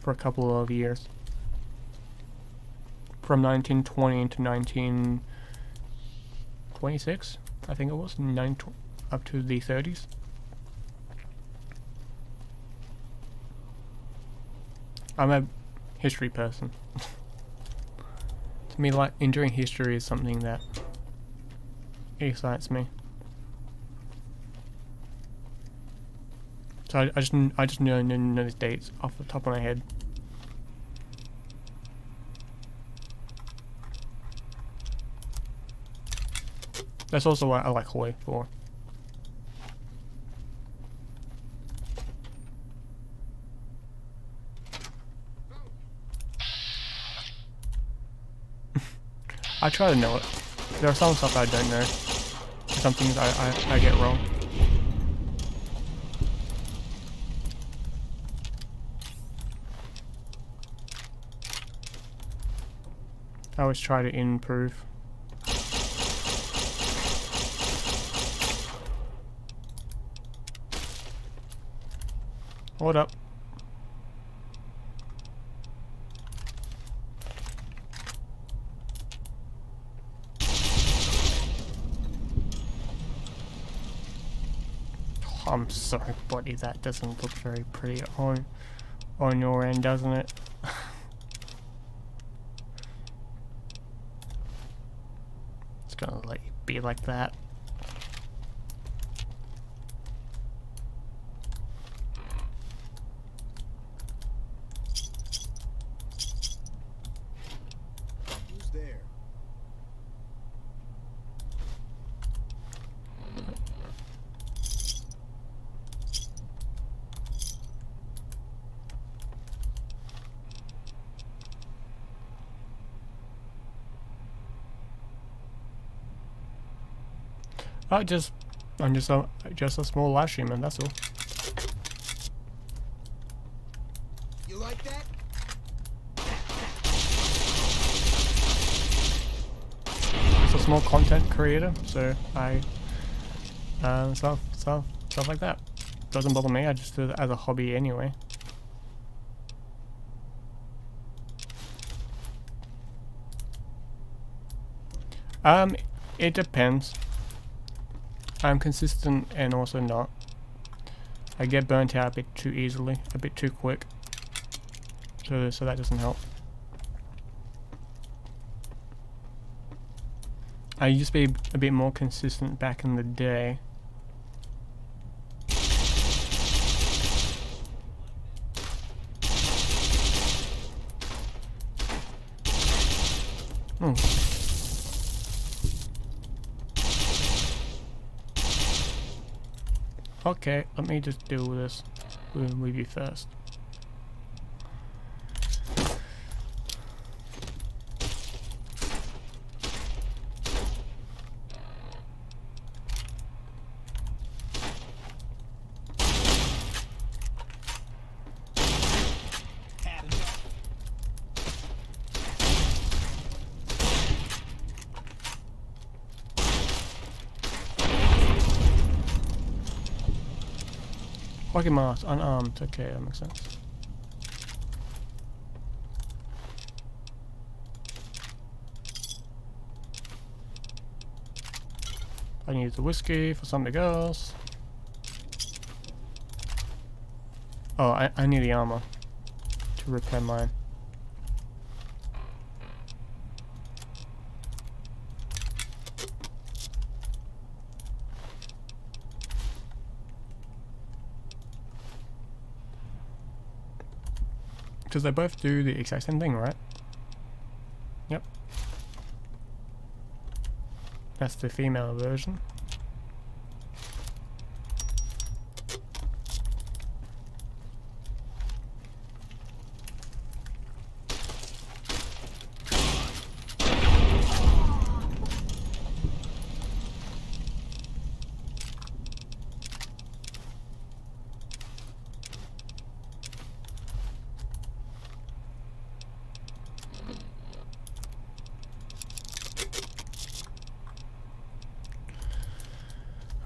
for a couple of years, from 1920 to 1926, I think it was, up to the 30s. I'm a history person. To me, like, enjoying history is something that excites me. So I just know these dates off the top of my head. That's also what I like Hawaii for. I try to know it. There are some stuff I don't know. Some things I get wrong. I always try to improve. Hold up. I'm sorry, buddy, that doesn't look very pretty on your end, doesn't it? It's gonna let you be like that. Who's there? I'm just a small live streamer, that's all. You like that? Just a small content creator, so I stuff like that. Doesn't bother me, I just do it as a hobby anyway. It depends. I'm consistent and also not. I get burnt out a bit too easily, a bit too quick. So that doesn't help. I used to be a bit more consistent back in the day. Okay, let me just deal with this with you first. Pocket mask, unarmed, okay, that makes sense. I need the whiskey for something else. Oh, I need the armor to repair mine. because they both do the exact same thing, right? Yep. That's the female version.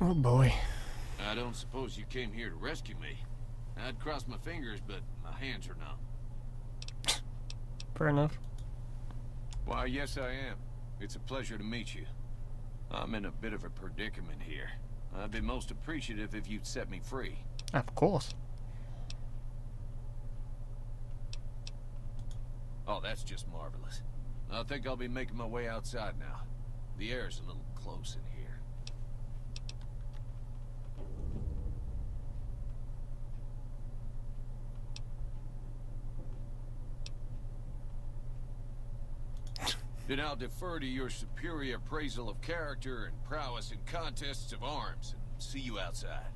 Oh boy. I don't suppose you came here to rescue me. I'd cross my fingers, but my hands are numb. Fair enough. Why, yes I am. It's a pleasure to meet you. I'm in a bit of a predicament here. I'd be most appreciative if you'd set me free. Of course. Oh, that's just marvelous. I think I'll be making my way outside now. The air's a little close in here. Then I'll defer to your superior appraisal of character and prowess in contests of arms, and see you outside.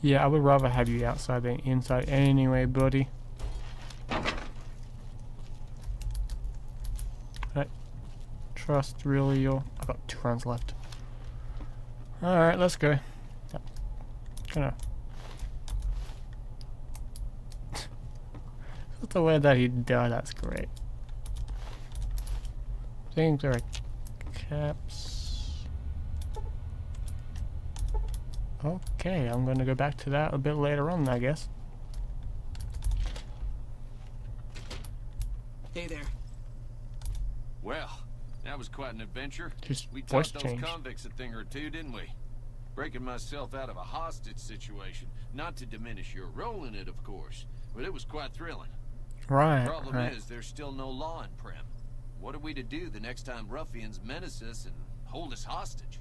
Yeah, I would rather have you outside than inside anyway, buddy. Right. Trust really your... I've got 2 rounds left. Alright, let's go. Gonna... That's the way that he died, that's great. Things are caps. Okay, I'm gonna go back to that a bit later on, I guess. Hey there. Well, that was quite an adventure. Just We voice taught those change. convicts a thing or two, didn't we? Breaking myself out of a hostage situation. Not to diminish your role in it, of course, but it was quite thrilling. Right, Problem right. is, there's still no law in Primm. What are we to do the next time ruffians menace us and hold us hostage?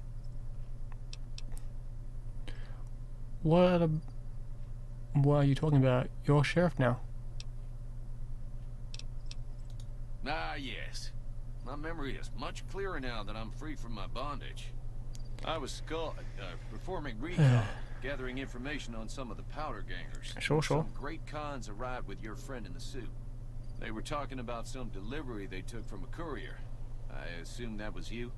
What are you talking about? You're sheriff now. Ah, yes. My memory is much clearer now that I'm free from my bondage. I was performing recon, gathering information on some of the powder gangers. Sure. Some great cons arrived with your friend in the suit. They were talking about some delivery they took from a courier. I assume that was you?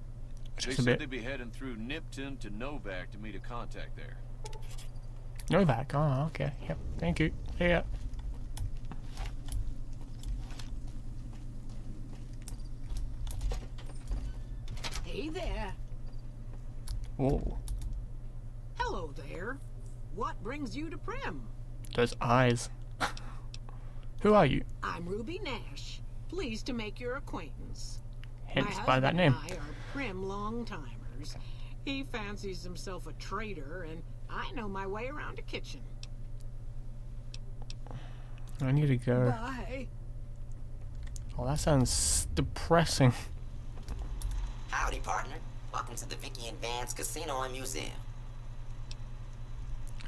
Just They a said bit. they'd be heading through Nipton to Novak to meet a contact there. Novak, oh, okay. Yep, thank you. Yeah. Hey there. Whoa. Hello there. What brings you to Primm? Those eyes. Who are you? I'm Ruby Nash. Pleased to make your acquaintance. Hence My by that husband name. and I are Primm long-timers. He fancies himself a traitor, and I know my way around a kitchen. I need to go. Bye. Oh, that sounds depressing. Howdy, partner. Welcome to the Vicky and Vance Casino and Museum.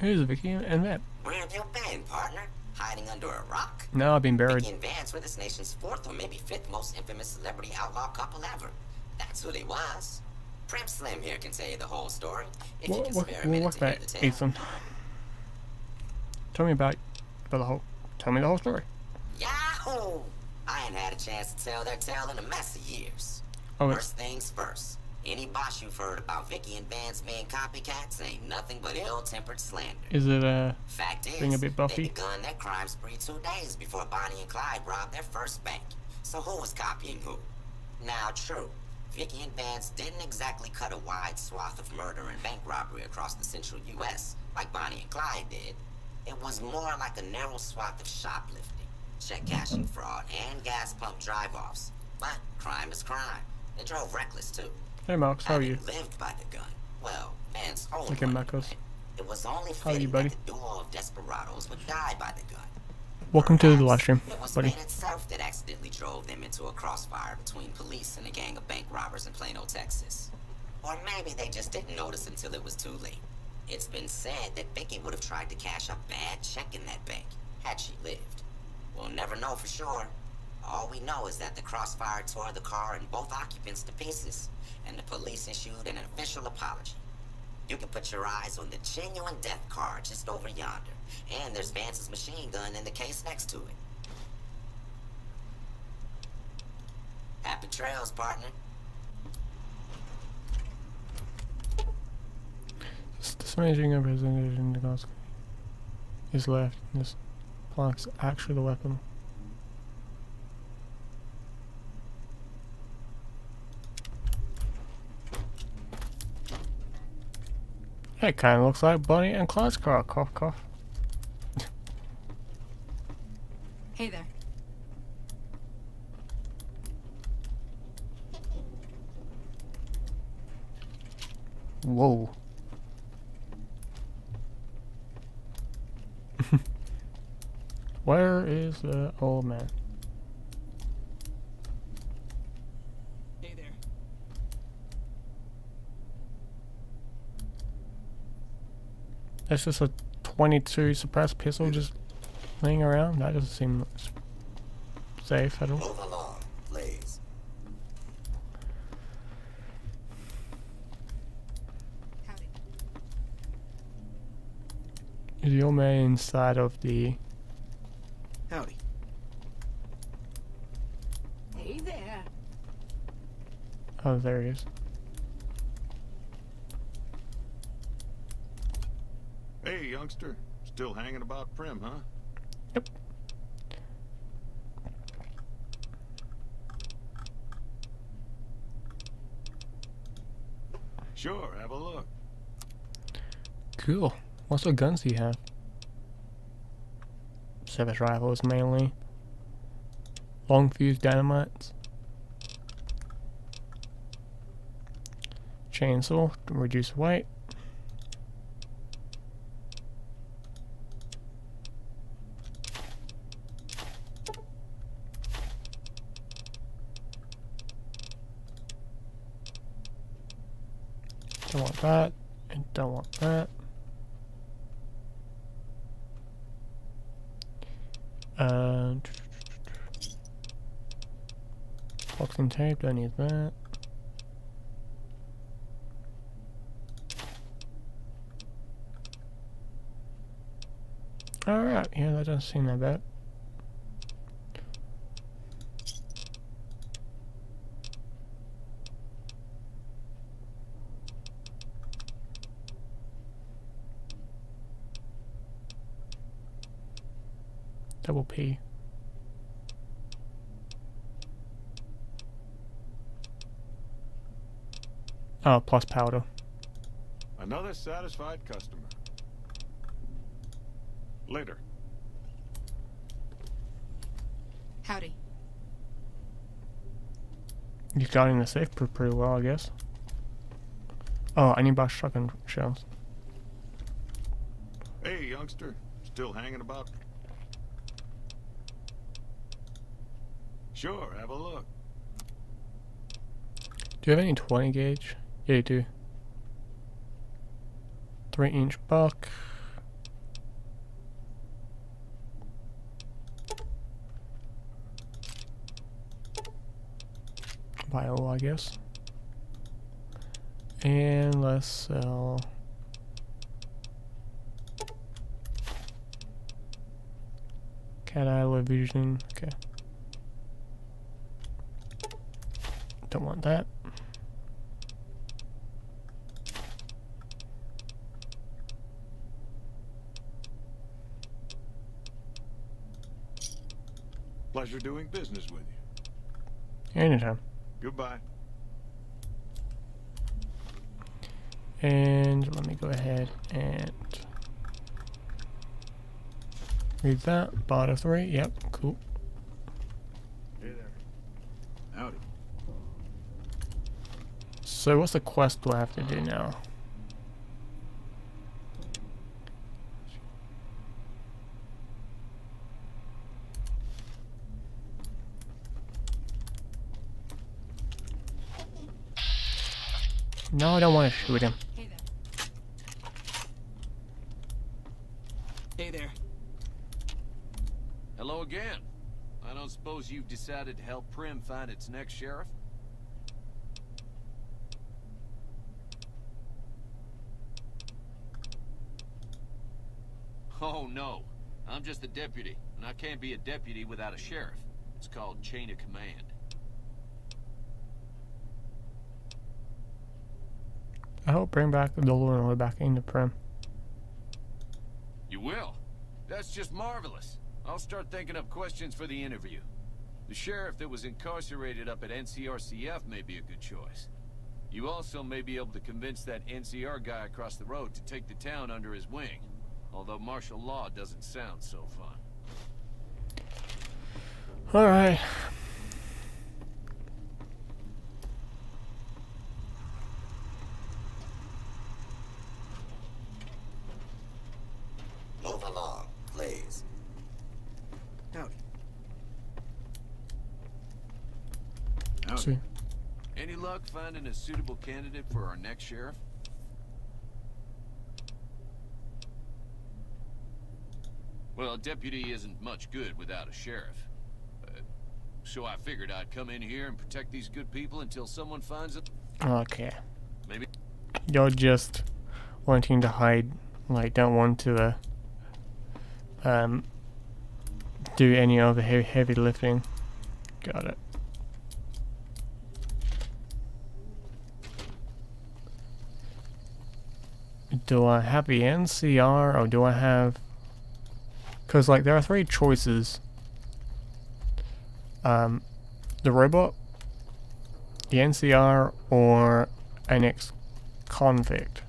Who's Vicky and that? Where have you been, partner? Hiding under a rock? No, I've been buried. Vicky and Vance were this nation's 4th or maybe 5th most infamous celebrity outlaw couple ever. That's who they was. Primm Slim here can tell you the whole story, if you can spare a minute What's to hear that, the tale. Ethan? Tell me about the whole. Tell me the whole story. Yahoo! I ain't had a chance to tell their tale in a mess of years. Oh, First things first. Any boss you've heard about Vicky and Vance being copycats ain't nothing but ill-tempered slander. Is it Fact is, being a bit they Buffy? begun their crime spree 2 days before Bonnie and Clyde robbed their first bank. So who was copying who? Now, true, Vicky and Vance didn't exactly cut a wide swath of murder and bank robbery across the central U.S. like Bonnie and Clyde did. It was more like a narrow swath of shoplifting, check cashing fraud, and gas pump drive-offs. But crime is crime. They drove reckless, too. Hey Marcus, how are you? Lived by the gun. Well, Vance owned Okay, one. Marcus. It was only How are you, fitting buddy? that the duo of desperados would die by the gun. Welcome to the live stream, It was buddy. fate itself that accidentally drove them into a crossfire between police and a gang of bank robbers in Plano, Texas. Or maybe they just didn't notice until it was too late. It's been said that Vicky would have tried to cash a bad check in that bank, had she lived. We'll never know for sure. All we know is that the crossfire tore the car and both occupants to pieces, and the police issued an official apology. You can put your eyes on the genuine death car just over yonder, and there's Vance's machine gun in the case next to it. Happy trails, partner. This amazing represented in the gospel is left. This plaque's actually the weapon. It kind of looks like Bonnie and Clyde's car. Cough, cough. Hey there. Whoa. Where is the old man? Hey there. That's just a 22 suppressed pistol just laying around. That doesn't seem safe at all. Move along, please. Is the old man inside of the... Howdy. Hey there. Oh, there he is. Hey, youngster. Still hanging about Prim, huh? Yep. Sure, have a look. Cool. What sort of guns do you have? Service rifles mainly. Long fuse dynamites. Chainsaw to reduce weight. Don't want that, and don't want that. Boxing tape, don't need that. Alright, yeah, that doesn't seem that bad. Double P. Oh, plus powder. Another satisfied customer. Later. Howdy. You got in the safe pretty well, I guess. Oh, I need buy shotgun shells. Hey, youngster. Still hanging about? Sure, have a look. Do you have any 20 gauge? Yeah, you do. 3-inch buck. Bio, I guess. And let's sell. Cat eye, low vision. Okay. Don't want that. Pleasure doing business with you. Anytime. Goodbye. And let me go ahead and read that. Bottom 3. Yep, cool. Hey there. Howdy. So what's the quest do I have to do now? No, I don't want to shoot him. Hey there. Hello again. I don't suppose you've decided to help Prim find its next sheriff? Oh, no. I'm just a deputy, and I can't be a deputy without a sheriff. It's called chain of command. I hope bring back the law and order back into Prim. You will? That's just marvelous. I'll start thinking up questions for the interview. The sheriff that was incarcerated up at NCRCF may be a good choice. You also may be able to convince that NCR guy across the road to take the town under his wing. Although martial law doesn't sound so fun. Alright. Move along, please. Howdy. See. Any luck finding a suitable candidate for our next sheriff? Well, a deputy isn't much good without a sheriff. So I figured I'd come in here and protect these good people until someone finds it. Okay. Maybe. You're just wanting to hide, like, don't want to do any of the heavy lifting. Got it. Do I have the NCR or do I have... Because, like, there are three choices. The robot, the NCR, or an ex-convict.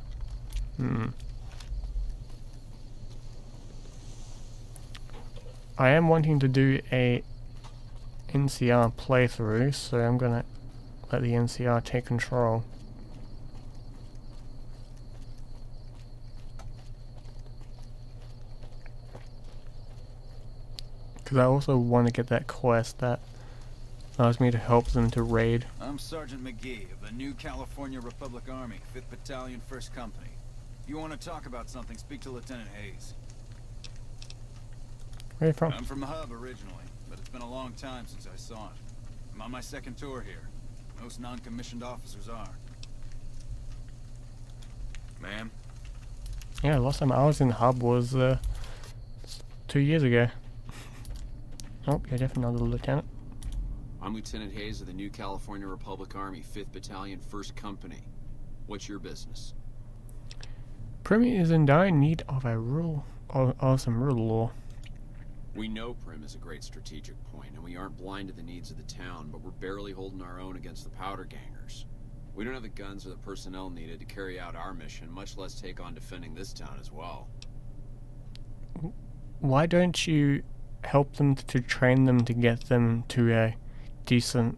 I am wanting to do a NCR playthrough, so I'm gonna let the NCR take control. Because I also want to get that quest that allows me to help them to raid. I'm Sergeant McGee of the New California Republic Army, 5th Battalion, 1st Company. If you want to talk about something, speak to Lieutenant Hayes. Where are you from? I'm from the hub originally, but it's been a long time since I saw it. I'm on my second tour here. Most non-commissioned officers are. Ma'am? Yeah, last time I was in the hub was 2 years ago. Oh, you're definitely not the lieutenant. I'm Lieutenant Hayes of the New California Republic Army, 5th Battalion, 1st Company. What's your business? Prim is in dire need of a rule, of some rule law. We know Prim is a great strategic point, and we aren't blind to the needs of the town, but we're barely holding our own against the powder gangers. We don't have the guns or the personnel needed to carry out our mission, much less take on defending this town as well. Why don't you help them to train them to get them to a decent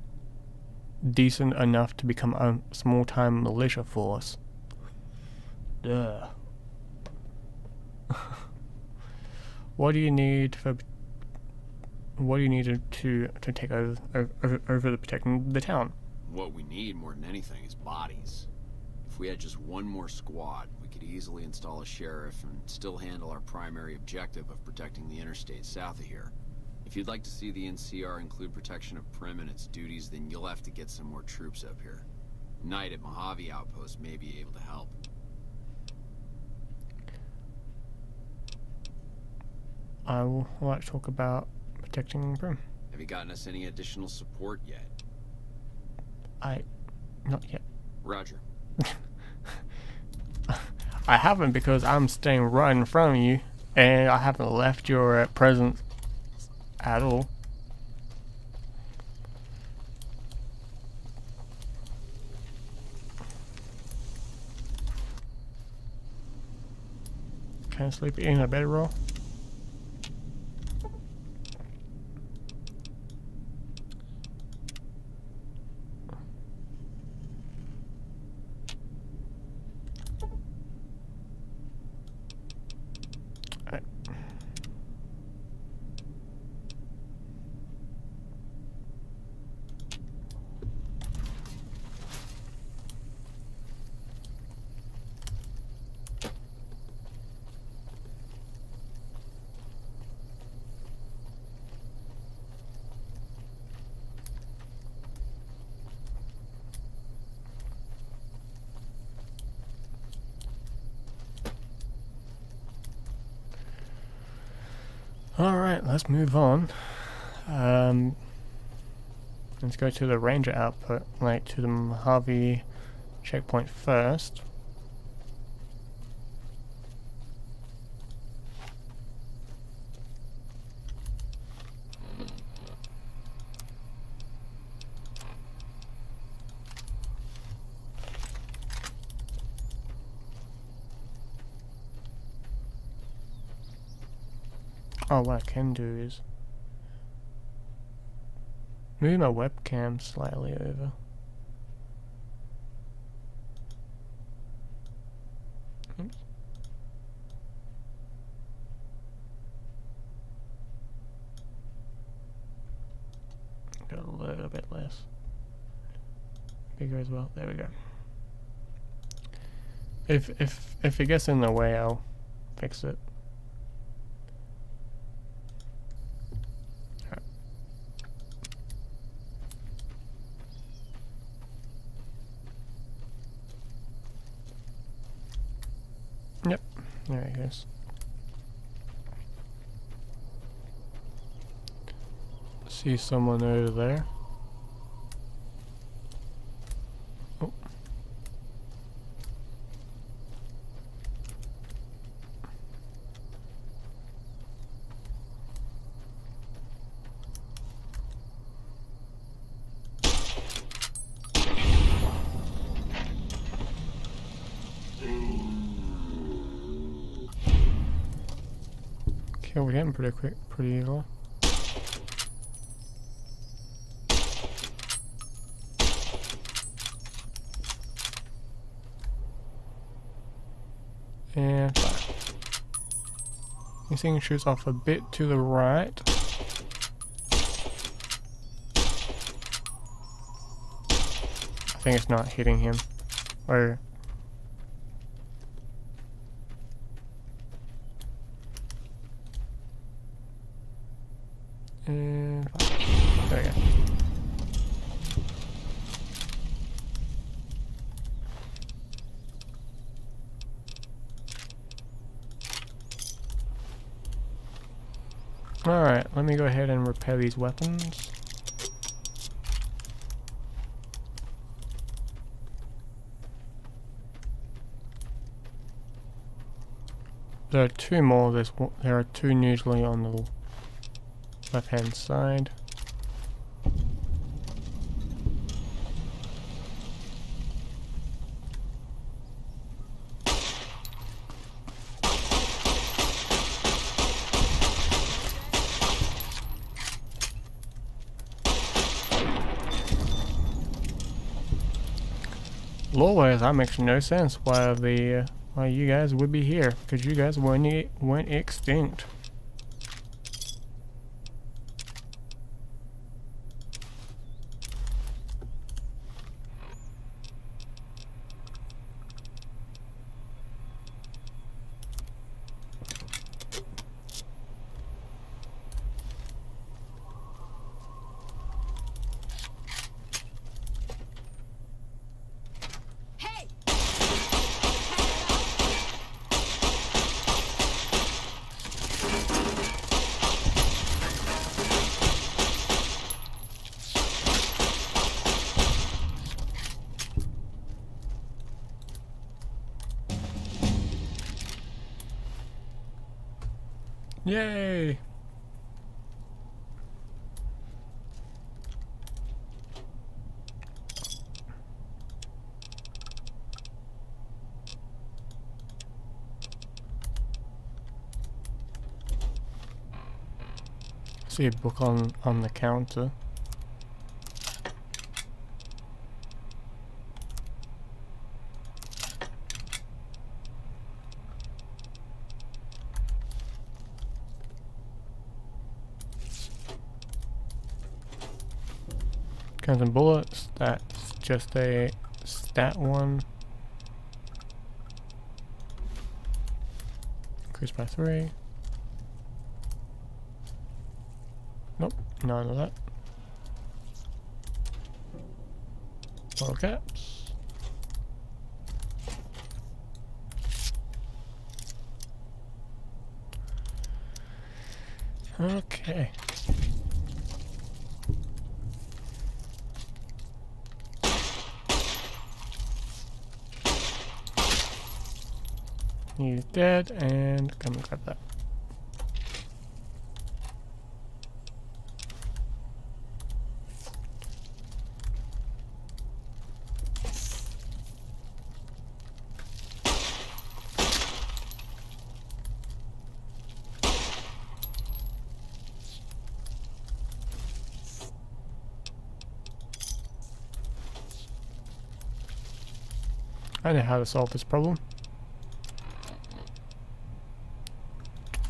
enough to become a small-time militia force? Duh. What do you need for? What do you need to take over the protecting the town? What we need more than anything is bodies. If we had just one more squad, we could easily install a sheriff and still handle our primary objective of protecting the interstate south of here. If you'd like to see the NCR include protection of Prim and its duties, then you'll have to get some more troops up here. Knight at Mojave Outpost may be able to help. I will like to talk about protecting Prim. Have you gotten us any additional support yet? Not yet. Roger. I haven't, because I'm staying right in front of you, and I haven't left your presence at all. Can I sleep in a bedroll? Alright, let's move on. Let's go to the ranger output, like to the Mojave checkpoint first. Oh, what I can do is move my webcam slightly over. Oops. Got a little bit less. Bigger as well. There we go. If it gets in the way, I'll fix it. Yep, there it goes. See someone over there. Oh. Okay, we're getting pretty low. And fire. This thing shoots off a bit to the right. I think it's not hitting him. Or and fire. There we go. Alright, let me go ahead and repair these weapons. There are two more. There are two usually on the left hand side. Lore-wise, that makes no sense why you guys would be here, because you guys went extinct. Yay! See a book on the counter. Guns and bullets, that's just a stat one. Increase by 3. Nope, none of that. Bottle caps. Okay. He's dead, and come and grab that. I know how to solve this problem.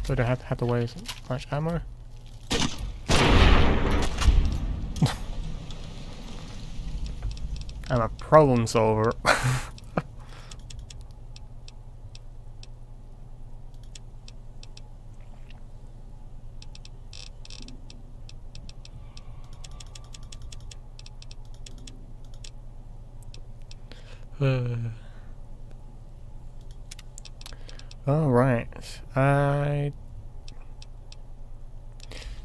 So I don't have to waste much ammo. I'm a problem solver. Alright,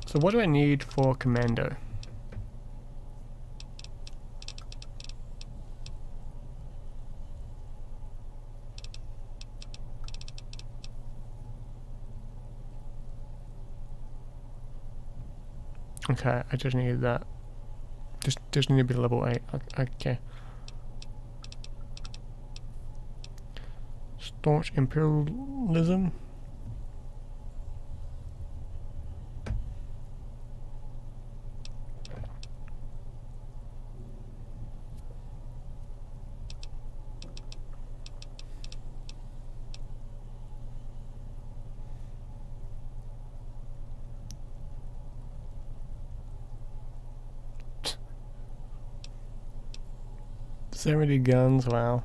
so what do I need for commando? Okay, I just need that. Just need to be level 8. Okay. Staunch imperialism. So many guns, wow.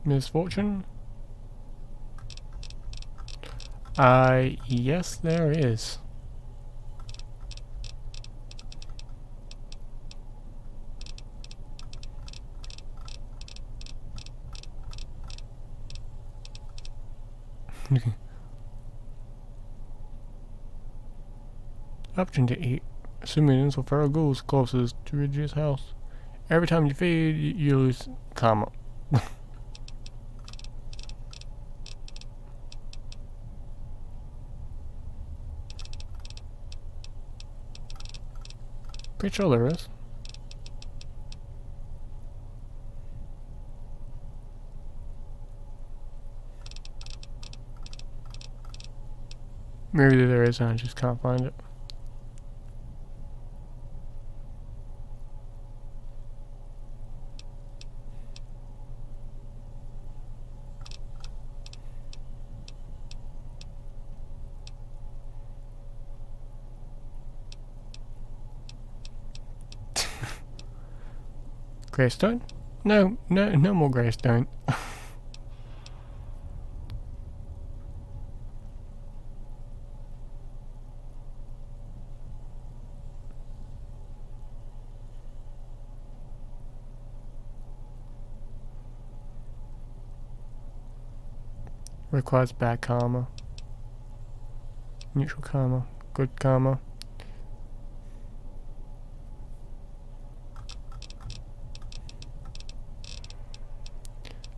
Misfortune? Yes, there is. Option to eat simians or feral ghouls closest to Ridge's house. Every time you feed, you lose karma. Pretty sure there is. Maybe there is and I just can't find it. Greystone? No more Greystone. Requires bad karma. Neutral karma. Good karma.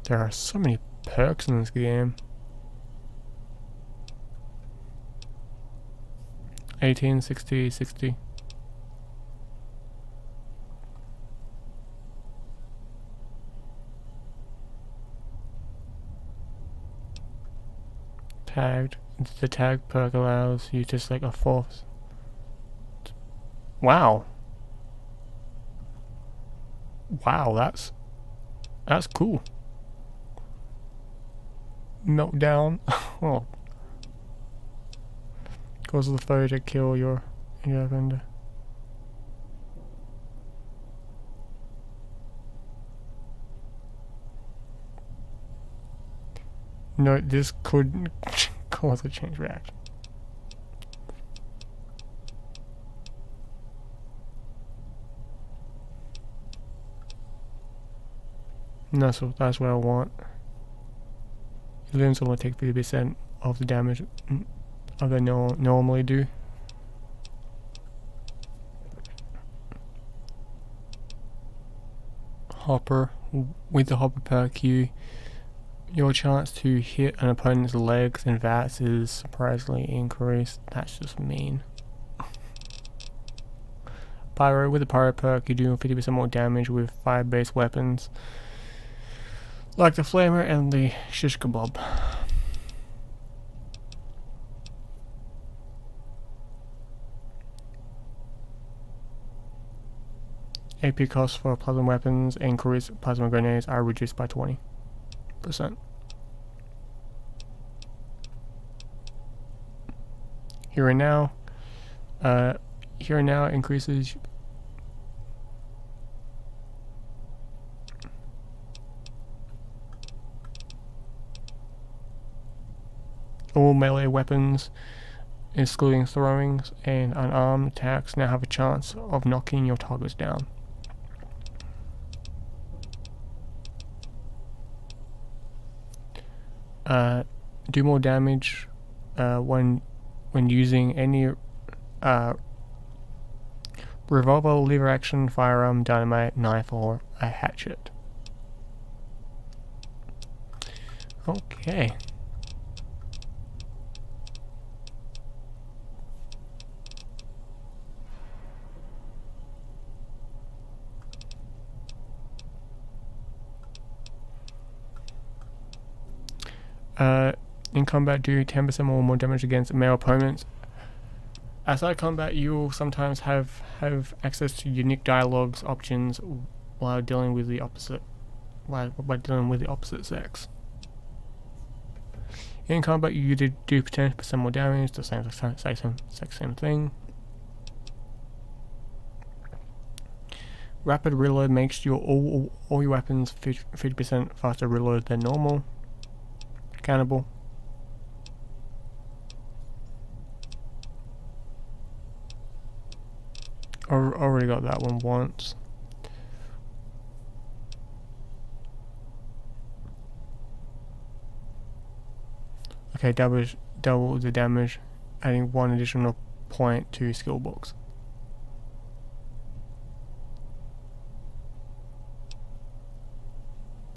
There are so many perks in this game. 18, 60, 60. Tagged. The tag perk allows you to select a force. Wow. Wow, that's cool. Melt down. Oh. Causes the foe to kill your offender. No, this could cause a chain reaction. And that's what I want. Limbs will only take 50% of the damage of they normally do. Hopper. With the Hopper perk, your chance to hit an opponent's legs and VATS is surprisingly increased. That's just mean. Pyro. With the Pyro perk, you do 50% more damage with fire-based weapons, like the Flamer and the Shish Kebab. AP costs for plasma weapons and cruise plasma grenades are reduced by 20%. Here and now. Here and now increases all melee weapons, excluding throwings and unarmed attacks, now have a chance of knocking your targets down. Do more damage when using any revolver, lever action, firearm, dynamite, knife, or a hatchet. Okay. In combat, do 10% more damage against male opponents. Outside combat, you will sometimes have access to unique dialogues options while dealing with the opposite sex. In combat, you do 10% more damage. The same thing. Rapid reload makes your all your weapons 50% faster reload than normal. Cannibal. Already got that one once. Okay, double the damage, adding 1 additional point to skill box.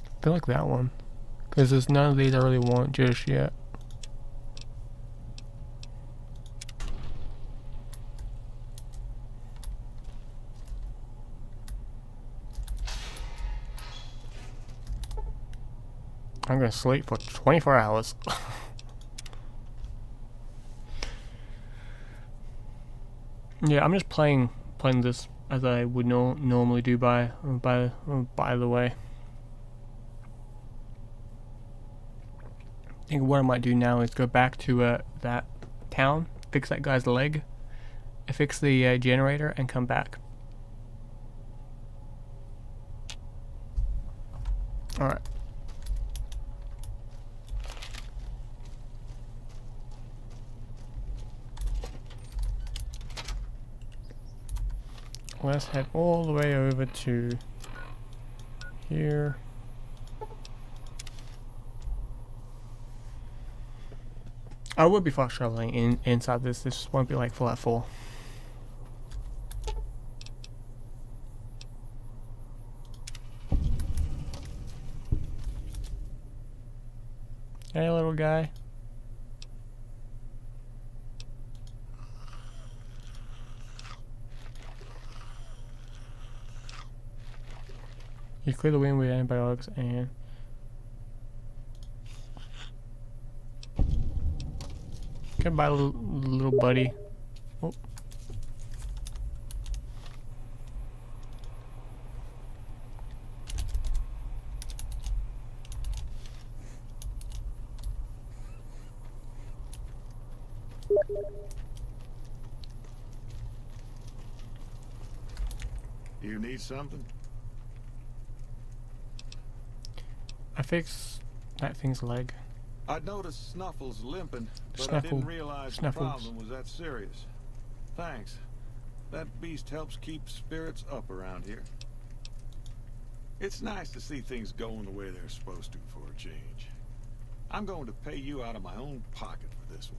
I feel like that one, because there's none of these I really want just yet. I'm gonna sleep for 24 hours. Yeah, I'm just playing this as I would normally do by the way. I think what I might do now is go back to that town, fix that guy's leg, fix the generator, and come back. Alright. Let's head all the way over to here. I would be fast traveling inside this. This won't be like Fallout 4. Hey, little guy. You clear the wind with antibiotics and goodbye, little buddy. Oh. You need something? I fixed that thing's leg. I noticed Snuffles limping, but I Snuffle. didn't realize the Snuffles. problem was that serious. Thanks. That beast helps keep spirits up around here. It's nice to see things going the way they're supposed to for a change. I'm going to pay you out of my own pocket for this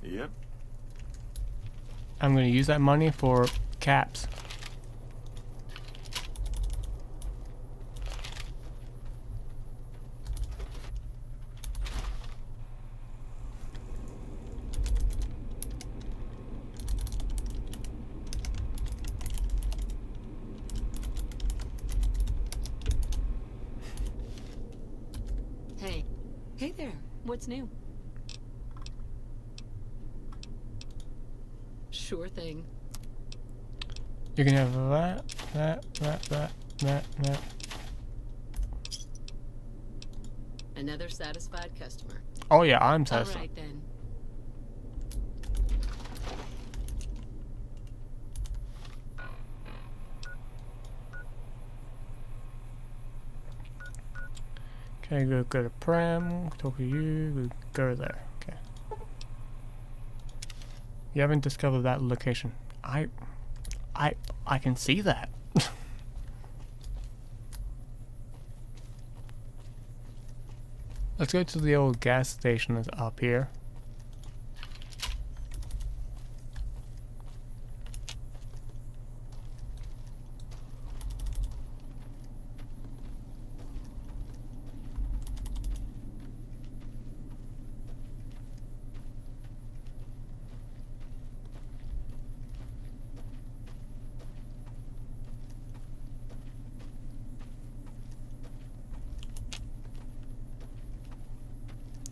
one. Yep. I'm gonna use that money for caps. Hey. Hey there. What's new? Sure thing. You can have that. Another satisfied customer. Oh yeah, I'm All satisfied. right then. Okay, go to Prem, talk to you, go there. Okay. You haven't discovered that location. I can see that. Let's go to the old gas station that's up here.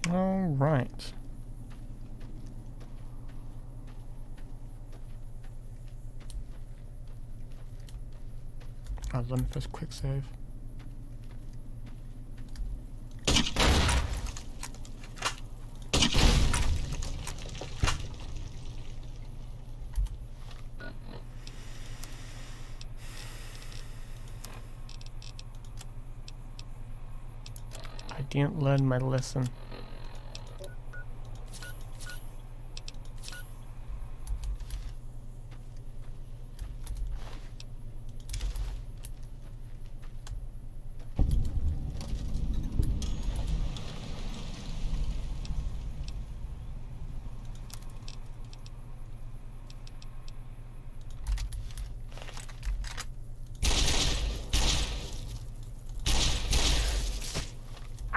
All right. Let me first quick save. I didn't learn my lesson.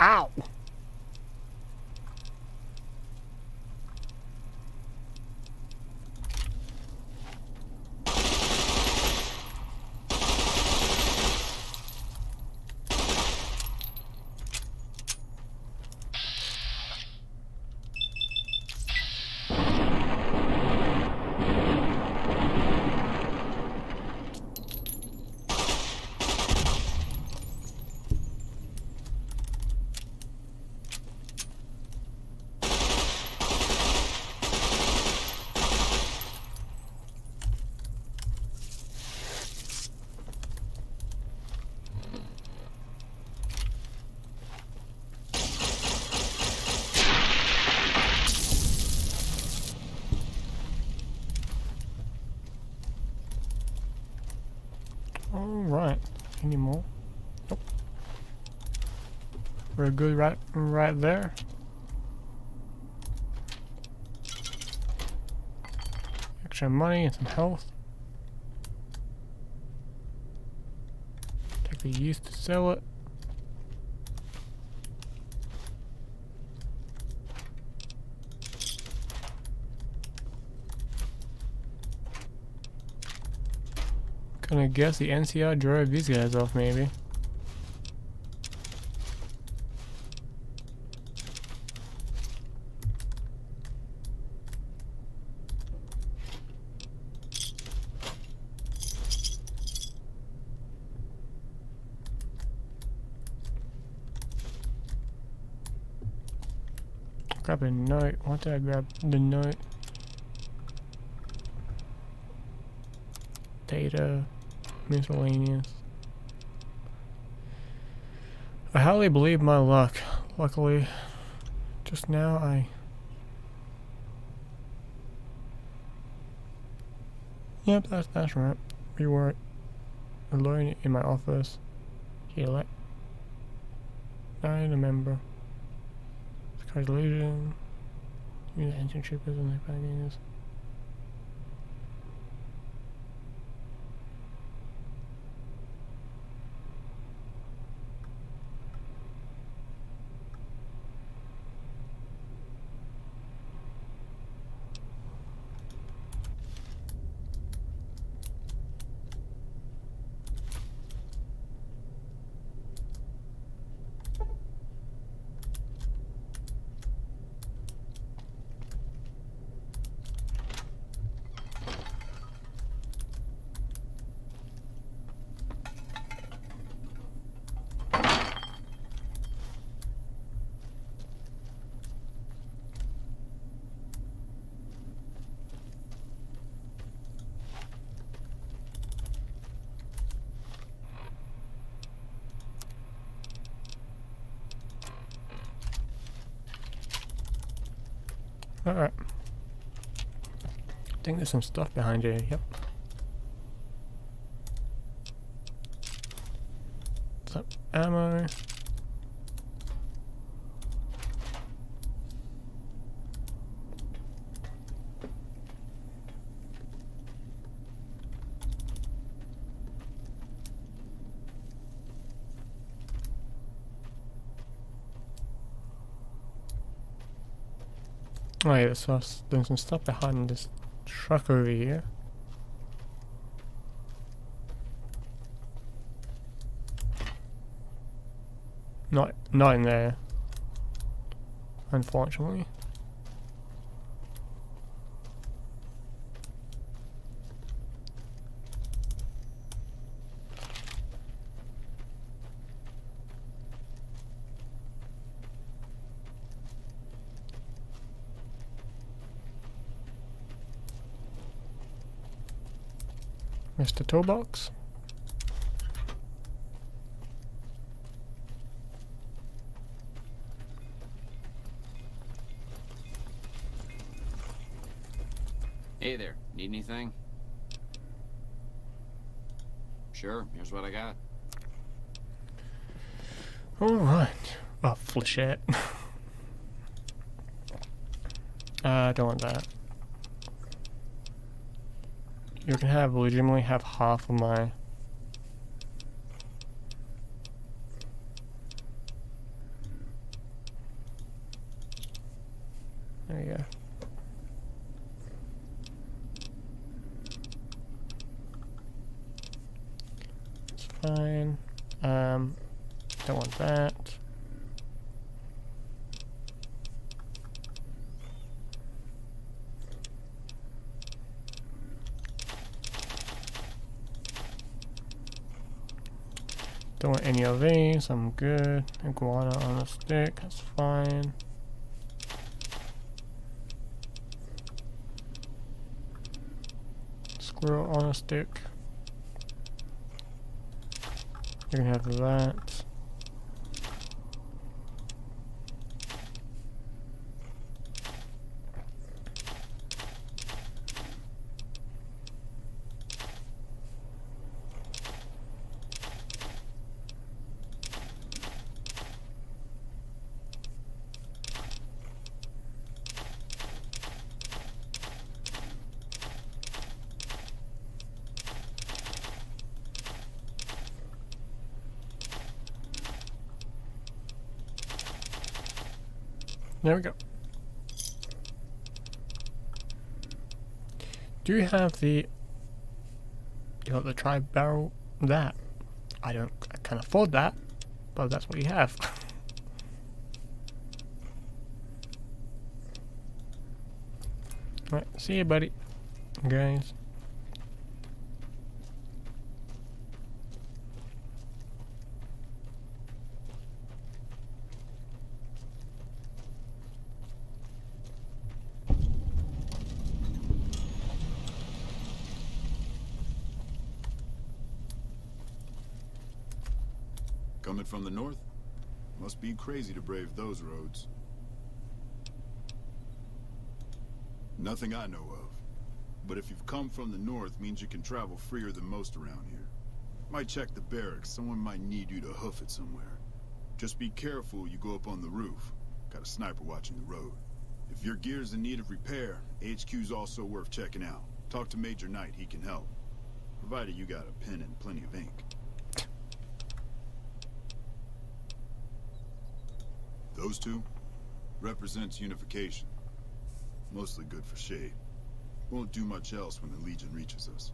Ow! Alright, any more? Nope. We're good right there. Extra money and some health. Take the use to sell it. Gonna guess the NCR drove these guys off, maybe. Grab a note. What did I grab? The note. Data. Miscellaneous. I hardly believe my luck. Luckily, just now Yep, that's right. We were alone in my office. Here, I remember. Sky's illusion. Use engine troopers and their baggings. Alright. I think there's some stuff behind you, yep. Some ammo. Oh yeah, so there's some stuff behind this truck over here. Not in there, unfortunately. Mr. Toolbox. Hey there, need anything? Sure, here's what I got. Alright. Oh, flechette. I don't want that. You can legitimately have half of my... There you go. It's fine. Don't want that. Don't want any of these, I'm good. Iguana on a stick, that's fine. Squirrel on a stick. You can have that. There we go. Do you have the tri-barrel? That I can't afford that, but that's what you have. Right, see you, buddy, guys. Coming from the north? Must be crazy to brave those roads. Nothing I know of. But if you've come from the north, means you can travel freer than most around here. Might check the barracks. Someone might need you to hoof it somewhere. Just be careful you go up on the roof. Got a sniper watching the road. If your gear's in need of repair, HQ's also worth checking out. Talk to Major Knight, he can help. Provided you got a pen and plenty of ink. Those two represents unification. Mostly good for shade. Won't do much else when the Legion reaches us.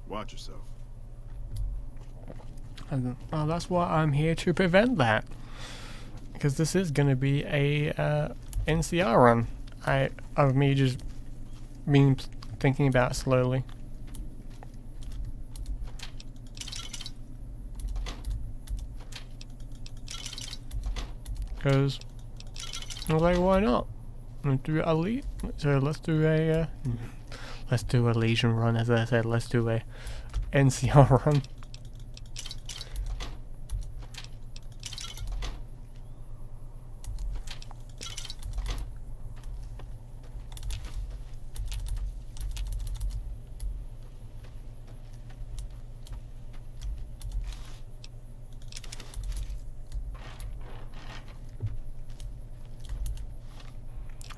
Watch yourself. And well, that's why I'm here to prevent that. Because this is going to be a NCR run. Of me just been thinking about it slowly. Because I was like, why not? Let's do a let's do a Legion run, as I said. Let's do a NCR run.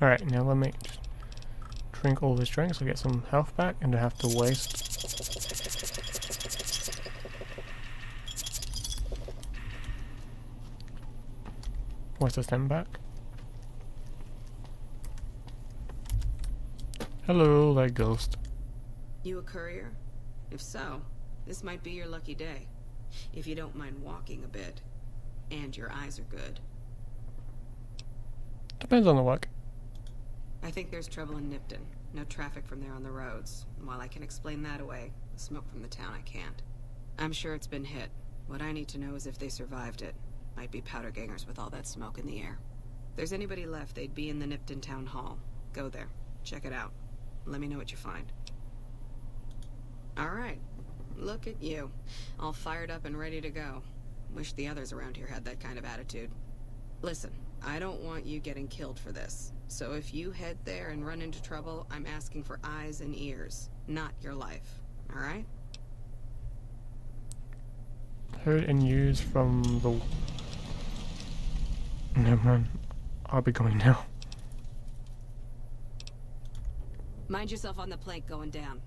Alright, now let me just drink all this drink so I get some health back and don't have to waste. Where's the stem back? Hello, that ghost. You a courier? If so, this might be your lucky day. If you don't mind walking a bit. And your eyes are good. Depends on the work. I think there's trouble in Nipton. No traffic from there on the roads. And while I can explain that away, the smoke from the town I can't. I'm sure it's been hit. What I need to know is if they survived it. Might be powder gangers with all that smoke in the air. If there's anybody left, they'd be in the Nipton Town Hall. Go there. Check it out. Let me know what you find. Alright. Look at you. All fired up and ready to go. Wish the others around here had that kind of attitude. Listen, I don't want you getting killed for this. So if you head there and run into trouble, I'm asking for eyes and ears, not your life. Alright? Heard and used from the... Never mind. I'll be going now. Mind yourself on the plank going down.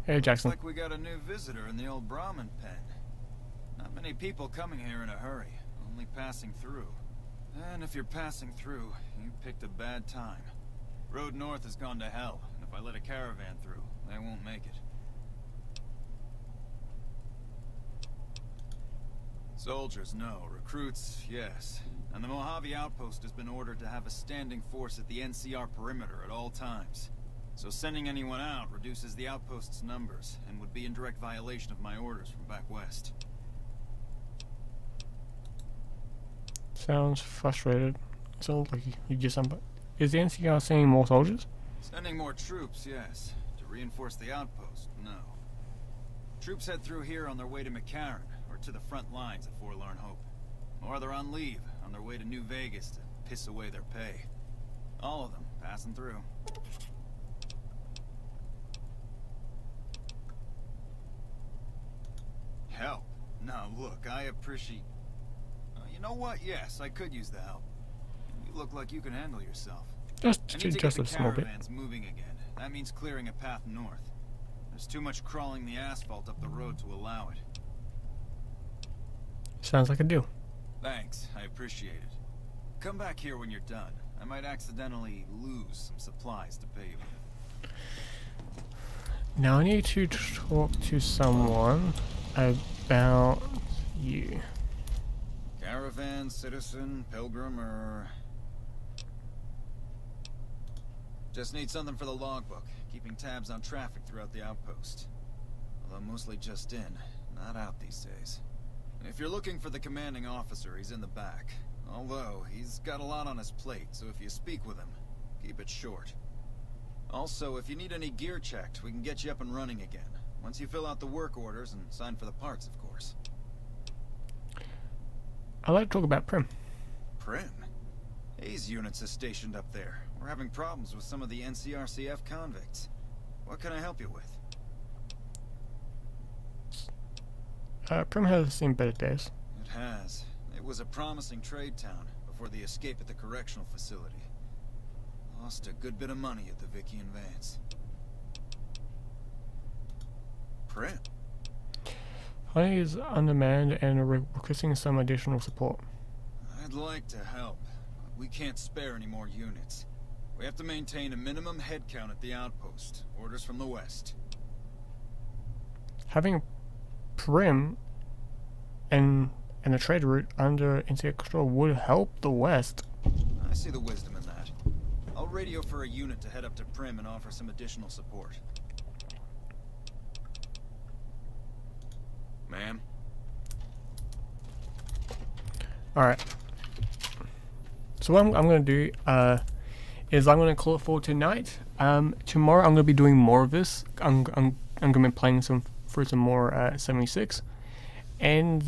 Hey, Jackson. Looks like we got a new visitor in the old Brahmin pen. Not many people coming here in a hurry, only passing through. And if you're passing through, you picked a bad time. Road north has gone to hell, and if I let a caravan through, they won't make it. Soldiers, no. Recruits, yes. And the Mojave outpost has been ordered to have a standing force at the NCR perimeter at all times. So sending anyone out reduces the outpost's numbers, and would be in direct violation of my orders from back west. Sounds frustrated. Sounds like you just... Is the NCR sending more soldiers? Sending more troops, yes. To reinforce the outpost, no. Troops head through here on their way to McCarran, or to the front lines at Forlorn Hope. Or they're on leave, on their way to New Vegas to piss away their pay. All of them passing through. Help? Now look, I appreciate... you know what? Yes, I could use the help. You look like you can handle yourself. Just a small bit. Caravans moving again. That means clearing a path north. There's too much crawling the asphalt up the road to allow it. Sounds like a deal. Thanks, I appreciate it. Come back here when you're done. I might accidentally lose some supplies to pay you with. Now I need to talk to someone about you. Caravan, citizen, pilgrim, or... Just need something for the logbook, keeping tabs on traffic throughout the outpost. Although mostly just in, not out these days. If you're looking for the commanding officer, he's in the back. Although, he's got a lot on his plate, so if you speak with him, keep it short. Also, if you need any gear checked, we can get you up and running again. Once you fill out the work orders and sign for the parts, of course. I'd like to talk about Prim. Prim? Hayes units is stationed up there. We're having problems with some of the NCRCF convicts. What can I help you with? Prim has seen better days. It has. It was a promising trade town before the escape at the correctional facility. Lost a good bit of money at the Vicky and Vance. Prim? Honey is undermanned and requesting some additional support. I'd like to help, but we can't spare any more units. We have to maintain a minimum headcount at the outpost. Orders from the west. Having Prim and the trade route under NCR control would help the west. I see the wisdom in that. I'll radio for a unit to head up to Prim and offer some additional support. Ma'am? Alright. So what I'm going to do is I'm going to call it for tonight. Tomorrow I'm going to be doing more of this. I'm going to be playing through some more 76. And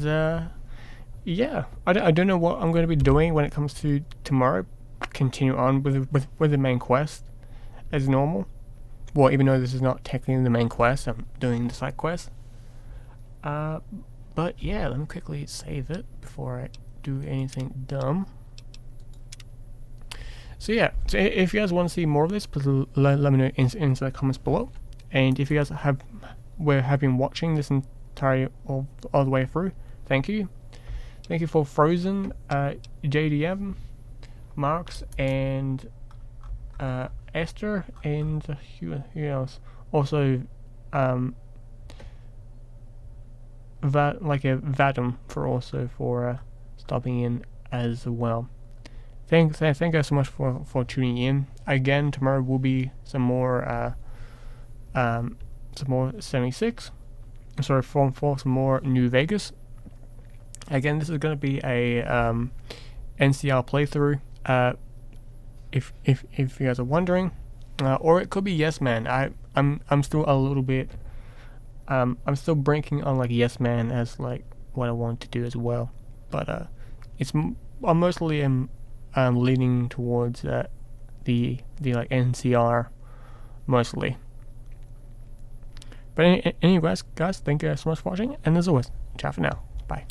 yeah, I don't know what I'm going to be doing when it comes to tomorrow. Continue on with the main quest as normal. Well, even though this is not technically the main quest, I'm doing the side quest. But yeah, let me quickly save it before I do anything dumb. So yeah, so if you guys want to see more of this, please let me know in the comments below. And if you guys have been watching this entire all the way through, thank you. Thank you for Frozen, JDM, Marks, and Esther, and who else? Also, Vadum for stopping in as well. Thank you guys so much for tuning in. Again, tomorrow will be some more 76. Sorry, for some more New Vegas. Again, this is going to be a NCR playthrough. If you guys are wondering, or it could be Yes Man. I'm still a little bit. I'm still banking on like Yes Man as like what I want to do as well, but I mostly am leaning towards the like NCR mostly. But anyway, guys, thank you guys so much for watching, and as always, ciao for now. Bye.